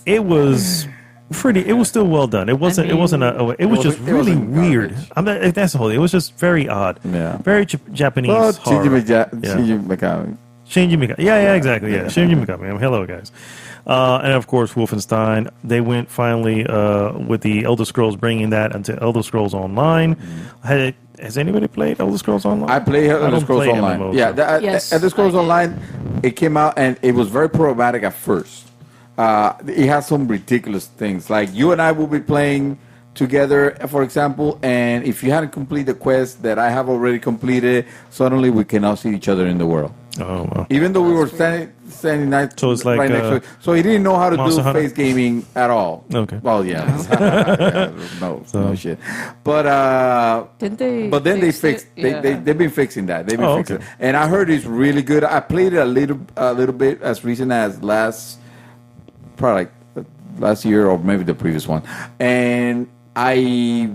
it was pretty. It was still well done. It wasn't. It wasn't a. It was just it really wasn't weird. garbage. I mean, that's the whole. It was just very odd. Yeah. Very Japanese. Well, horror. Shinji Mikami. Shinji Mikami. Yeah, exactly. Yeah, Shinji Mikami. Hello, guys. And of course, Wolfenstein. They went finally with the Elder Scrolls, bringing that into Elder Scrolls Online. Has anybody played Elder Scrolls Online? I play Elder don't Scrolls play Online. MMOs, Yeah, so. Yes, Elder Scrolls I did. Online. It came out and it was very problematic at first. It has some ridiculous things. Like you and I will be playing together, for example, and if you hadn't completed the quest that I have already completed, suddenly we cannot see each other in the world. Oh, well. Even though we were standing next, So it's like, right next to it. So he didn't know how to Monster do Hunter? face gaming at all. Okay. Well, yeah. Yeah, no shit. But Did they? but then they fixed. it? Yeah. They've been fixing that. They've been Oh, fixing okay. it, and I heard it's really good. I played it a little bit as recent as probably like last year or maybe the previous one, and I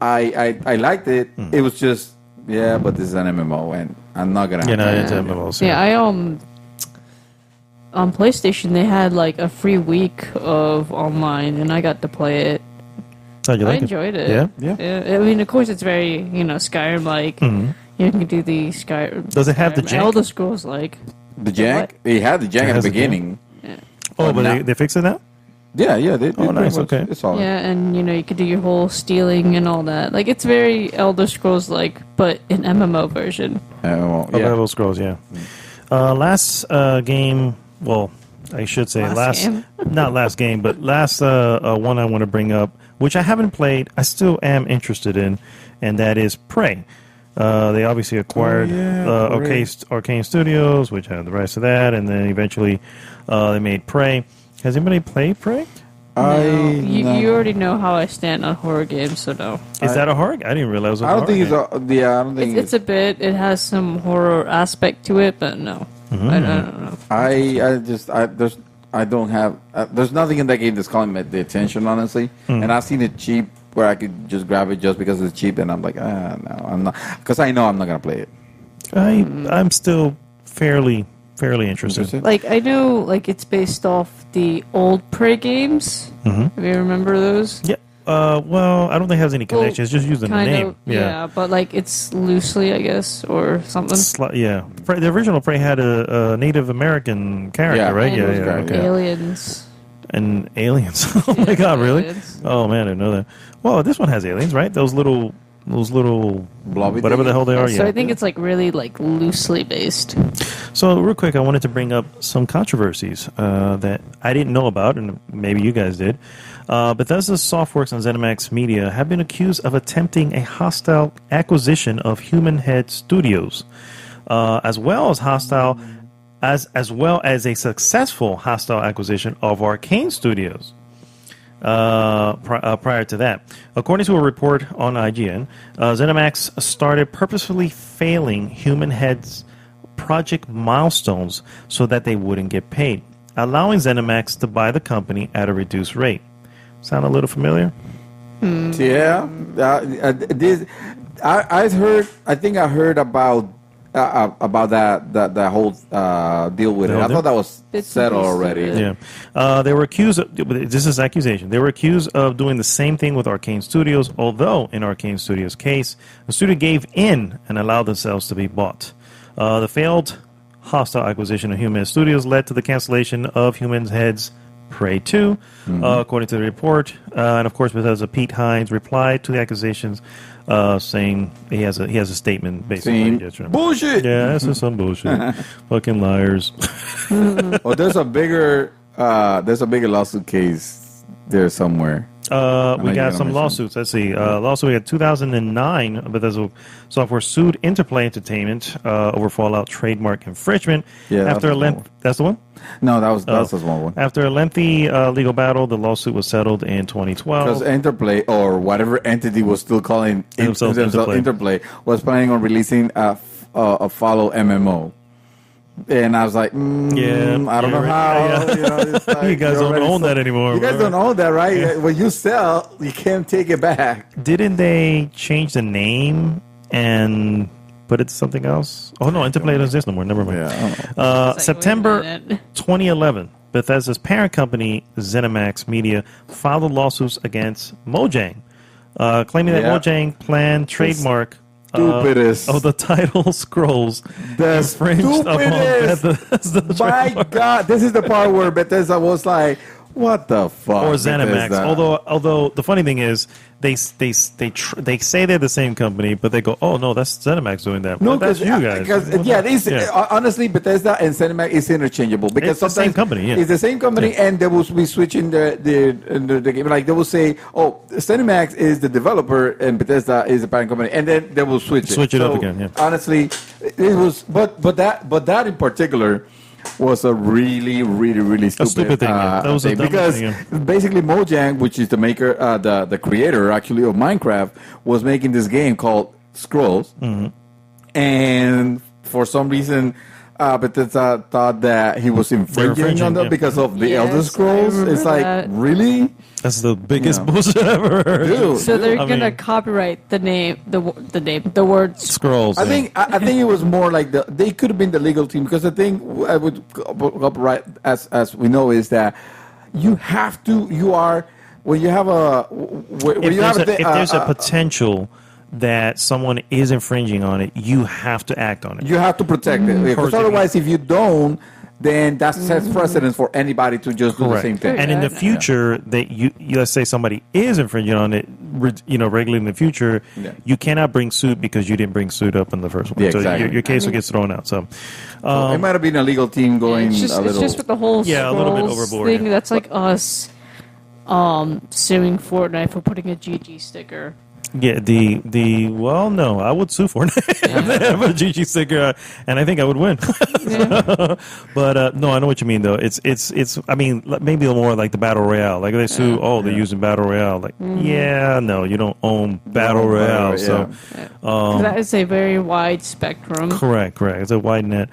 liked it. It was just but this is an MMO, and I'm not gonna. You're have not to- into MMOs. Yeah, on PlayStation they had like a free week of online, and I got to play it. How'd you I like enjoyed it. Yeah? I mean, of course, it's very Skyrim like. You can do the Skyrim. Does it have the Skyrim jank? Elder Scrolls like. The jank. What? They had the jank at has the the jank? beginning. Oh, but now- they fixed it now? Yeah. They Oh, nice, pretty much- okay. It's all right. Yeah, and you could do your whole stealing and all that. Like it's very Elder Scrolls like, but an MMO version. Well, Oh, yeah. Elder Scrolls, yeah. Last game, well, I should say Last game? not last game, but last one I want to bring up, which I haven't played. I still am interested in, and that is Prey. They obviously acquired Arcane Studios, which had the rights to that, and then eventually they made Prey. Has anybody played Prey? No. You already know how I stand on horror games, so no. Is that a horror? I didn't realize it was a I don't horror think it's game. I don't think It's a bit. It has some horror aspect to it, but no. I don't know. I don't have. There's nothing in that game that's calling the attention, honestly. And I've seen it cheap where I could just grab it just because it's cheap, and I'm like, no, I'm not, because I know I'm not gonna play it. I'm still fairly interested. Like, I know, like, it's based off the old Prey games. If you remember those. Yeah. Well, I don't think it has any connection. It's just using the Kind name. of, yeah, but, like, it's loosely, I guess, or something. Yeah. The original Prey had a Native American character, Yeah. right? And Okay. aliens. And aliens. Oh my god, really? Aliens. Oh man, I didn't know that. Well, this one has aliens, right? Those little Blobby whatever the things? hell they are. So Yeah. I think it's, like, really, like, loosely based. So real quick, I wanted to bring up some controversies that I didn't know about, and maybe you guys did. Bethesda Softworks and ZeniMax Media have been accused of attempting a hostile acquisition of Human Head Studios, as well as a successful hostile acquisition of Arcane Studios. Prior to that, according to a report on IGN, ZeniMax started purposefully failing Human Head's project milestones so that they wouldn't get paid, allowing ZeniMax to buy the company at a reduced rate. Sound a little familiar? Yeah, this I heard. I think I heard about that whole deal with it. I thought that was Bits and settled pieces of already. it. Yeah. They were accused of, this is accusation. They were accused of doing the same thing with Arcane Studios, although in Arcane Studios' case, the studio gave in and allowed themselves to be bought. The failed hostile acquisition of Human Head Studios led to the cancellation of Human Head's Prey 2, according to the report. And of course, Bethesda Pete Hines replied to the accusations, saying he has a statement basically. Bullshit. Yeah, this is some bullshit. Fucking liars. Oh, there's a bigger lawsuit case there somewhere. We got some lawsuits. Let's see. Lawsuit, we had 2009. Bethesda Software sued Interplay Entertainment over Fallout trademark infringement. Yeah, after that's the one. No, that's the small one. After a lengthy legal battle, the lawsuit was settled in 2012. Because Interplay, or whatever entity was still calling themselves Interplay, was planning on releasing a follow MMO. And I was like, I don't know how. Yeah. You know, it's like, You guys don't own that anymore. You guys right? don't own that, right? Yeah. When you sell, you can't take it back. Didn't they change the name and put it to something else? Oh, no, Interplay doesn't exist no more. Never mind. Yeah, I don't know. It's like, September wait a minute. 2011, Bethesda's parent company, ZeniMax Media, filed lawsuits against Mojang, claiming that Mojang planned trademark Stupidest. of the title scrolls The infringed upon stupidest. Bethesda My trademark. God, this is the part where Bethesda was like, "What the fuck?" Or ZeniMax. Bethesda? Although the funny thing is, they say they're the same company, but they go, "Oh no, that's ZeniMax doing that." No, Well, that's you guys. Because honestly, Bethesda and ZeniMax is interchangeable because It's the sometimes same company, yeah. it's the same company, Yeah. and they will be switching the game. Like they will say, "Oh, ZeniMax is the developer and Bethesda is the parent company," and then they will switch it up again. Yeah. Honestly, it was, but that in particular was a really stupid thing. Yeah. That was a thing dumb because thing, yeah. basically Mojang, which is the maker, the creator actually of Minecraft, was making this game called Scrolls, and for some reason, Bethesda thought that he was infringing on them because of the Yes, Elder Scrolls. I remember It's like, that. really? That's the biggest Yeah. bullshit I've ever heard. Dude. So they're I gonna mean- copyright the name, the word. Scrolls. I think it was more like they could have been the legal team, because the thing I would copyright, as we know, is that you have to, when you have if there's a potential that someone is infringing on it, you have to act on it. you have to protect it, because Or- otherwise, if you don't, then that sets precedence for anybody to just do the same thing. And in the Yeah. future, that you let's say somebody is infringing on it, regularly in the future, you cannot bring suit because you didn't bring suit up in the first one. Yeah, so exactly. your case will get thrown out. So, So it might have been a legal team going It's just, a little. it's just with the whole Yeah, a little bit scrolls overboard, thing. yeah. That's like us suing Fortnite for putting a GG sticker. yeah, well, no, I would sue Fortnite if they have a GG sticker, and I think I would win. Yeah. But no, I know what you mean though. It's I mean, maybe more like the battle royale. Like they sue, they're using battle royale. Like, yeah, no, you don't own battle royale. So 'Cause that is a very wide spectrum. correct. It's a wide net.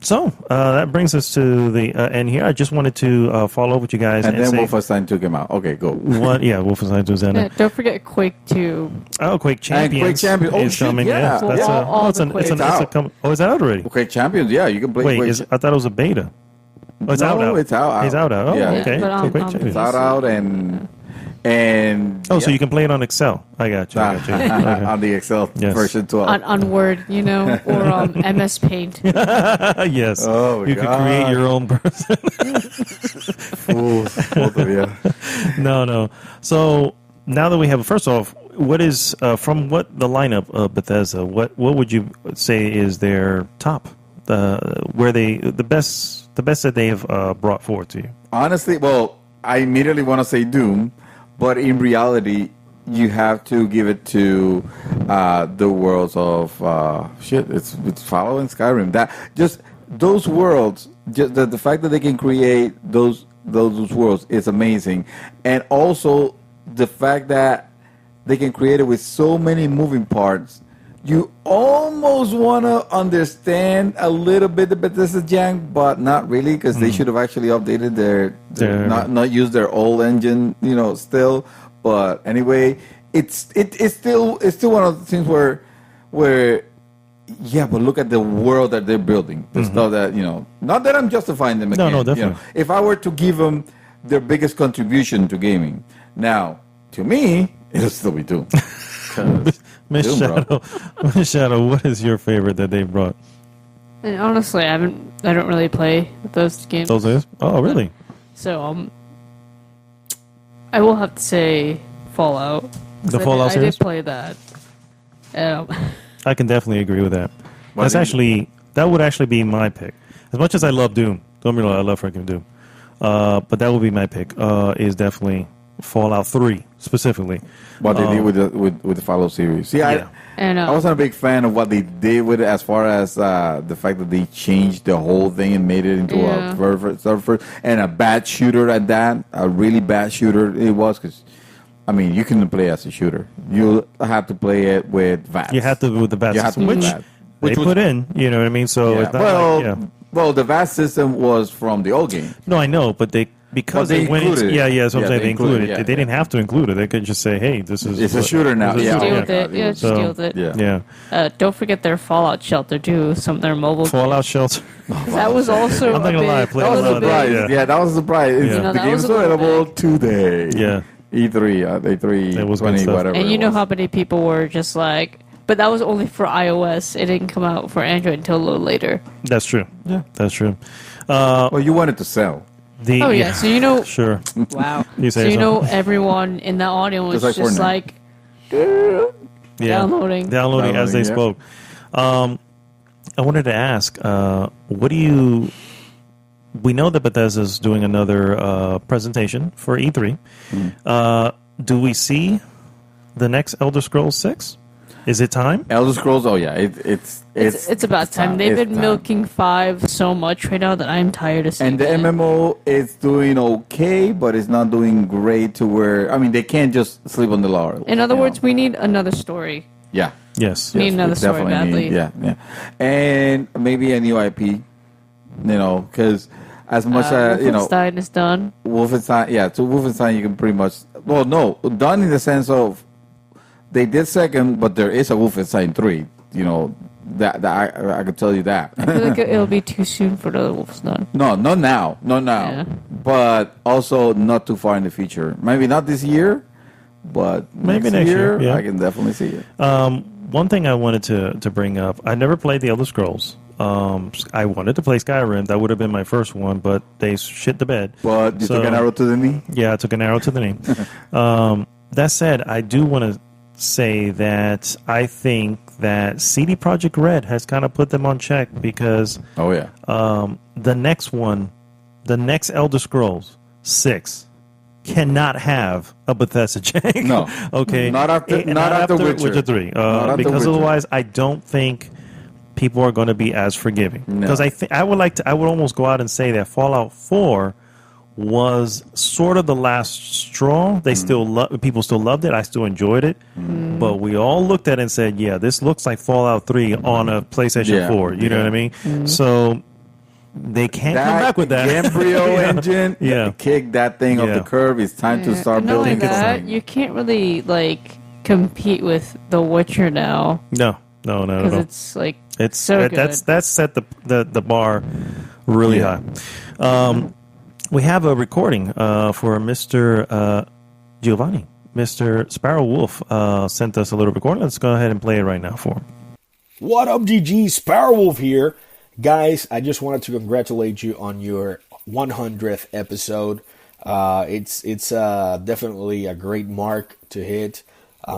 So that brings us to the end here. I just wanted to follow up with you guys and then say Wolfenstein took him out. Okay, go. Wolfenstein 2 Yeah, don't forget Quake 2. Oh, Quake Champions, Quake Champions. Oh, is shit, coming. yeah. That's Yeah. All the Quakes. it's out. oh, is that out already? Okay, Champions. Yeah, you can play. Wait, Quake. I thought it was a beta. Oh, it's No, out. it's out. It's out. Oh, Yeah. okay. But So Quake on Champions. It's out and Oh, so yeah. you can play it on Excel. I got you. Okay. on the Excel Yes. version 12. On Word, or MS Paint. Yes. Oh, my you can God. create your own person. Fools, both of you. No. So now that we have, first off, what is from what the lineup of Bethesda? What would you say is their top? The best that they have brought forward to you? Honestly, well, I immediately want to say Doom, but in reality, you have to give it to the worlds of It's Fallout and Skyrim. That just those worlds, just the fact that they can create those worlds is amazing, and also the fact that they can create it with so many moving parts. You almost want to understand a little bit the Bethesda jank, but not really, because they should have actually updated their not use their old engine, still. But anyway, it's still one of the things where yeah, but look at the world that they're building. The stuff that not that I'm justifying them again. No, definitely. If I were to give them their biggest contribution to gaming, now to me, it'll still be Doom. 'Cause Miss Doom, bro. Shadow, Miss Shadow, what is your favorite that they've brought? And honestly, I don't really play those games. Those is? Oh, really? So I will have to say Fallout. 'Cause The Fallout I series? did play that. I can definitely agree with that. What That would actually be my pick. As much as I love Doom, don't get me wrong, I love freaking Doom. But that would be my pick. Is definitely Fallout 3 specifically. What they did with the Fallout series. See, Yeah. And I wasn't a big fan of what they did with it, as far as the fact that they changed the whole thing and made it into Yeah. a first and a bad shooter at that. A really bad shooter it was, because you couldn't play as a shooter. You have to play it with VATS. You have to with the You have best to which do that. they Which was- put in. You know what I mean? So Yeah. it's not Well, the VATS system was from the old game. No, I know, but because They they went included it. that's what I'm Yeah, saying. they They included included it. it, They yeah, didn't have to include it. They could just say, "Hey, this is It's a shooter now." this is- Yeah. just deal Oh, with it. God, Yeah, it just was- deal with it. Yeah. Yeah. Don't forget their Fallout shelter too. Some of their mobile. Fallout Shelter. That was also. I'm not gonna lie, I a played That was a a little bit. surprise. Yeah, that was a surprise. Yeah. The that game was is a little available big. today. Yeah. E3, E3 It was good 20, stuff. whatever. And it you know was. how many people were just like, but that was only for iOS. It didn't come out for Android until a little later. That's true. Yeah. That's true. Well, you wanted to sell. Oh yeah, so you know, Sure. wow. You So say you know, something. everyone in that audience was Just like just Fortnite. like, Yeah. Downloading as they yeah. spoke. I wanted to ask, what do you? We know that Bethesda's doing another presentation for E3. Do we see the next Elder Scrolls 6? Is it time? Elder Scrolls. Oh yeah, it's about time. They've It's been time. milking 5 so much right now that I'm tired of seeing And the it. MMO is doing okay, but it's not doing great to where they can't just sleep on the laurel. In other words, we need another story. yeah. Yes. Need another we story definitely badly. yeah, and maybe a new IP. Because as much as Wolfenstein is done. Wolfenstein, yeah. To Wolfenstein, you can pretty much. Well, no, done in the sense of they did second, but there is a Wolfenstein 3. That I could tell you that. I feel like it'll be too soon for the Wolfenstein. No, not now, not now. Yeah. But also not too far in the future. Maybe not this year, but Maybe next year, yeah. I can definitely see it. One thing I wanted to bring up, I never played the Elder Scrolls. I wanted to play Skyrim. That would have been my first one, but they shit the bed. But you took an arrow to the knee? Yeah, I took an arrow to the knee. That said, I do want to say that I think that CD Projekt Red has kind of put them on check because Oh, yeah. the next one, the next Elder Scrolls 6, cannot have a Bethesda check. No. Okay. Not after Witcher. 3. Not after Because Witcher. otherwise, I don't think people are going to be as forgiving. No. Because I would almost go out and say that Fallout 4 was sort of the last straw. They people still loved it. I still enjoyed it, but we all looked at it and said, "Yeah, this looks like Fallout 3 on a PlayStation 4." You know what I mean? So they can't come back with that embryo engine. Yeah. Kick that thing off the curb. It's time to start And not only building that, something. you can't really compete with The Witcher now No, not at because all. it's like It's so that's good. set the bar really high. We have a recording for Mr. Giovanni. Mr. Sparrow Wolf sent us a little recording. Let's go ahead and play it right now for him. What up, GG? Sparrow Wolf here. Guys, I just wanted to congratulate you on your 100th episode. It's definitely a great mark to hit.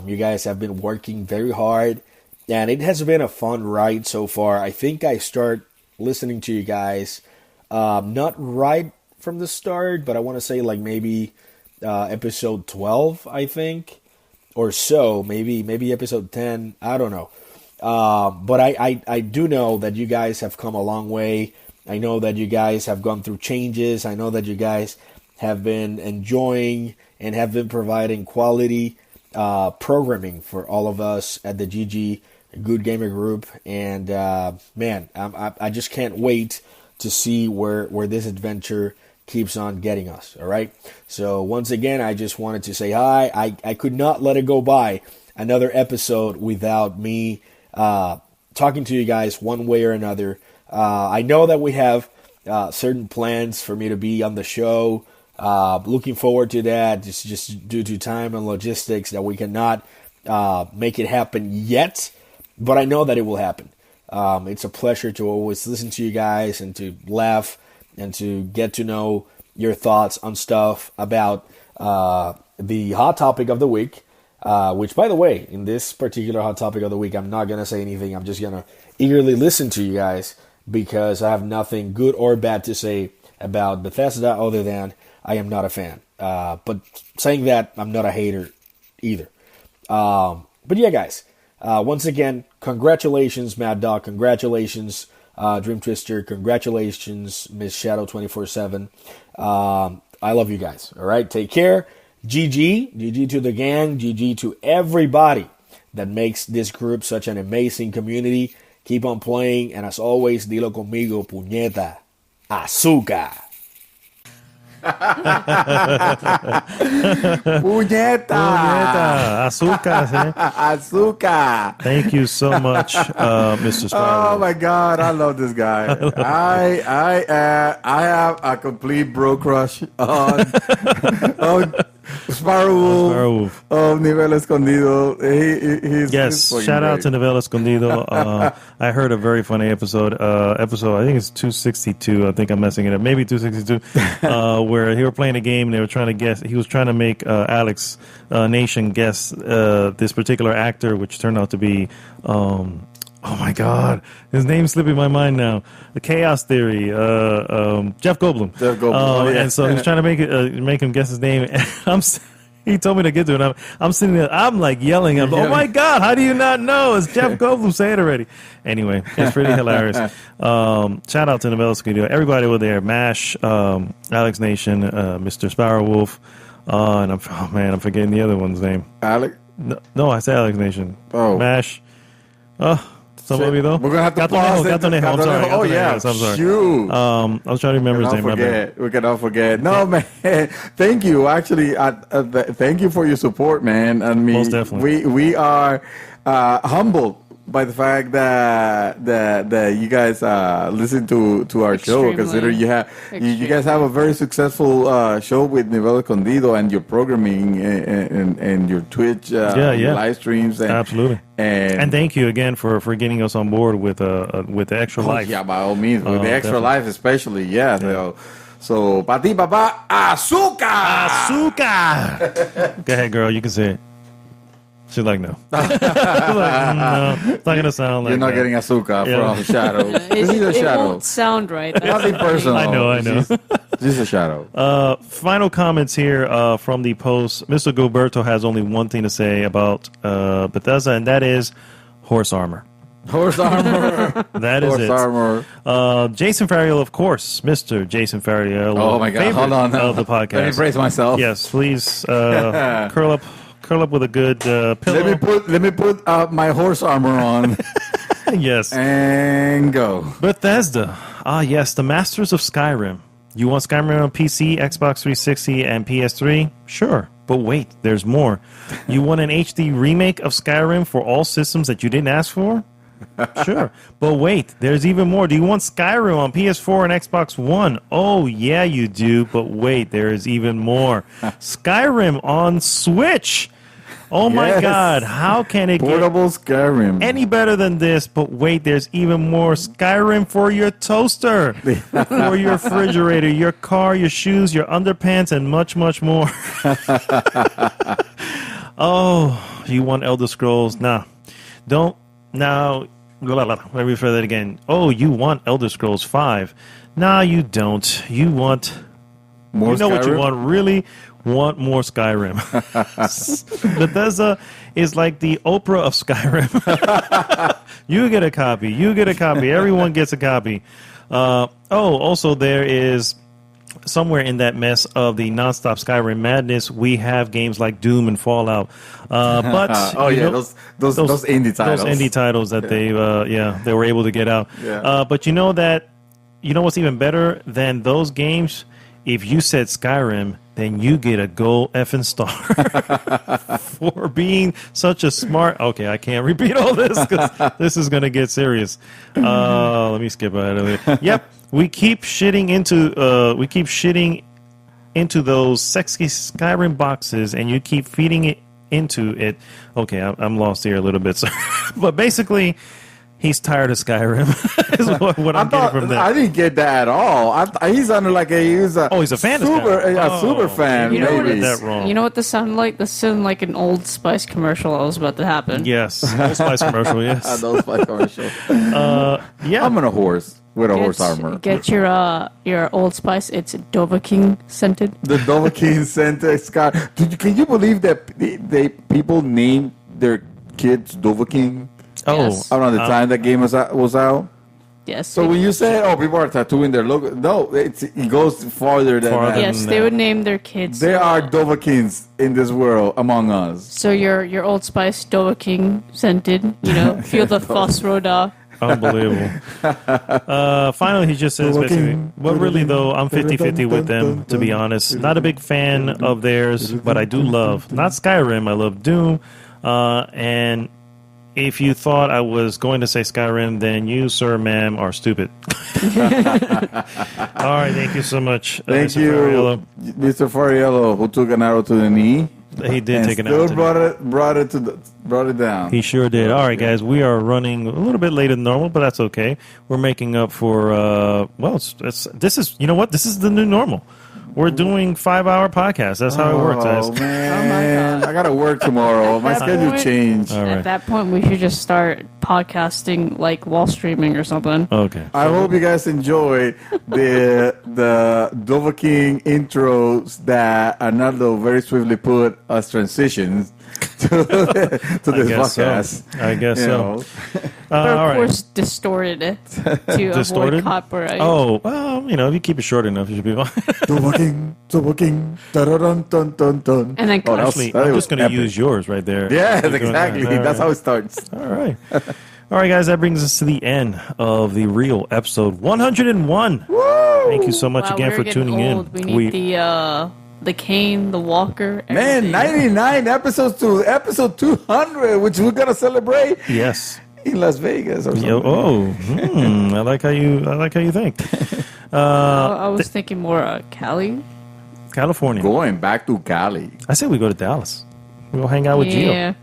You guys have been working very hard, and it has been a fun ride so far. I think I start listening to you guys not right from the start, but I want to say like maybe episode 12, I think, or so. Maybe episode 10. I don't know. But I do know that you guys have come a long way. I know that you guys have gone through changes. I know that you guys have been enjoying and have been providing quality programming for all of us at the GG Good Gamer Group. And man, I just can't wait to see where this adventure keeps on getting us. All right. So once again, I just wanted to say hi. I could not let it go by another episode without me talking to you guys one way or another. I know that we have certain plans for me to be on the show. Looking forward to that. Just due to time and logistics that we cannot make it happen yet, but I know that it will happen. It's a pleasure to always listen to you guys and to laugh and to get to know your thoughts on stuff about the hot topic of the week. Which, by the way, in this particular hot topic of the week, I'm not going to say anything. I'm just going to eagerly listen to you guys because I have nothing good or bad to say about Bethesda other than I am not a fan. But saying that, I'm not a hater either. But yeah, guys, once again, congratulations, Mad Dog. Congratulations, Dream Twister. Congratulations, Miss Shadow 24/7. I love you guys. All right, take care. GG to the gang, GG to everybody that makes this group such an amazing community. Keep on playing, and as always, dilo conmigo, puñeta, azúcar. Puñeta! Azúcar, eh? Azúcar! Thank you so much, Mr. Sparrow. Oh my God, I love this guy. I have a complete bro crush on Sparrow Wolf of Nivel Escondido. He's Yes, shout out to Novela Escondido. I heard a very funny episode. I think it's 262. I think I'm messing it up. Maybe 262. Where they were playing a game and they were trying to guess. He was trying to make Alex Nation guess this particular actor, which turned out to be. Oh my God, his name's slipping my mind now. The Chaos Theory, Jeff Goldblum. Yeah. And so he was trying to make him guess his name. And he told me to get to it. I'm sitting there. I'm like yelling. I'm, oh my God, how do you not know? It's Jeff Goldblum. Say it already. Anyway, it's pretty hilarious. Shout out to Novella Studio. Everybody over there. Mash, Alex Nation, Mr. Sparrow Wolf, and I'm forgetting the other one's name. Alex? No, I said Alex Nation. Oh. Mash. Some of you though. We're gonna have to pause it. I'm sorry. Oh yeah, I'm sorry. Shoot. I was trying to remember his name. We cannot forget. No, man. Thank you. Actually, thank you for your support, man. I mean, Most definitely. we are humbled by the fact that you guys listen to our show. Extremely. Consider you guys have a very successful show with Nivel Escondido and your programming and your Twitch live streams. And, Absolutely. And thank you again for getting us on board with the extra life. Yeah, by all means, with the extra definitely. life especially. Yeah. So, pa ti, papá, azúcar! Azúcar! Go ahead, girl. You can say it. She's like, no. She's like, no. It's not going to sound like You're not that. getting azúcar from Shadow. This is a It Shadow. won't sound right. That's Nothing the thing. personal. I know. This is a Shadow. Final comments here from the post. Mr. Gilberto has only one thing to say about Bethesda, and that is horse armor. Horse armor. That is Horse it. armor. Jason Fariel, of course, Mr. Jason Fariel. Oh my God! favorite Hold on. of the podcast. Let me brace myself. Yes, please curl up with a good pillow. Let me put my horse armor on Yes. and go. Bethesda. Ah, yes, the masters of Skyrim. You want Skyrim on PC, Xbox 360, and PS3? Sure. But wait, there's more. You want an HD remake of Skyrim for all systems that you didn't ask for? Sure. But wait, there's even more. Do you want Skyrim on PS4 and Xbox One? Oh, yeah, you do. But wait, there is even more. Skyrim on Switch. Oh, my Yes. God. How can it get Portable Skyrim. any better than this? But wait, there's even more. Skyrim for your toaster, for your refrigerator, your car, your shoes, your underpants, and much, much more. Oh, you want Elder Scrolls? Nah. Don't. Now, let me refer that again. Oh, you want Elder Scrolls 5? Nah, you don't. You want. More You know what you Skyrim? want? Really want more Skyrim. Bethesda is like the Oprah of Skyrim. You get a copy. You get a copy. Everyone gets a copy. Also, there is somewhere in that mess of the nonstop Skyrim madness, we have games like Doom and Fallout. But those indie titles. those indie titles that they were able to get out. Yeah. But you know what's even better than those games? If you said Skyrim, then you get a gold effing star for being such a smart. Okay, I can't repeat all this because this is going to get serious. Let me skip ahead of it. Yep, we keep shitting into those sexy Skyrim boxes, and you keep feeding it into it. Okay, I'm lost here a little bit, sir. But basically, he's tired of Skyrim. Is what I'm getting from that. I didn't get that at all. He sounded like he's a fan of super, Skyrim. a super fan. You know what maybe. that wrong. You know what this sounded like? This sounded like an Old Spice commercial that was about to happen. Yes, Old Spice commercial. Yes. Those by commercial. Yeah. I'm on a horse with a horse armor. Get your Old Spice. It's Dovahkiin scented. The Dovahkiin Center, Scott. Can you believe that people named their kids Dovahkiin Yes. around the time that game was out? Yes. So when you say, people are tattooing their logo, no, it goes farther than that. yes, they would name their kids. There are Dovahkiins in this world among us. So your Old Spice Dovahkiin scented. Feel the phosphoroda. Unbelievable. Finally, he just says, basically, but really, though, I'm 50-50 with them, to be honest. Not a big fan of theirs, but I do love, not Skyrim, I love Doom. And if you thought I was going to say Skyrim, then you, sir, ma'am, are stupid. All right, thank you so much. Thank Mr. you, Fariello. Mr. Fariello, who took an arrow to the knee. He did and take an still hour. brought it down. He sure did. All right, guys, we are running a little bit later than normal, but that's okay. We're making up for this is, you know what? This is the new normal. We're doing 5-hour podcasts. That's how it works, guys. Oh man, I gotta work tomorrow. My At that schedule point- changed. All right. At that point, we should just start podcasting like while streaming or something. Okay. I hope you guys enjoy the Dovahkiin intros that Arnaldo very swiftly put as transitions to this podcast. I guess You so. know. But All of right. course, distorted it to Distorted? avoid copyright. Oh, well, if you keep it short enough, you should be fine. Dovahkiin, dun dun dun dun. And then Actually, I'm just going to use yours right there. Yeah, You're doing exactly. that. All That's right. how it starts. All right. All right, guys, that brings us to the end of the real episode 101. Thank you so much Wow, again we're for getting tuning old. in. We need the cane, the walker. Man, everything. 99 episodes to episode 200, which we're gonna celebrate. Yes. in Las Vegas or something. I like how you think. I was thinking more Cali. California. Going back to Cali. I said we go to Dallas. We go hang out with Gio. Yeah.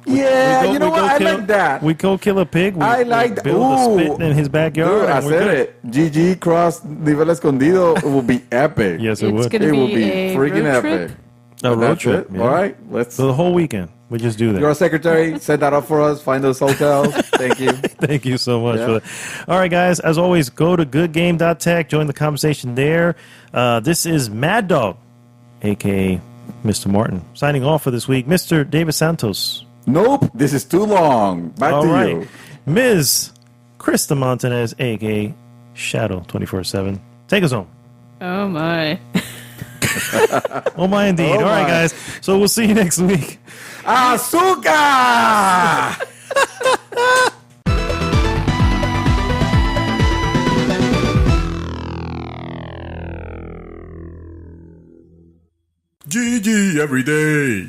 Yeah, you know what? I kill, like that. We go kill a pig. I like that. Build a spit in his backyard. Dude, I and we're said good. it. GG cross Nivel Escondido. It will be epic. Yes, it It's would. gonna It be will be a freaking road epic. trip. A road That's trip. it. Yeah. All right, let's. So the whole weekend, we just do that. You're a secretary. Set that up for us. Find us hotels. Thank you. Thank you so much Yeah. for that. All right, guys. As always, go to goodgame.tech. Join the conversation there. This is Mad Dog, a.k.a. Mr. Martin, signing off for this week. Mr. David Santos. Nope, this is too long. Back All to right. you. Ms. Krista Montanez, a.k.a. Shadow 24/7. Take us home. Oh my. Oh, my, indeed. Oh, All right, my. guys. So we'll see you next week. Azúcar! GG every day.